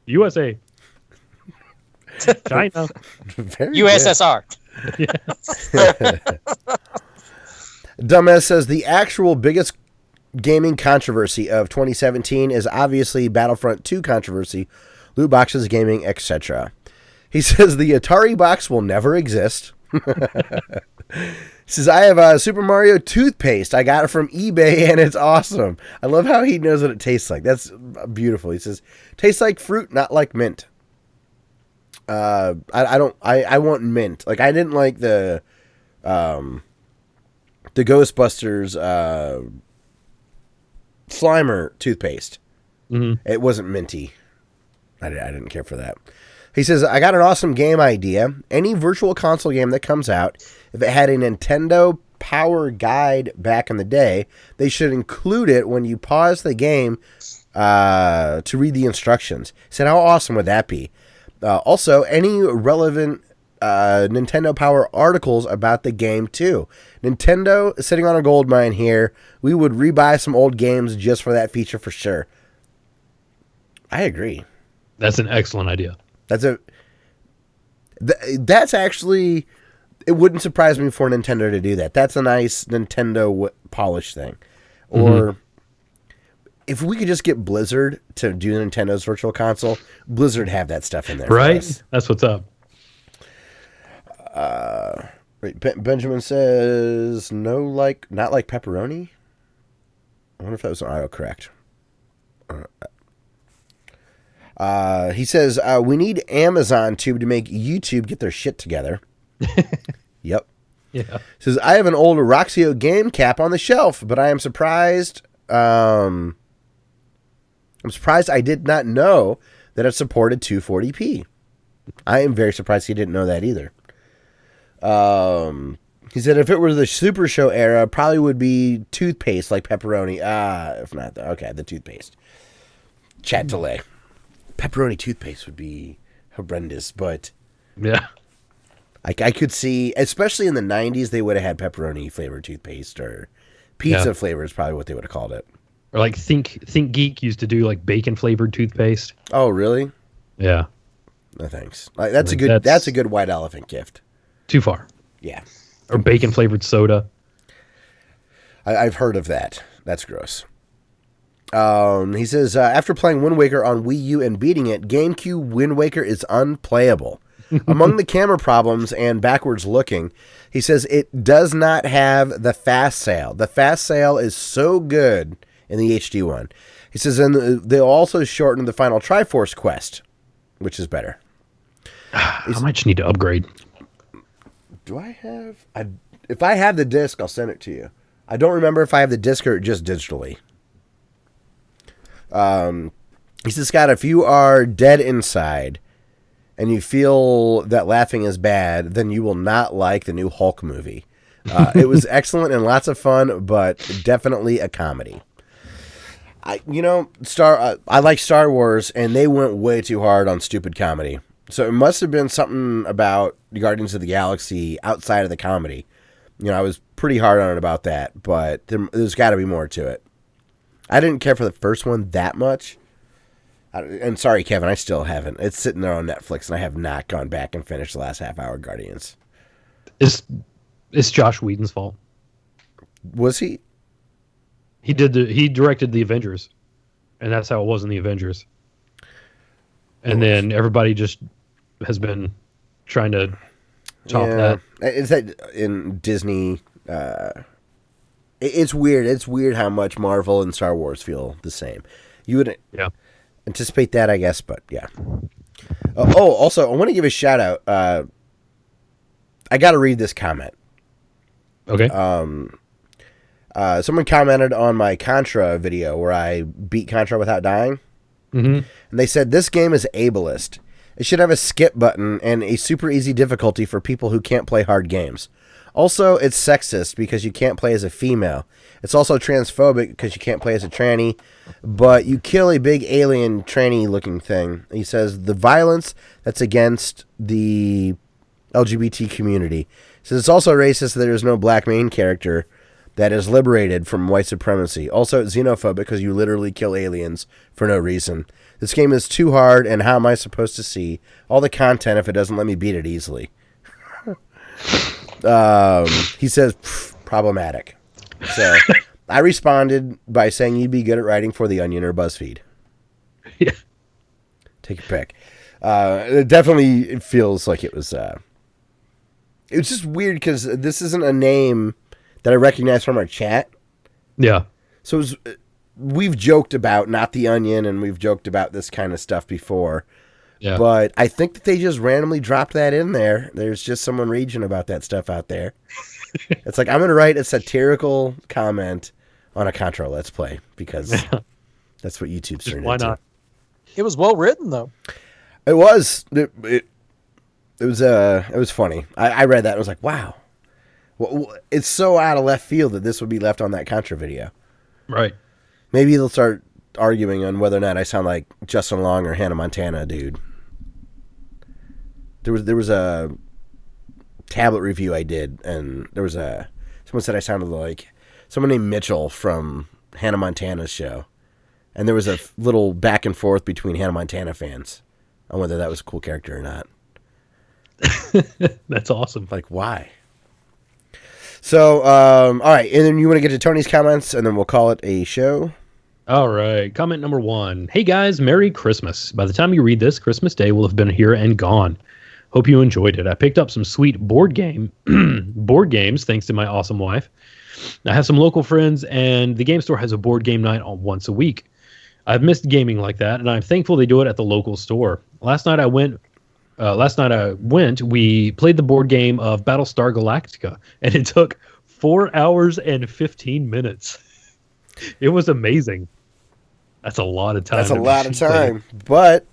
USA, China, USSR. Dumbass says the actual biggest gaming controversy of 2017 is obviously Battlefront 2 controversy, loot boxes, gaming, etc. He says the Atari box will never exist. He says, I have a Super Mario toothpaste. I got it from eBay and it's awesome. I love how he knows what it tastes like. That's beautiful. He says, tastes like fruit, not like mint. I want mint. Like I didn't like the Ghostbusters Slimer toothpaste. It wasn't minty. I didn't care for that. He says, I got an awesome game idea. Any virtual console game that comes out, if it had a Nintendo power guide back in the day. They should include it when you pause the game to read the instructions. He said, how awesome would that be? Also, any relevant Nintendo Power articles about the game too. Nintendo is sitting on a gold mine here. We would rebuy some old games just for that feature for sure. I agree. That's an excellent idea. That's actually, it wouldn't surprise me for Nintendo to do that. That's a nice Nintendo polish thing. Or if we could just get Blizzard to do Nintendo's Virtual Console, Blizzard have that stuff in there. Right? That's what's up. Benjamin says, not like pepperoni. I wonder if that was an autocorrect. He says, we need Amazon Tube to make YouTube get their shit together. Yep. Yeah. Says, I have an old Roxio game cap on the shelf, but I am surprised. I'm surprised I did not know that it supported 240p. I am very surprised he didn't know that either. He said if it were the Super Show era, probably would be toothpaste like pepperoni. If not, okay, the toothpaste. Chat delay. Pepperoni toothpaste would be horrendous, but yeah, I could see, especially in the 90s, they would have had pepperoni flavored toothpaste, or pizza flavor is probably what they would have called it. Or like Think Geek used to do like bacon flavored toothpaste. Oh, really? Yeah. No thanks. That's a good white elephant gift. Too far. Yeah. Or bacon flavored soda. I've heard of that. That's gross. He says, after playing Wind Waker on Wii U and beating it, GameCube Wind Waker is unplayable. Among the camera problems and backwards looking, he says it does not have the fast sail. The fast sail is so good in the HD one. He says, and they also shortened the final Triforce quest, which is better. I might just need to upgrade. Do I have... if I have the disc, I'll send it to you. I don't remember if I have the disc or just digitally. He says, Scott, if you are dead inside and you feel that laughing is bad, then you will not like the new Hulk movie. It was excellent and lots of fun, but definitely a comedy. I like Star Wars, and they went way too hard on stupid comedy. So it must have been something about Guardians of the Galaxy outside of the comedy. I was pretty hard on it about that, but there's got to be more to it. I didn't care for the first one that much. And sorry, Kevin, I still haven't. It's sitting there on Netflix, and I have not gone back and finished the last half hour of Guardians. It's Josh Whedon's fault. Was he? He directed the Avengers, and that's how it was in the Avengers. And then everybody just has been trying to top that. Is that in Disney? It's weird. It's weird how much Marvel and Star Wars feel the same. You would anticipate that, I guess, but yeah. Also, I want to give a shout out. I got to read this comment. Okay. Someone commented on my Contra video where I beat Contra without dying. Mm-hmm. And they said, this game is ableist. It should have a skip button and a super easy difficulty for people who can't play hard games. Also, it's sexist because you can't play as a female. It's also transphobic because you can't play as a tranny, but you kill a big alien tranny-looking thing. He says, the violence that's against the LGBT community. He says, it's also racist that there's no black main character that is liberated from white supremacy. Also, it's xenophobic because you literally kill aliens for no reason. This game is too hard, and how am I supposed to see all the content if it doesn't let me beat it easily? He says, problematic. So I responded by saying you'd be good at writing for The Onion or BuzzFeed. Yeah. Take your pick. It feels like it was just weird because this isn't a name that I recognize from our chat. Yeah. So we've joked about Not The Onion, and we've joked about this kind of stuff before. Yeah. But I think that they just randomly dropped that in there. There's just someone raging about that stuff out there. It's like, I'm going to write a satirical comment on a Contra Let's Play because that's what YouTube's turned into. Why not? It was well written, though. It was. It was funny. I read that and was like, wow. Well, it's so out of left field that this would be left on that Contra video. Right. Maybe they'll start arguing on whether or not I sound like Justin Long or Hannah Montana, dude. There was a tablet review I did, and someone said I sounded like someone named Mitchell from Hannah Montana's show. And there was a little back and forth between Hannah Montana fans on whether that was a cool character or not. That's awesome. Like, why? So, all right. And then you want to get to Tony's comments, and then we'll call it a show. All right. Comment number 1. Hey, guys. Merry Christmas. By the time you read this, Christmas Day will have been here and gone. Hope you enjoyed it. I picked up some sweet board games thanks to my awesome wife. I have some local friends, and the game store has a board game night on once a week. I've missed gaming like that, and I'm thankful they do it at the local store. Last night I went, we played the board game of Battlestar Galactica, and it took 4 hours and 15 minutes. It was amazing. That's a lot of time. That's a lot of time. But,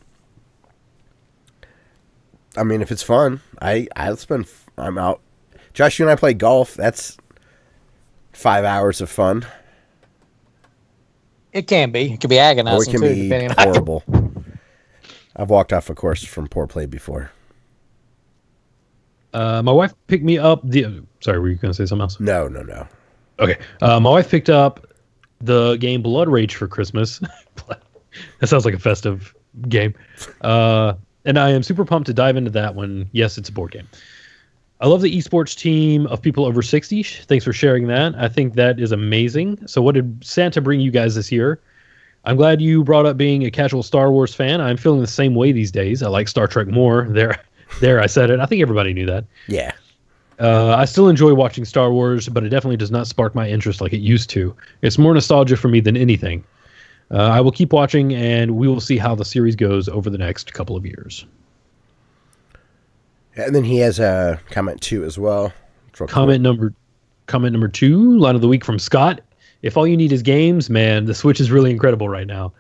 I mean, if it's fun, I'm out. Josh, you and I play golf. That's 5 hours of fun. It can be. It can be agonizing, or it can be horrible. I've walked off a course from poor play before. My wife picked me up. Sorry, were you going to say something else? No. Okay. My wife picked up the game Blood Rage for Christmas. That sounds like a festive game. And I am super pumped to dive into that one. Yes, it's a board game. I love the esports team of people over 60. Thanks for sharing that. I think that is amazing. So what did Santa bring you guys this year? I'm glad you brought up being a casual Star Wars fan. I'm feeling the same way these days. I like Star Trek more. There, I said it. I think everybody knew that. Yeah. I still enjoy watching Star Wars, but it definitely does not spark my interest like it used to. It's more nostalgia for me than anything. I will keep watching, and we will see how the series goes over the next couple of years. And then he has a comment 2 as well. Comment number 2, line of the week from Scott. If all you need is games, man, the Switch is really incredible right now.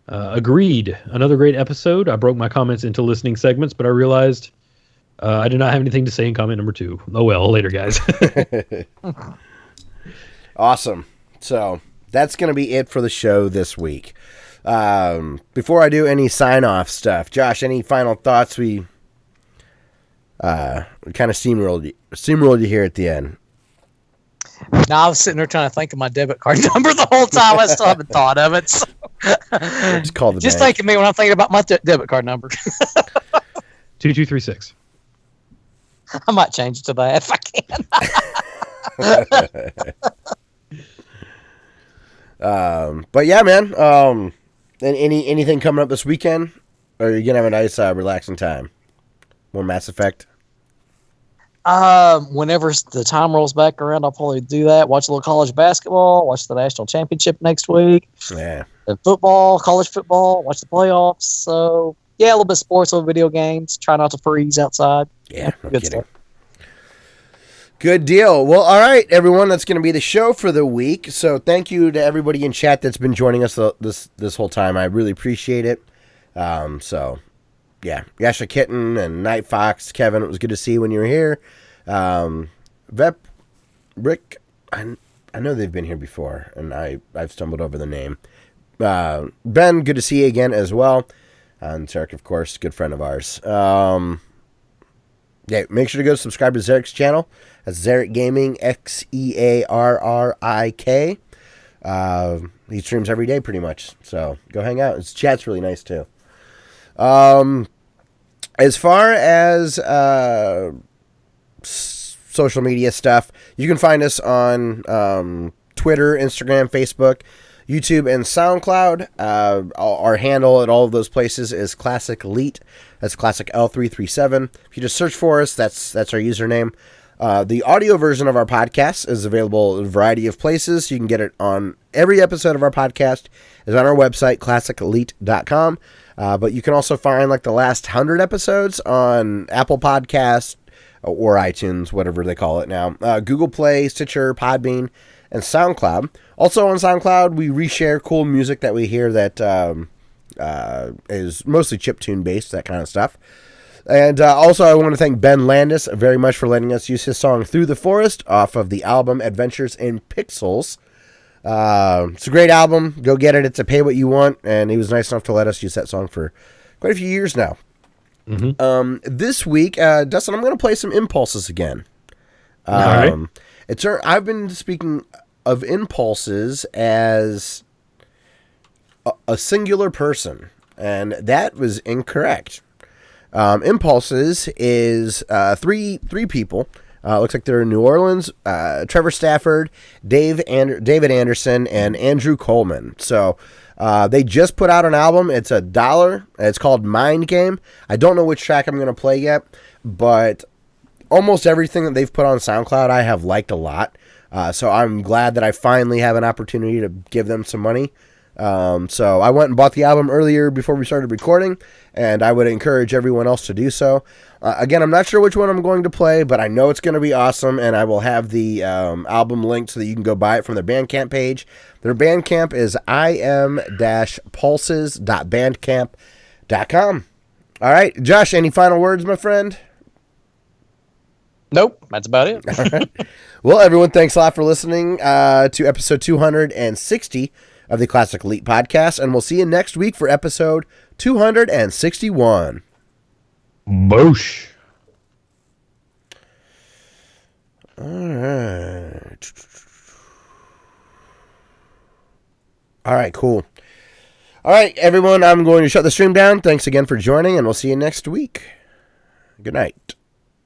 Agreed. Another great episode. I broke my comments into listening segments, but I realized I did not have anything to say in comment number 2. Oh well, later, guys. Awesome. So that's going to be it for the show this week. Before I do any sign-off stuff, Josh, any final thoughts? We kind of steamrolled you here at the end. No, I was sitting there trying to think of my debit card number the whole time. I still haven't thought of it. So. Just call the Just bank. think of me when I'm thinking about my debit card number. 2236. I might change it to that if I can. But yeah, man. Anything coming up this weekend? Or are you gonna have a nice, relaxing time? More Mass Effect? Whenever the time rolls back around, I'll probably do that. Watch a little college basketball. Watch the national championship next week. Yeah. And football, college football. Watch the playoffs. So yeah, a little bit of sports, a little video games. Try not to freeze outside. Yeah, no good kidding. stuff. Good deal. Well, all right, everyone. That's going to be the show for the week. So thank you to everybody in chat that's been joining us this whole time. I really appreciate it. So, yeah. Yasha Kitten and Night Fox, Kevin, it was good to see you when you were here. Vep, Rick, I know they've been here before, and I've stumbled over the name. Ben, good to see you again as well. And Zarek, of course, good friend of ours. Yeah, make sure to go subscribe to Zarek's channel. That's Zarek Gaming, Xearrik. He streams every day pretty much, so go hang out. His chat's really nice too. As far as social media stuff, you can find us on Twitter, Instagram, Facebook, YouTube, and SoundCloud. Our handle at all of those places is Classic Elite. That's Classic L337. If you just search for us, that's our username. The audio version of our podcast is available in a variety of places. You can get it on every episode of our podcast is on our website, classicelite.com. But you can also find like the last 100 episodes on Apple Podcasts or iTunes, whatever they call it now. Google Play, Stitcher, Podbean, and SoundCloud. Also on SoundCloud, we reshare cool music that we hear that is mostly chiptune based, that kind of stuff. And also, I want to thank Ben Landis very much for letting us use his song Through the Forest off of the album Adventures in Pixels. It's a great album. Go get it. It's a pay what you want. And he was nice enough to let us use that song for quite a few years now. Mm-hmm. This week, Dustin, I'm going to play some Impulses again. All right. I've been speaking of Impulses as a singular person, and that was incorrect. Impulses is three people. Looks like they're in New Orleans. Trevor Stafford, David Anderson, and Andrew Coleman. So they just put out an album. It's $1. It's called Mind Game. I don't know which track I'm going to play yet, but almost everything that they've put on SoundCloud I have liked a lot. So I'm glad that I finally have an opportunity to give them some money. So I went and bought the album earlier before we started recording, and I would encourage everyone else to do so. Again, I'm not sure which one I'm going to play, but I know it's going to be awesome, and I will have the album linked so that you can go buy it from their Bandcamp page. Their Bandcamp is im-pulses.bandcamp.com. All right, Josh, any final words, my friend? Nope, that's about it. All right. Well, everyone, thanks a lot for listening to episode 260 of the Classic Elite Podcast, and we'll see you next week for episode 261. Boosh. All right. All right, cool. All right, everyone, I'm going to shut the stream down. Thanks again for joining, and we'll see you next week. Good night.